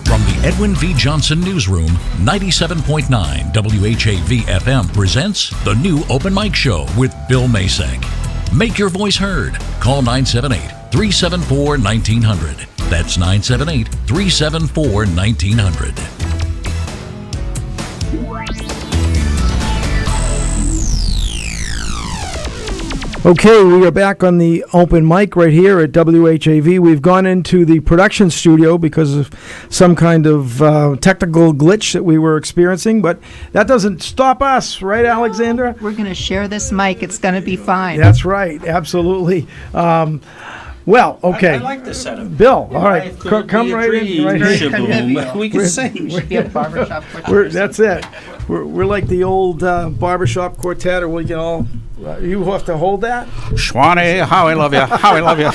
[SPEAKER 3] From the Edwin V. Johnson Newsroom, 97.9 WHAV FM presents the new Open Mic Show with Bill Masek. Make your voice heard. Call 978-374-1900. That's 978-374-1900.
[SPEAKER 2] Okay, we are back on the open mic right here at WHAV. We've gone into the production studio because of some kind of technical glitch that we were experiencing, but that doesn't stop us, right, Alexandra?
[SPEAKER 19] We're going to share this mic. It's going to be fine.
[SPEAKER 2] That's right, absolutely. Well, okay.
[SPEAKER 1] I like the setup.
[SPEAKER 2] Bill, all right, come right in. Right
[SPEAKER 1] Shaboom. We can sing.
[SPEAKER 19] Should be a barbershop quartet.
[SPEAKER 2] That's it. We're like the old barbershop quartet, or we can all. You have to hold that?
[SPEAKER 1] Schwanee, how I love you. How I love you.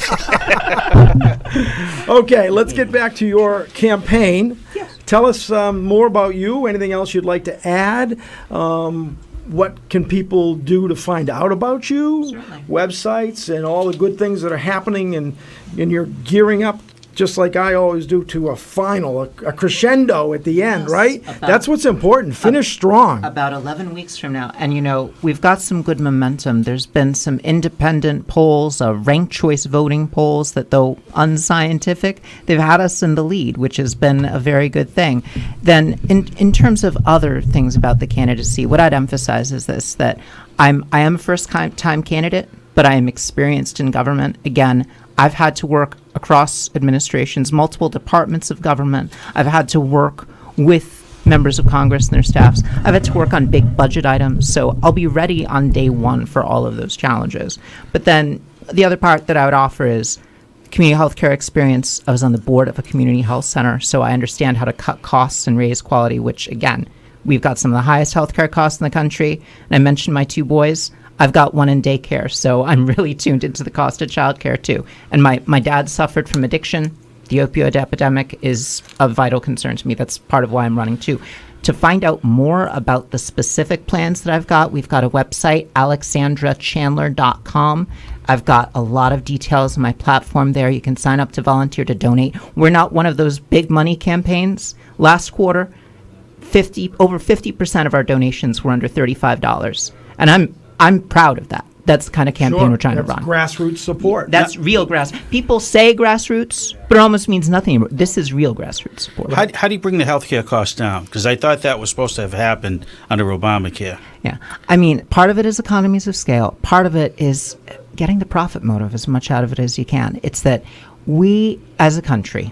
[SPEAKER 2] Okay, let's get back to your campaign. Yes. Tell us more about you. Anything else you'd like to add? What can people do to find out about you?
[SPEAKER 19] Certainly.
[SPEAKER 2] Websites and all the good things that are happening, and you're gearing up, just like I always do, to a final, a crescendo at the end,
[SPEAKER 19] Yes,
[SPEAKER 2] right? That's what's important. Finish strong.
[SPEAKER 19] About 11 weeks from now. And, we've got some good momentum. There's been some independent polls, ranked choice voting polls that, though unscientific, they've had us in the lead, which has been a very good thing. Then in terms of other things about the candidacy, what I'd emphasize is this, that I am a first-time candidate, but I am experienced in government. Again, I've had to work across administrations, multiple departments of government. I've had to work with members of Congress and their staffs. I've had to work on big budget items, so I'll be ready on day one for all of those challenges. But then the other part that I would offer is community health care experience. I was on the board of a community health center, so I understand how to cut costs and raise quality, which, again, we've got some of the highest healthcare costs in the country. And I mentioned my two boys. I've got one in daycare, so I'm really tuned into the cost of childcare too. And my dad suffered from addiction. The opioid epidemic is of vital concern to me. That's part of why I'm running too. To find out more about the specific plans that I've got, we've got a website, alexandrachandler.com. I've got a lot of details on my platform there. You can sign up to volunteer to donate. We're not one of those big money campaigns. Last quarter, over 50% of our donations were under $35. And I'm proud of that. That's the kind of campaign we're trying to run.
[SPEAKER 2] Grassroots support.
[SPEAKER 19] That's real People say grassroots, but it almost means nothing. This is real grassroots support.
[SPEAKER 1] How do you bring the healthcare costs down? Because I thought that was supposed to have happened under Obamacare.
[SPEAKER 19] Yeah. I mean, part of it is economies of scale. Part of it is getting the profit motive as much out of it as you can. It's that we, as a country,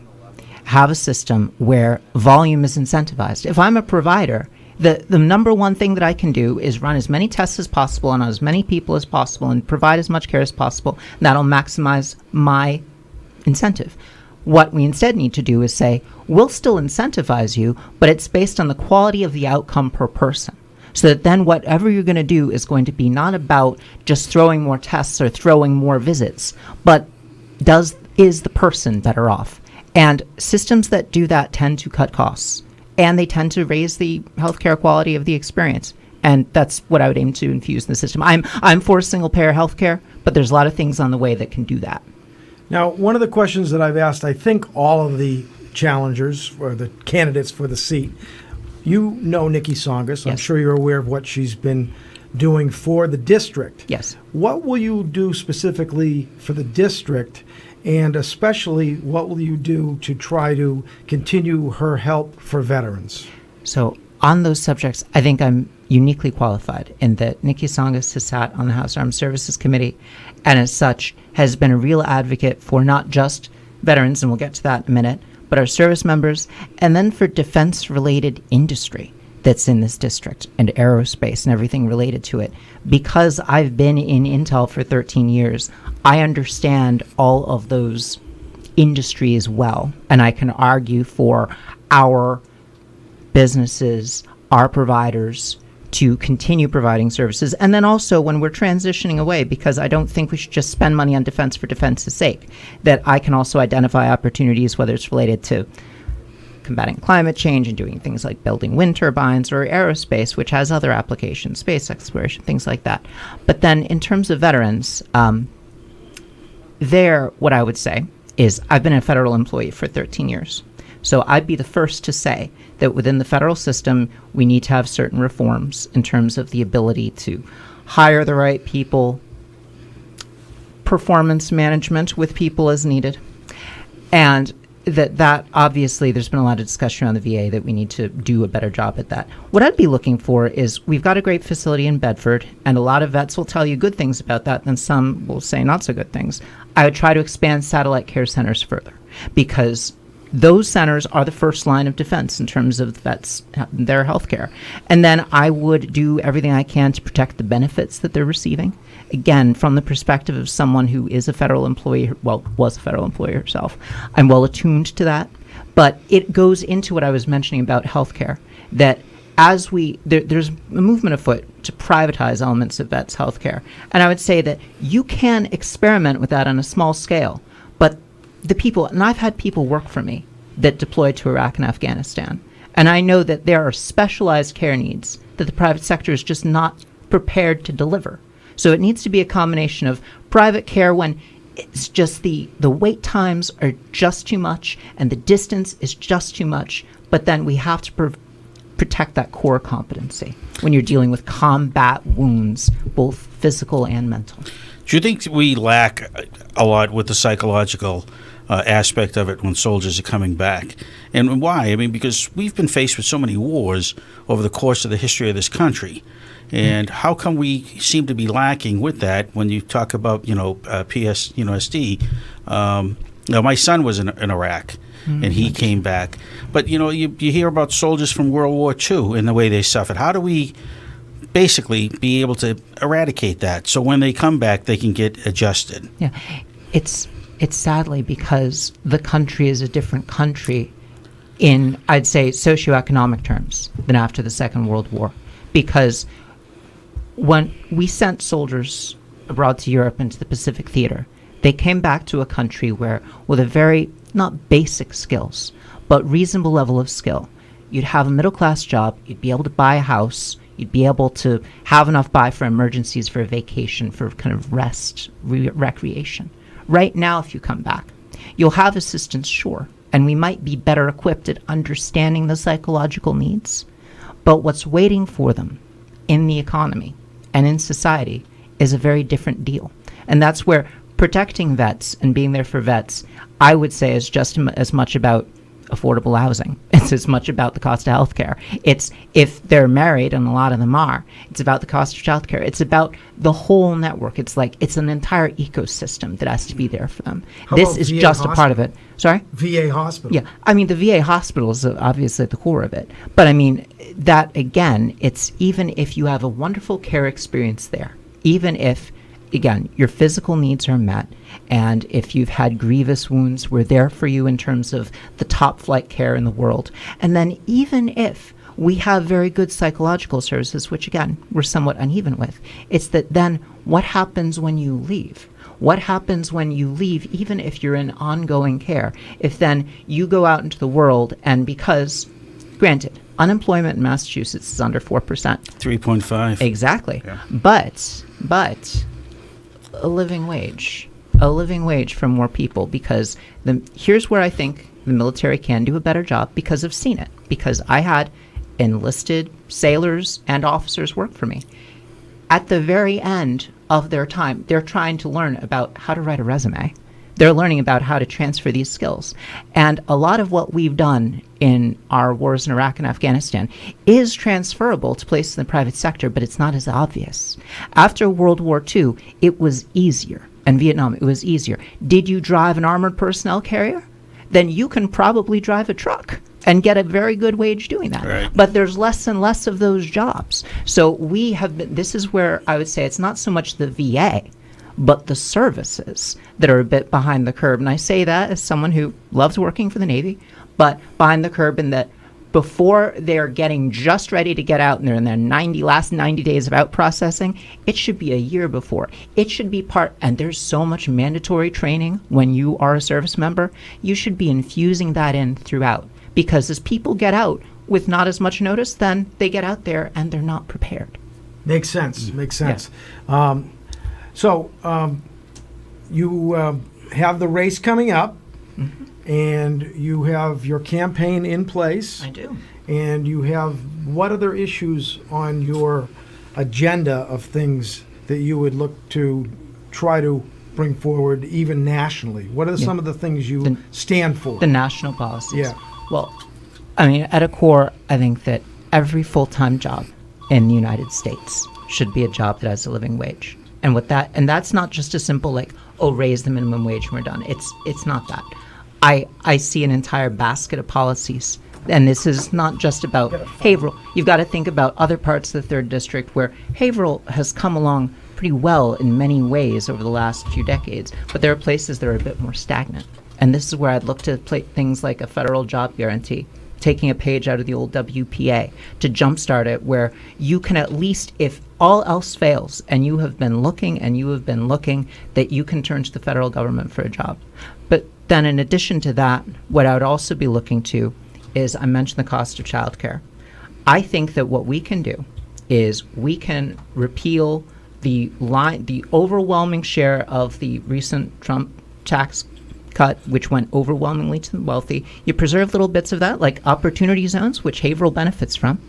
[SPEAKER 19] have a system where volume is incentivized. If I'm a provider, the number one thing that I can do is run as many tests as possible on as many people as possible and provide as much care as possible. That'll maximize my incentive. What we instead need to do is say, we'll still incentivize you, but it's based on the quality of the outcome per person. So that then whatever you're going to do is going to be not about just throwing more tests or throwing more visits, but is the person better off? And systems that do that tend to cut costs. And they tend to raise the healthcare quality of the experience. And that's what I would aim to infuse in the system. I'm for single-payer healthcare, but there's a lot of things on the way that can do that.
[SPEAKER 2] Now, one of the questions that I've asked, I think all of the challengers or the candidates for the seat, you know Nikki Songus. I'm sure you're aware of what she's been doing for the district.
[SPEAKER 19] Yes.
[SPEAKER 2] What will you do specifically for the district, And especially, what will you do to try to continue her help for veterans?
[SPEAKER 19] So on those subjects, I think I'm uniquely qualified in that Nikki Tsongas has sat on the House Armed Services Committee, and as such has been a real advocate for not just veterans, and we'll get to that in a minute, but our service members, and then for defense-related industry that's in this district, and aerospace and everything related to it. Because I've been in Intel for 13 years, I understand all of those industries well, and I can argue for our businesses, our providers, to continue providing services. And then also when we're transitioning away, because I don't think we should just spend money on defense for defense's sake, that I can also identify opportunities, whether it's related to combating climate change and doing things like building wind turbines, or aerospace, which has other applications, space exploration, things like that. But then in terms of veterans, what I would say is I've been a federal employee for 13 years. So I'd be the first to say that within the federal system, we need to have certain reforms in terms of the ability to hire the right people, performance management with people as needed, and that obviously there's been a lot of discussion around the VA that we need to do a better job at that. What I'd be looking for is, we've got a great facility in Bedford, and a lot of vets will tell you good things about that, and some will say not so good things. I would try to expand satellite care centers further, because those centers are the first line of defense in terms of the vets, their health care. And then I would do everything I can to protect the benefits that they're receiving. Again, from the perspective of someone who is a federal employee, well, was a federal employee herself, I'm well attuned to that. But it goes into what I was mentioning about health care, that as there's a movement afoot to privatize elements of vets' health care. And I would say that you can experiment with that on a small scale, but the people, and I've had people work for me that deployed to Iraq and Afghanistan, and I know that there are specialized care needs that the private sector is just not prepared to deliver. So it needs to be a combination of private care when it's just the wait times are just too much and the distance is just too much, but then we have to protect that core competency when you're dealing with combat wounds, both physical and mental.
[SPEAKER 1] Do you think we lack a lot with the psychological aspect of it when soldiers are coming back? And why? I mean, because we've been faced with so many wars over the course of the history of this country. And how come we seem to be lacking with that when you talk about, PTSD? My son was in Iraq, and he came back. But, you hear about soldiers from World War II and the way they suffered. How do we basically be able to eradicate that so when they come back they can get adjusted?
[SPEAKER 19] Yeah, it's sadly because the country is a different country in, I'd say, socioeconomic terms than after the Second World War. Because when we sent soldiers abroad to Europe and to the Pacific Theater, they came back to a country where, with a very, not basic skills, but reasonable level of skill, you'd have a middle-class job, you'd be able to buy a house, you'd be able to have enough buy for emergencies, for a vacation, for kind of rest, recreation. Right now, if you come back, you'll have assistance, sure, and we might be better equipped at understanding the psychological needs, but what's waiting for them in the economy and in society is a very different deal. And that's where protecting vets and being there for vets, I would say, is just as much about affordable housing. It's as much about the cost of health care. It's, if they're married, and a lot of them are, it's about the cost of child care. It's about the whole network. It's like, it's an entire ecosystem that has to be there for them. This is just a part of it. Sorry?
[SPEAKER 2] VA hospital.
[SPEAKER 19] Yeah. I mean, the VA hospital is obviously at the core of it. But I mean, that again, it's even if you have a wonderful care experience there, even if, again, your physical needs are met, and if you've had grievous wounds, we're there for you in terms of the top flight care in the world. And then even if we have very good psychological services, which again, we're somewhat uneven with, it's that then what happens when you leave? What happens when you leave, even if you're in ongoing care? If then you go out into the world, and because, granted, unemployment in Massachusetts is under 4%.
[SPEAKER 1] 3.5.
[SPEAKER 19] Exactly.
[SPEAKER 1] Yeah.
[SPEAKER 19] But a living wage for more people, because here's where I think the military can do a better job, because I've seen it, because I had enlisted sailors and officers work for me. At the very end of their time, they're trying to learn about how to write a resume. They're learning about how to transfer these skills. And a lot of what we've done in our wars in Iraq and Afghanistan is transferable to places in the private sector, but it's not as obvious. After World War II, it was easier. And Vietnam, it was easier. Did you drive an armored personnel carrier? Then you can probably drive a truck and get a very good wage doing that.
[SPEAKER 1] Right.
[SPEAKER 19] But there's less and less of those jobs. So we have been, this is where I would say it's not so much the VA, but the services that are a bit behind the curve. And I say that as someone who loves working for the Navy, but behind the curve in that before they're getting just ready to get out and they're in their last 90 days of out processing, it should be a year before. It should be part, and there's so much mandatory training when you are a service member, you should be infusing that in throughout. Because as people get out with not as much notice, then they get out there and they're not prepared.
[SPEAKER 2] Makes sense. Makes sense.
[SPEAKER 19] Yeah.
[SPEAKER 2] You have the race coming up, and you have your campaign in place.
[SPEAKER 19] I do.
[SPEAKER 2] And you have what other issues on your agenda of things that you would look to try to bring forward, even nationally? What are some of the things you stand for?
[SPEAKER 19] The national policies.
[SPEAKER 2] Yeah.
[SPEAKER 19] Well, I mean, at a core, I think that every full-time job in the United States should be a job that has a living wage. And that's not just a simple raise the minimum wage and we're done. It's not that. I see an entire basket of policies, and this is not just about Haverhill. You've got to think about other parts of the 3rd District where Haverhill has come along pretty well in many ways over the last few decades, but there are places that are a bit more stagnant. And this is where I'd look to things like a federal job guarantee, taking a page out of the old WPA to jumpstart it, where you can at least, if all else fails, and you have been looking, that you can turn to the federal government for a job. But then in addition to that, what I would also be looking to is, I mentioned the cost of childcare. I think that what we can do is we can repeal the overwhelming share of the recent Trump tax cut, which went overwhelmingly to the wealthy. You preserve little bits of that, like opportunity zones, which Haverhill benefits from.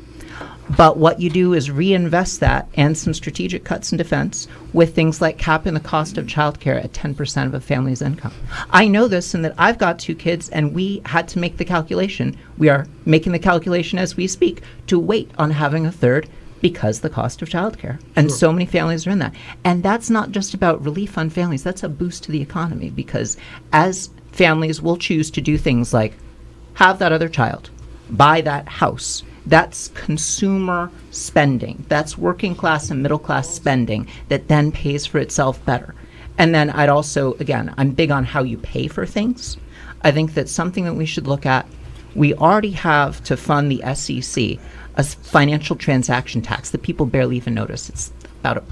[SPEAKER 19] But what you do is reinvest that and some strategic cuts in defense with things like capping the cost of childcare at 10% of a family's income. I know this in that I've got 2 kids, and we had to make the calculation. We are making the calculation as we speak to wait on having a 3rd because the cost of childcare. And so many families are in that. And that's not just about relief on families. That's a boost to the economy, because as families will choose to do things like have that other child, buy that house, that's consumer spending. That's working class and middle class spending that then pays for itself better. And then I'd also, again, I'm big on how you pay for things. I think that's something that we should look at. We already have to fund the SEC a financial transaction tax that people barely even notice. It's about a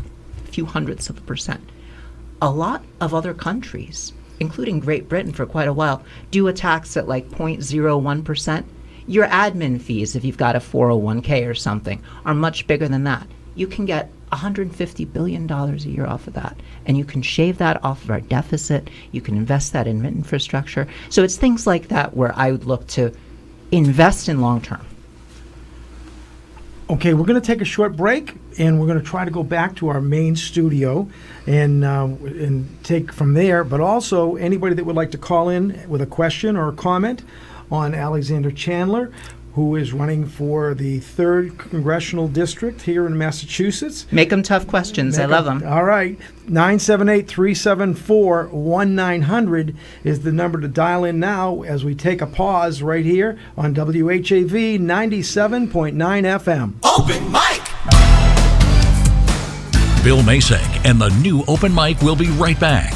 [SPEAKER 19] few hundredths of a percent. A lot of other countries, including Great Britain for quite a while, do a tax at 0.01%. Your admin fees, if you've got a 401k or something, are much bigger than that. You can get $150 billion a year off of that, and you can shave that off of our deficit. You can invest that in infrastructure. So it's things like that where I would look to invest in long term.
[SPEAKER 2] Okay, we're going to take a short break, and we're going to try to go back to our main studio and take from there. But also, anybody that would like to call in with a question or a comment on Alexandra Chandler, who is running for the 3rd Congressional District here in Massachusetts.
[SPEAKER 19] Make them tough questions. I love them.
[SPEAKER 2] All right. 978-374-1900 is the number to dial in now as we take a pause right here on WHAV 97.9 FM.
[SPEAKER 7] Open mic!
[SPEAKER 3] Bill Masek and the new Open Mic will be right back.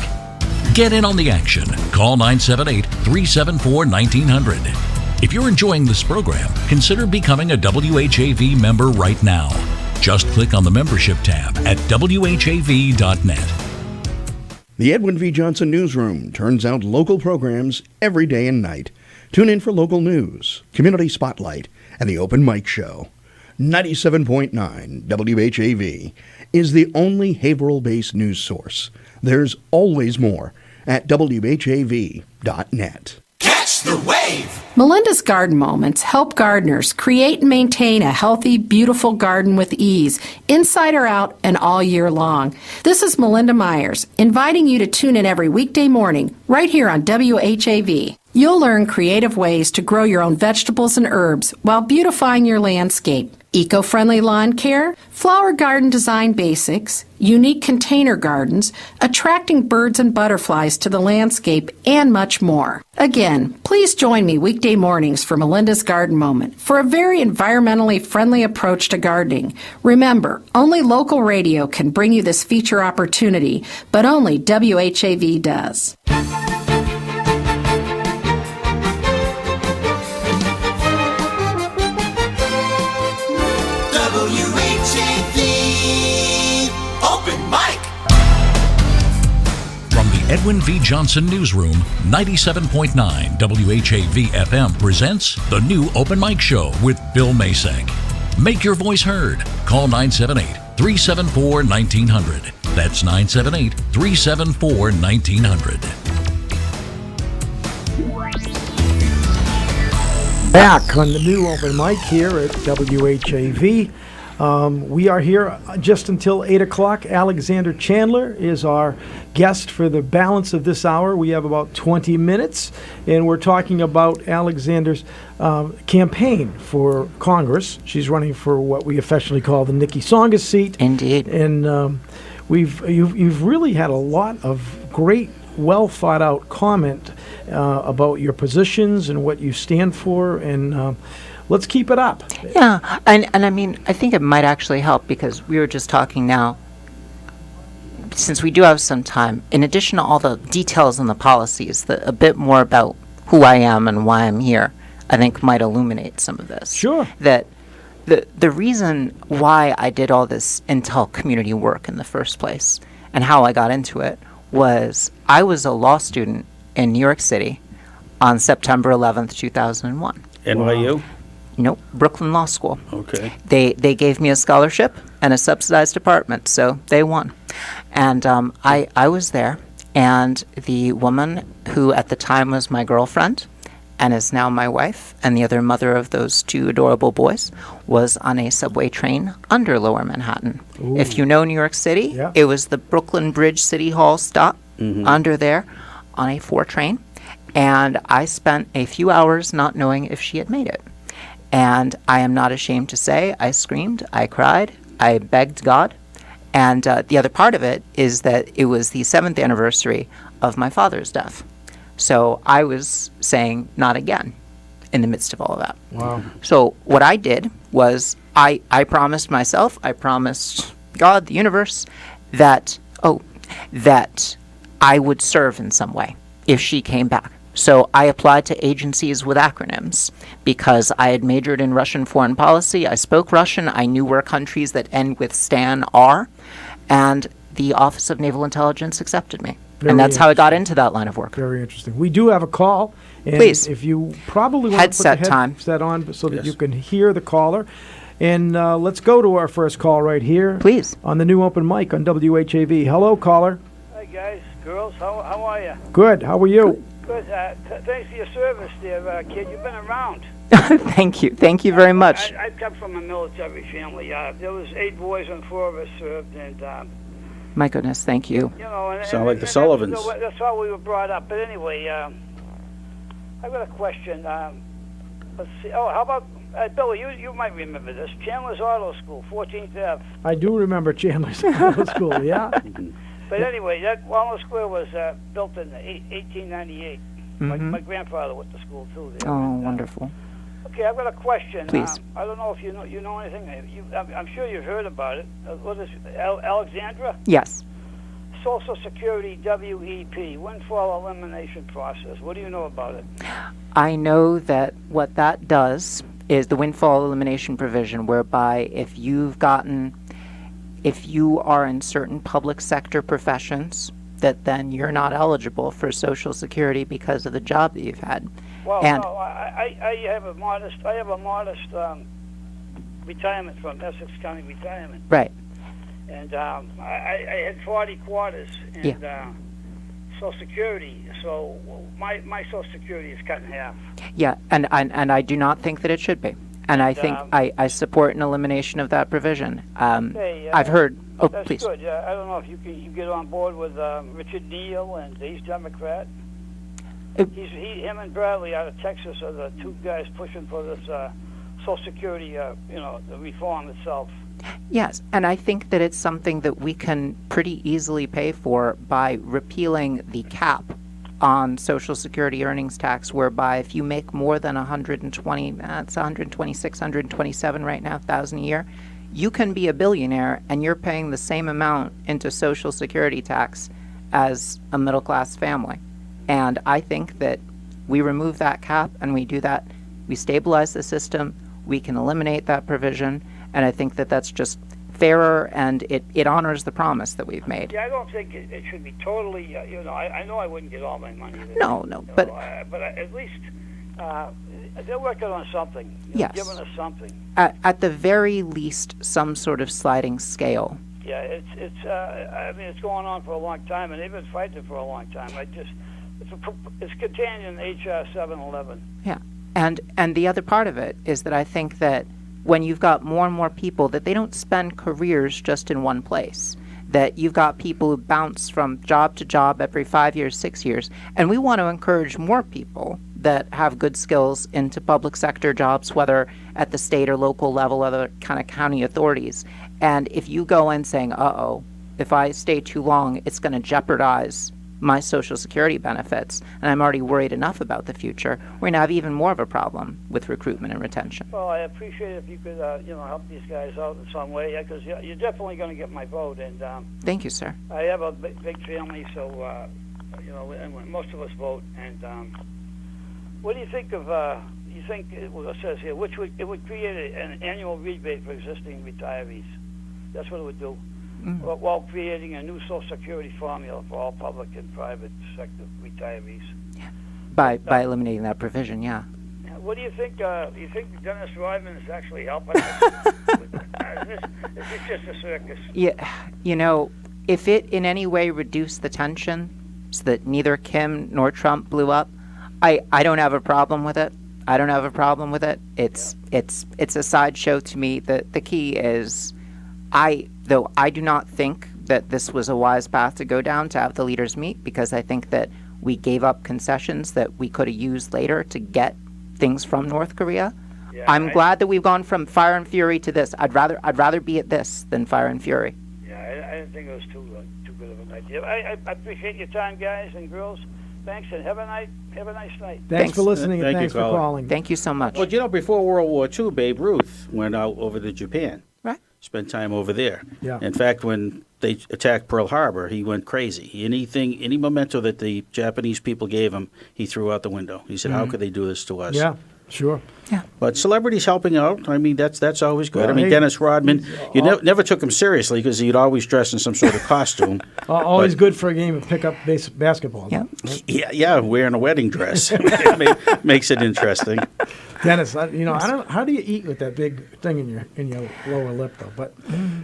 [SPEAKER 3] Get in on the action. Call 978-374-1900. If you're enjoying this program, consider becoming a WHAV member right now. Just click on the membership tab at WHAV.net.
[SPEAKER 9] The Edwin V. Johnson Newsroom turns out local programs every day and night. Tune in for local news, Community Spotlight, and the Open Mic Show. 97.9 WHAV is the only Haverhill-based news source. There's always more at WHAV.net.
[SPEAKER 7] Catch the wave.
[SPEAKER 20] Melinda's Garden Moments help gardeners create and maintain a healthy, beautiful garden with ease, inside or out, and all year long. This is Melinda Myers, inviting you to tune in every weekday morning, right here on WHAV. You'll learn creative ways to grow your own vegetables and herbs while beautifying your landscape. Eco-friendly lawn care, flower garden design basics, unique container gardens, attracting birds and butterflies to the landscape, and much more. Again, please join me weekday mornings for Melinda's Garden Moment for a very environmentally friendly approach to gardening. Remember, only local radio can bring you this feature opportunity, but only WHAV does.
[SPEAKER 7] WHAV Open Mic.
[SPEAKER 3] From the Edwin V. Johnson Newsroom, 97.9 WHAV FM presents the new Open Mic Show with Bill Masek. Make your voice heard. Call 978-374-1900. That's 978-374-1900.
[SPEAKER 2] Back on the new Open Mic here at WHAV. We are here just until 8 o'clock. Alexandra Chandler is our guest for the balance of this hour. We have about 20 minutes, and we're talking about Alexandra's campaign for Congress. She's running for what we affectionately call the Nikki Tsongas seat.
[SPEAKER 18] Indeed.
[SPEAKER 2] And you've really had a lot of great, well thought out comment about your positions and what you stand for, and let's keep it up.
[SPEAKER 18] Yeah, and I mean, I think it might actually help because we were just talking now, since we do have some time, in addition to all the details and the policies, a bit more about who I am and why I'm here, I think might illuminate some of this.
[SPEAKER 2] Sure.
[SPEAKER 18] That the reason why I did all this Intel community work in the first place and how I got into it was I was a law student in New York City on September 11th, 2001.
[SPEAKER 1] NYU?
[SPEAKER 18] Nope, Brooklyn Law School.
[SPEAKER 1] Okay.
[SPEAKER 18] They gave me a scholarship and a subsidized apartment, so they won. And I was there, and the woman who at the time was my girlfriend and is now my wife and the other mother of those two adorable boys was on a subway train under Lower Manhattan.
[SPEAKER 2] Ooh.
[SPEAKER 18] If you know New York City,
[SPEAKER 2] Yeah.
[SPEAKER 18] it was the Brooklyn Bridge City Hall stop under there on a 4 train. And I spent a few hours not knowing if she had made it. And I am not ashamed to say I screamed, I cried, I begged God. And the other part of it is that it was the 7th anniversary of my father's death. So I was saying, not again, in the midst of all of that.
[SPEAKER 2] Wow.
[SPEAKER 18] So what I did was I promised myself, I promised God, the universe, that I would serve in some way if she came back. So I applied to agencies with acronyms because I had majored in Russian foreign policy. I spoke Russian. I knew where countries that end with Stan are. And the Office of Naval Intelligence accepted me. And that's how I got into that line of work.
[SPEAKER 2] Very interesting. We do have a call. And
[SPEAKER 18] Please.
[SPEAKER 2] If you probably want
[SPEAKER 18] Headset
[SPEAKER 2] to put the
[SPEAKER 18] time.
[SPEAKER 2] headset on so that you can hear the caller. And let's go to our first call right here.
[SPEAKER 18] Please.
[SPEAKER 2] On the new Open Mic on WHAV. Hello, caller.
[SPEAKER 21] Hi, guys, girls. How are you?
[SPEAKER 2] Good. How are you?
[SPEAKER 21] Good. Thanks for your service there, kid. You've been around.
[SPEAKER 18] Thank you. Thank you very much.
[SPEAKER 21] I come from a military family. There was 8 boys and 4 of us served, and
[SPEAKER 18] My goodness, thank you.
[SPEAKER 21] you know,
[SPEAKER 1] Sound like the Sullivans.
[SPEAKER 21] That's how we were brought up. But anyway, I've got a question. Let's see. Oh, how about Billy? You might remember this. Chandler's Auto School, 14th Ave.
[SPEAKER 2] I do remember Chandler's Auto School, yeah.
[SPEAKER 21] But anyway, that Walnut Square was built in 1898. My grandfather went to school too. There.
[SPEAKER 18] Oh, wonderful.
[SPEAKER 21] Okay, I've got a question.
[SPEAKER 18] Please.
[SPEAKER 21] I don't know if you know anything. I'm sure you've heard about it. What is Alexandra?
[SPEAKER 18] Yes.
[SPEAKER 21] Social Security WEP, windfall elimination process. What do you know about it?
[SPEAKER 18] I know that what that does is the windfall elimination provision, whereby if you are in certain public sector professions, that then you're not eligible for Social Security because of the job that you've had.
[SPEAKER 21] Well,
[SPEAKER 18] and
[SPEAKER 21] no, I have a modest retirement from Essex County Retirement.
[SPEAKER 18] Right.
[SPEAKER 21] And I had 40 quarters, and Social Security. So my Social Security is cut in half.
[SPEAKER 18] Yeah, and I do not think that it should be. And I think I support an elimination of that provision. I've heard. Oh,
[SPEAKER 21] that's
[SPEAKER 18] please.
[SPEAKER 21] good. I don't know if you get on board with Richard Neal, and he's Democrat. Him and Bradley out of Texas are the two guys pushing for this Social Security, the reform itself.
[SPEAKER 18] Yes, and I think that it's something that we can pretty easily pay for by repealing the cap on Social Security earnings tax, whereby if you make more than 120, it's 126, 127 right now, thousand a year, you can be a billionaire and you're paying the same amount into Social Security tax as a middle-class family. And I think that we remove that cap and we do that, we stabilize the system, we can eliminate that provision, and I think that that's just fairer and it honors the promise that we've made.
[SPEAKER 21] Yeah, I don't think it should be totally, I know I wouldn't get all my money.
[SPEAKER 18] No, but
[SPEAKER 21] at least they're working on something.
[SPEAKER 18] Yes.
[SPEAKER 21] Giving us something.
[SPEAKER 18] At the very least, some sort of sliding scale.
[SPEAKER 21] Yeah, it's going on for a long time, and they've been fighting for a long time. It's contained in HR 711.
[SPEAKER 18] Yeah, and the other part of it is that I think that when you've got more and more people, that they don't spend careers just in one place, that you've got people who bounce from job to job every 5 years, 6 years, and we want to encourage more people that have good skills into public sector jobs, whether at the state or local level, other kind of county authorities. And if you go in saying, if I stay too long, it's going to jeopardize my Social Security benefits, and I'm already worried enough about the future, we're going to have even more of a problem with recruitment and retention.
[SPEAKER 21] Well, I appreciate it if you could, help these guys out in some way, because you're definitely going to get my vote. And
[SPEAKER 18] thank you, sir.
[SPEAKER 21] I have a big family, so and most of us vote. And what do you think of? You think it says here, it would create an annual rebate for existing retirees? That's what it would do. While creating a new Social Security formula for all public and private sector retirees.
[SPEAKER 18] By eliminating that provision, yeah.
[SPEAKER 21] What do you think? You think Dennis Rodman is actually helping us? Is this just a circus?
[SPEAKER 18] Yeah, if it in any way reduced the tension so that neither Kim nor Trump blew up, I don't have a problem with it. I don't have a problem with it. It's a sideshow to me. The key is though I do not think that this was a wise path to go down to have the leaders meet, because I think that we gave up concessions that we could have used later to get things from North Korea. Yeah, I'm glad that we've gone from fire and fury to this. I'd rather be at this than fire and fury.
[SPEAKER 21] Yeah, I didn't think it was too good of an idea. I appreciate your time, guys and girls. Thanks, and have a nice night.
[SPEAKER 2] Thanks for listening, and
[SPEAKER 1] Thank
[SPEAKER 2] thanks
[SPEAKER 1] you,
[SPEAKER 2] for
[SPEAKER 1] caller.
[SPEAKER 2] calling.
[SPEAKER 18] Thank you so much.
[SPEAKER 1] Well, before World War II, Babe Ruth went out over to Japan.
[SPEAKER 18] Right.
[SPEAKER 1] Spent time over there.
[SPEAKER 2] Yeah.
[SPEAKER 1] In fact, when they attacked Pearl Harbor, he went crazy. Any memento that the Japanese people gave him, he threw out the window. He said, "How could they do this to us?"
[SPEAKER 2] Yeah, sure.
[SPEAKER 18] Yeah.
[SPEAKER 1] But celebrities helping out, I mean, that's always good.
[SPEAKER 2] Well,
[SPEAKER 1] I mean,
[SPEAKER 2] hey,
[SPEAKER 1] Dennis Rodman, you never took him seriously because he'd always dress in some sort of costume.
[SPEAKER 2] Always good for a game of pickup basketball.
[SPEAKER 18] Yeah.
[SPEAKER 1] Yeah, wearing a wedding dress makes it interesting.
[SPEAKER 2] Dennis, I don't. How do you eat with that big thing in your lower lip, though? But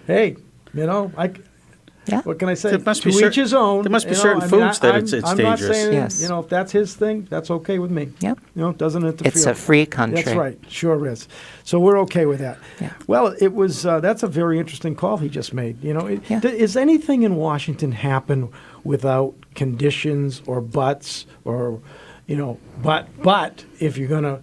[SPEAKER 2] hey, what can I say?
[SPEAKER 1] There must be
[SPEAKER 2] to each his own.
[SPEAKER 1] There must be certain foods that it's
[SPEAKER 2] I'm
[SPEAKER 1] dangerous.
[SPEAKER 2] not saying,
[SPEAKER 18] Yes.
[SPEAKER 2] if that's his thing, that's okay with me.
[SPEAKER 18] Yep.
[SPEAKER 2] It doesn't interfere.
[SPEAKER 18] It's a free country.
[SPEAKER 2] That's right. Sure is. So we're okay with that.
[SPEAKER 18] Yeah.
[SPEAKER 2] Well, it was. That's a very interesting call he just made. Is anything in Washington happen without conditions or buts or, but if you're gonna.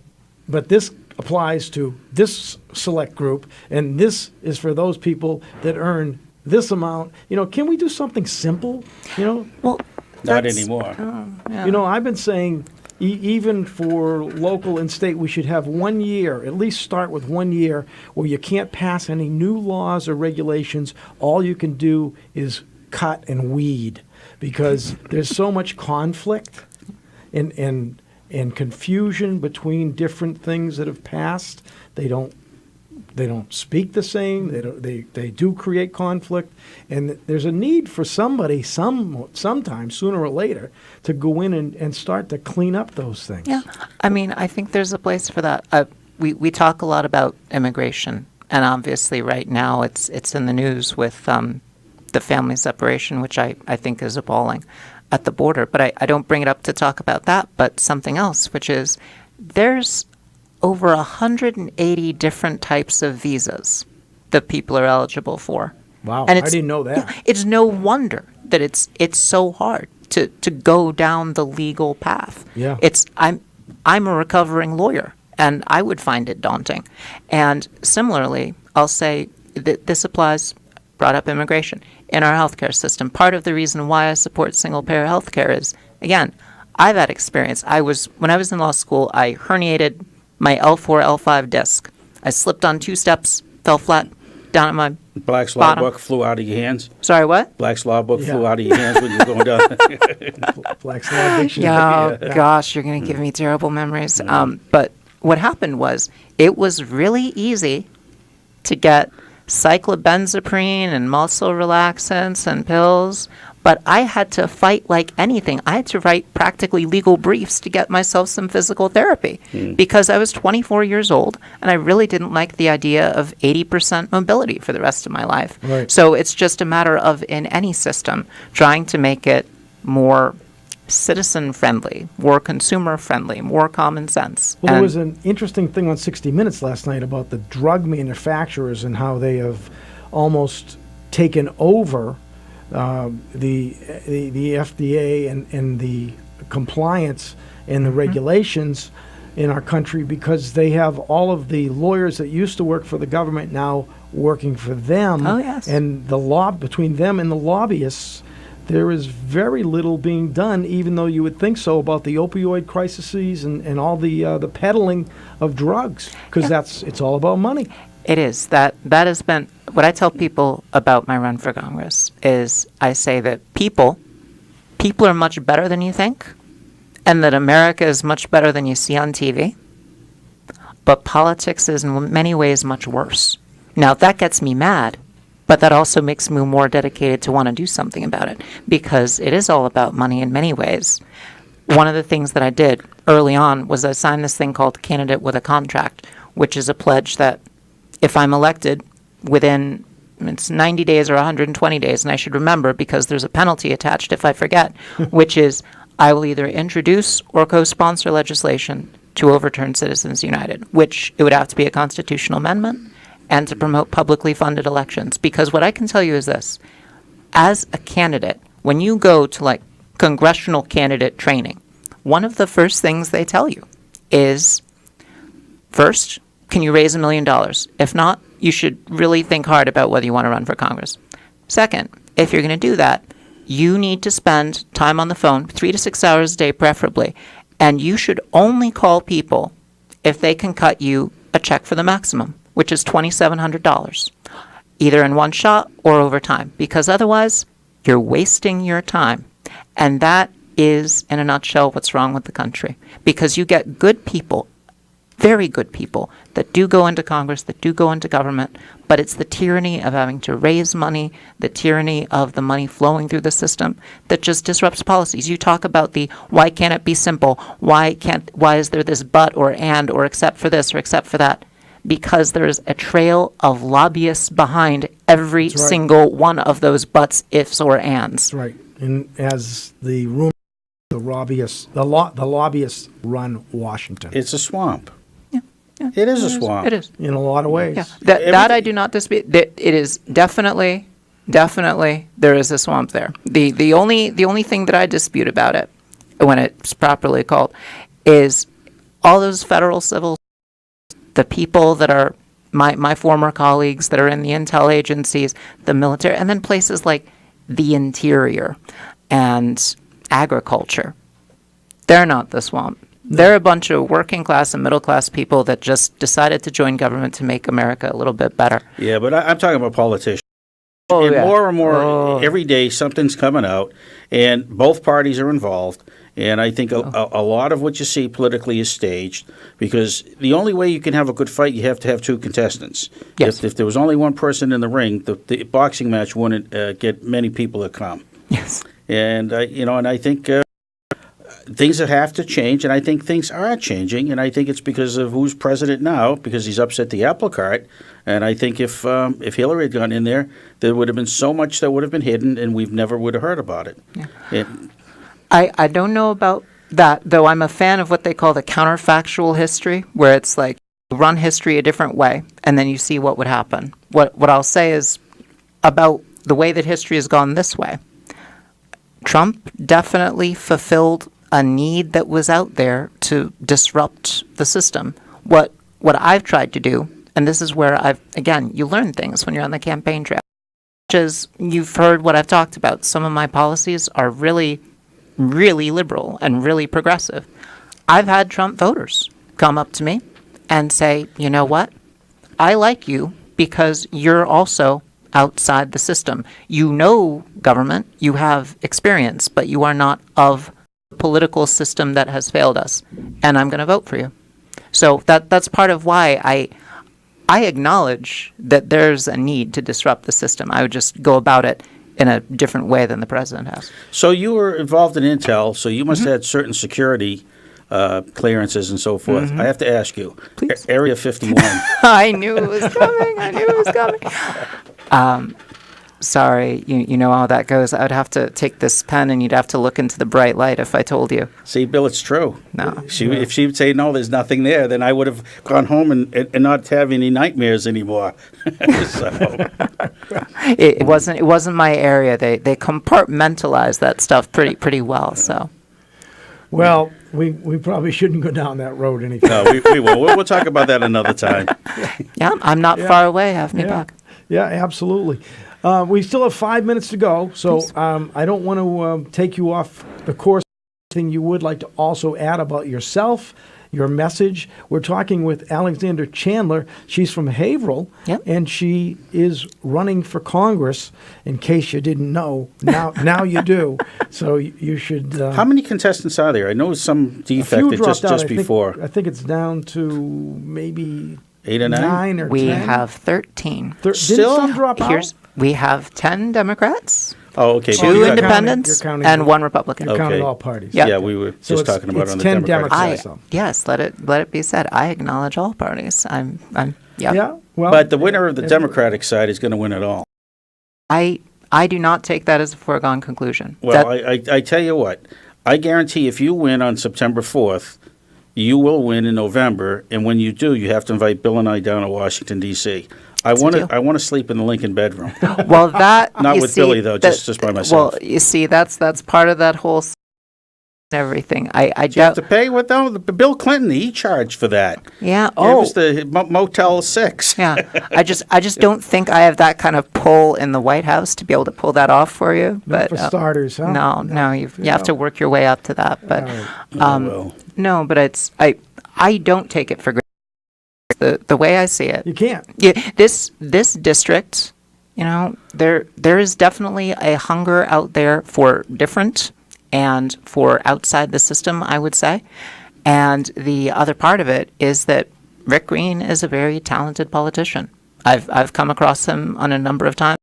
[SPEAKER 2] But this applies to this select group, and this is for those people that earn this amount. Can we do something simple?
[SPEAKER 18] Well,
[SPEAKER 1] not anymore.
[SPEAKER 18] Yeah.
[SPEAKER 2] I've been saying even for local and state, we should have 1 year, at least start with 1 year, where you can't pass any new laws or regulations. All you can do is cut and weed, because there's so much conflict and confusion between different things that have passed. They don't speak the same. They do create conflict, and there's a need for somebody sometime sooner or later to go in and start to clean up those things.
[SPEAKER 18] Yeah, I mean, I think there's a place for that. We talk a lot about immigration, and obviously right now it's in the news with the family separation, which I think is appalling. at the border. But I don't bring it up to talk about that, but something else, which is there's over 180 different types of visas that people are eligible for.
[SPEAKER 2] Wow,
[SPEAKER 18] and
[SPEAKER 2] I didn't know that.
[SPEAKER 18] Yeah, it's no wonder that it's so hard to go down the legal path.
[SPEAKER 2] Yeah.
[SPEAKER 18] I'm a recovering lawyer, and I would find it daunting. And similarly, I'll say that this applies, brought up immigration, in our healthcare system. Part of the reason why I support single-payer healthcare is, again, I've had experience. When I was in law school, I herniated my L4, L5 disc. I slipped on 2 steps, fell flat down at my
[SPEAKER 1] Black's Law
[SPEAKER 18] bottom.
[SPEAKER 1] Book flew out of your hands.
[SPEAKER 18] Sorry, what?
[SPEAKER 1] Black's Law Book flew out of your hands when you were going down.
[SPEAKER 2] Black's Law Dictionary.
[SPEAKER 18] Oh, gosh, you're going to give me terrible memories. But what happened was it was really easy to get cyclobenzaprine and muscle relaxants and pills, but I had to fight like anything. I had to write practically legal briefs to get myself some physical therapy because I was 24 years old and I really didn't like the idea of 80% mobility for the rest of my life.
[SPEAKER 2] Right.
[SPEAKER 18] So it's just a matter of, in any system, trying to make it more citizen-friendly, more consumer-friendly, more common sense.
[SPEAKER 2] Well, there
[SPEAKER 18] And-
[SPEAKER 2] was an interesting thing on 60 Minutes last night about the drug manufacturers and how they have almost taken over the FDA and the compliance and the regulations in our country because they have all of the lawyers that used to work for the government now working for them.
[SPEAKER 18] Oh, yes.
[SPEAKER 2] And the between them and the lobbyists, there is very little being done, even though you would think so, about the opioid crises and all the peddling of drugs, because it's all about money.
[SPEAKER 18] It is. That has been what I tell people about my run for Congress is I say that people are much better than you think, and that America is much better than you see on TV, but politics is in many ways much worse. Now, that gets me mad, but that also makes me more dedicated to want to do something about it because it is all about money in many ways. One of the things that I did early on was I signed this thing called Candidate with a Contract, which is a pledge that if I'm elected within it's 90 days or 120 days, and I should remember because there's a penalty attached if I forget, which is I will either introduce or co-sponsor legislation to overturn Citizens United, which it would have to be a constitutional amendment, and to promote publicly funded elections. Because what I can tell you is this. As a candidate, when you go to like congressional candidate training, one of the first things they tell you is, first, can you raise $1 million? If not, you should really think hard about whether you want to run for Congress. Second, if you're going to do that, you need to spend time on the phone, 3 to 6 hours a day preferably, and you should only call people if they can cut you a check for the maximum, which is $2,700, either in one shot or over time, because otherwise you're wasting your time. And that is, in a nutshell, what's wrong with the country. Because you get good people, very good people, that do go into Congress, that do go into government, but it's the tyranny of having to raise money, the tyranny of the money flowing through the system that just disrupts policies. You talk about the why can't it be simple? Why is there this but or and or except for this or except for that? Because there's a trail of lobbyists behind every single one of those buts, ifs, or ands.
[SPEAKER 2] That's right. And as the lobbyists run Washington.
[SPEAKER 1] It's a swamp. It is a swamp.
[SPEAKER 18] It is.
[SPEAKER 2] In a lot of ways.
[SPEAKER 18] Yeah. That I do not dispute. It is definitely there is a swamp there. The only thing that I dispute about it, when it's properly called, is all those federal civil, the people that are my former colleagues that are in the intel agencies, the military, and then places like the interior and agriculture. They're not the swamp. They're a bunch of working class and middle class people that just decided to join government to make America a little bit better.
[SPEAKER 1] Yeah, but I'm talking about politicians.
[SPEAKER 18] Oh,
[SPEAKER 1] and
[SPEAKER 18] yeah.
[SPEAKER 1] more and more every day something's coming out, and both parties are involved. And I think a lot of what you see politically is staged, because the only way you can have a good fight, you have to have two contestants.
[SPEAKER 18] Yes.
[SPEAKER 1] If there was only one person in the ring, the boxing match wouldn't get many people to come.
[SPEAKER 18] Yes.
[SPEAKER 1] And and I think things that have to change, and I think things are changing, and I think it's because of who's president now, because he's upset the apple cart. And I think if Hillary had gone in there would have been so much that would have been hidden, and we've never would have heard about it.
[SPEAKER 18] Yeah. I don't know about that, though I'm a fan of what they call the counterfactual history, where it's like run history a different way, and then you see what would happen. What I'll say is about the way that history has gone this way. Trump definitely fulfilled a need that was out there to disrupt the system. What I've tried to do, and this is where you learn things when you're on the campaign trail, which is you've heard what I've talked about. Some of my policies are really, really liberal and really progressive. I've had Trump voters come up to me and say, you know what? I like you because you're also outside the system. You know government, you have experience, but you are not of the political system that has failed us, and I'm going to vote for you. So that's part of why I acknowledge that there's a need to disrupt the system. I would just go about it in a different way than the president has.
[SPEAKER 1] So you were involved in intel, so you must have had certain security clearances and so forth. I have to ask you, Area 51.
[SPEAKER 18] I knew it was coming. Sorry, you know how that goes. I would have to take this pen and you'd have to look into the bright light if I told you.
[SPEAKER 1] See, Bill, it's true.
[SPEAKER 18] No.
[SPEAKER 1] If she would say, no, there's nothing there, then I would have gone home and not have any nightmares anymore.
[SPEAKER 18] It wasn't my area. They compartmentalized that stuff pretty well, so.
[SPEAKER 2] Well, we probably shouldn't go down that road any further.
[SPEAKER 1] No, we will. We'll talk about that another time.
[SPEAKER 18] Yeah, I'm not far away. Have me back.
[SPEAKER 2] Yeah, absolutely. We still have 5 minutes to go, so I don't want to take you off the course. Anything you would like to also add about yourself, your message? We're talking with Alexandra Chandler. She's from Haverhill, and she is running for Congress. In case you didn't know, now you do. So you should.
[SPEAKER 1] How many contestants are there? I know some defected just before.
[SPEAKER 2] I think it's down to maybe
[SPEAKER 1] 8 or 9?
[SPEAKER 2] 9 or
[SPEAKER 18] we
[SPEAKER 2] 10.
[SPEAKER 18] have 13.
[SPEAKER 2] Didn't some drop out?
[SPEAKER 18] We have 10 Democrats.
[SPEAKER 1] Oh, okay.
[SPEAKER 18] 2 independents and 1 Republican.
[SPEAKER 2] You're counting all parties.
[SPEAKER 18] Yep.
[SPEAKER 1] Yeah, we were just talking about on the
[SPEAKER 2] 10
[SPEAKER 1] Democratic
[SPEAKER 2] Democrats.
[SPEAKER 18] Yes, let it be said. I acknowledge all parties.
[SPEAKER 2] Yeah. Well,
[SPEAKER 1] but the winner of the Democratic side is going to win it all.
[SPEAKER 18] I do not take that as a foregone conclusion.
[SPEAKER 1] Well, I tell you what, I guarantee if you win on September 4th, you will win in November, and when you do, you have to invite Bill and I down to Washington, D.C. I want to sleep in the Lincoln bedroom.
[SPEAKER 18] Well, that
[SPEAKER 1] not with Billy though, just by myself.
[SPEAKER 18] Well, you see, that's part of that whole everything. I
[SPEAKER 1] you have to pay what though? Bill Clinton, he charged for that.
[SPEAKER 18] Yeah.
[SPEAKER 1] It was the Motel 6.
[SPEAKER 18] Yeah. I just don't think I have that kind of pull in the White House to be able to pull that off for you.
[SPEAKER 2] Not
[SPEAKER 18] But
[SPEAKER 2] for starters, huh?
[SPEAKER 18] No, you have to work your way up to that. But
[SPEAKER 1] well.
[SPEAKER 18] no, but I don't take it for granted. The way I see it,
[SPEAKER 2] you can't.
[SPEAKER 18] Yeah, this district, there is definitely a hunger out there for different and for outside the system, I would say. And the other part of it is that Rick Green is a very talented politician. I've come across him on a number of times,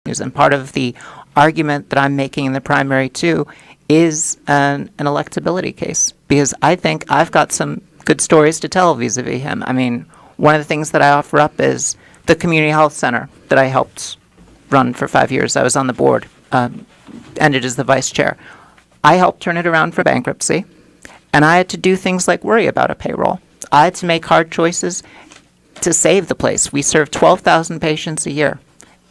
[SPEAKER 18] and part of the argument that I'm making in the primary too is an electability case, because I think I've got some good stories to tell vis-a-vis him. I mean, one of the things that I offer up is the community health center that I helped run for 5 years. I was on the board, ended as the vice chair. I helped turn it around for bankruptcy, and I had to do things like worry about a payroll. I had to make hard choices to save the place. We serve 12,000 patients a year,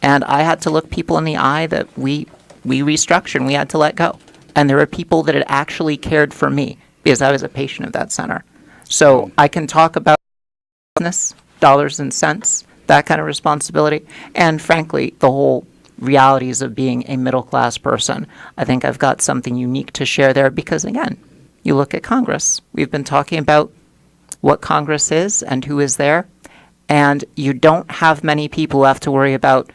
[SPEAKER 18] and I had to look people in the eye that we restructured and we had to let go. And there were people that had actually cared for me because I was a patient of that center. So I can talk about business, dollars and cents, that kind of responsibility, and frankly, the whole realities of being a middle-class person. I think I've got something unique to share there because, again, you look at Congress. We've been talking about what Congress is and who is there, and you don't have many people who have to worry about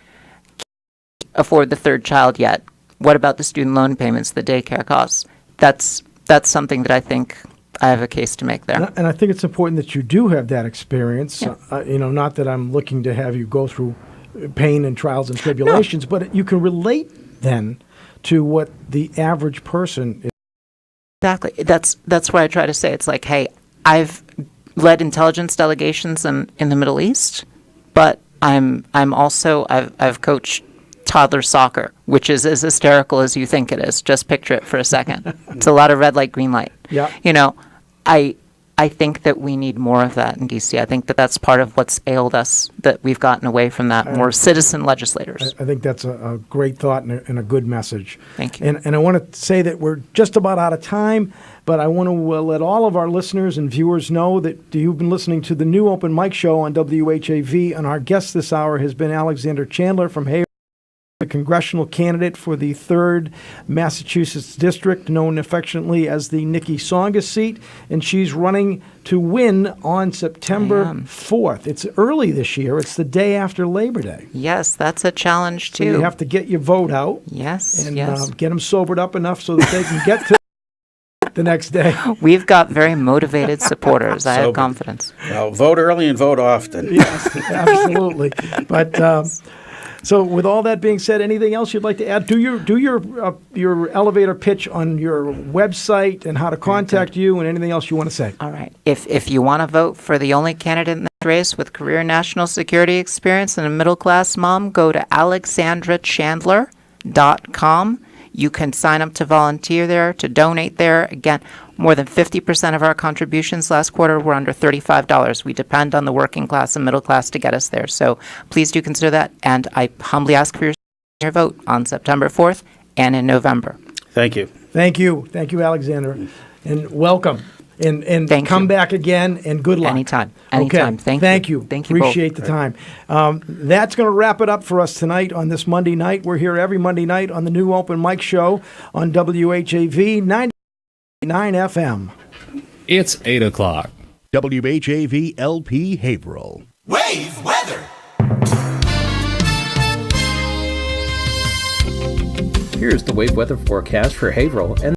[SPEAKER 18] afford the third child yet. What about the student loan payments, the daycare costs? That's something that I think I have a case to make there.
[SPEAKER 2] And I think it's important that you do have that experience. Yeah. Not that I'm looking to have you go through pain and trials and tribulations, but you can relate then to what the average person is.
[SPEAKER 18] Exactly. That's why I try to say it's like, hey, I've led intelligence delegations in the Middle East, but I'm also I've coached toddler soccer, which is as hysterical as you think it is. Just picture it for a second. It's a lot of red light, green light.
[SPEAKER 2] Yeah.
[SPEAKER 18] You know, I think that we need more of that in D.C. I think that that's part of what's ailed us, that we've gotten away from that, more citizen legislators.
[SPEAKER 2] I think that's a great thought and a good message.
[SPEAKER 18] Thank you.
[SPEAKER 2] And I want to say that we're just about out of time, but I want to let all of our listeners and viewers know that you've been listening to the new Open Mic Show on WHAV, and our guest this hour has been Alexandra Chandler from Haverhill, a congressional candidate for the 3rd Massachusetts District, known affectionately as the Nikki Songus seat, and she's running to win on September 4th. It's early this year. It's the day after Labor Day.
[SPEAKER 18] Yes, that's a challenge,
[SPEAKER 2] So
[SPEAKER 18] too.
[SPEAKER 2] you have to get your vote out.
[SPEAKER 18] Yes,
[SPEAKER 2] and
[SPEAKER 18] yes.
[SPEAKER 2] get them sobered up enough so that they can get to the next day.
[SPEAKER 18] We've got very motivated supporters. I have
[SPEAKER 1] Sober.
[SPEAKER 18] confidence.
[SPEAKER 1] Well, vote early and vote often.
[SPEAKER 2] Yes, absolutely. But so, with all that being said, anything else you'd like to add? Do your elevator pitch on your website and how to contact you, and anything else you want to say.
[SPEAKER 18] All right. If you want to vote for the only candidate in this race with career national security experience and a middle-class mom, go to alexandrachandler.com. You can sign up to volunteer there, to donate there. Again, more than 50% of our contributions last quarter were under $35. We depend on the working class and middle class to get us there. So please do consider that. And I humbly ask for your vote on September 4th and in November.
[SPEAKER 1] Thank you.
[SPEAKER 2] Thank you. Thank you, Alexandra. And welcome. And come back again, and good luck.
[SPEAKER 18] Anytime.
[SPEAKER 2] Okay.
[SPEAKER 18] Anytime.
[SPEAKER 2] Thank you.
[SPEAKER 18] Thank you both.
[SPEAKER 2] Appreciate the time. That's going to wrap it up for us tonight on this Monday night. We're here every Monday night on the new Open Mic Show on WHAV 99 FM.
[SPEAKER 12] It's 8 o'clock.
[SPEAKER 9] WHAV LP Haverhill.
[SPEAKER 7] Wave weather.
[SPEAKER 13] Here's the wave weather forecast for Haverhill and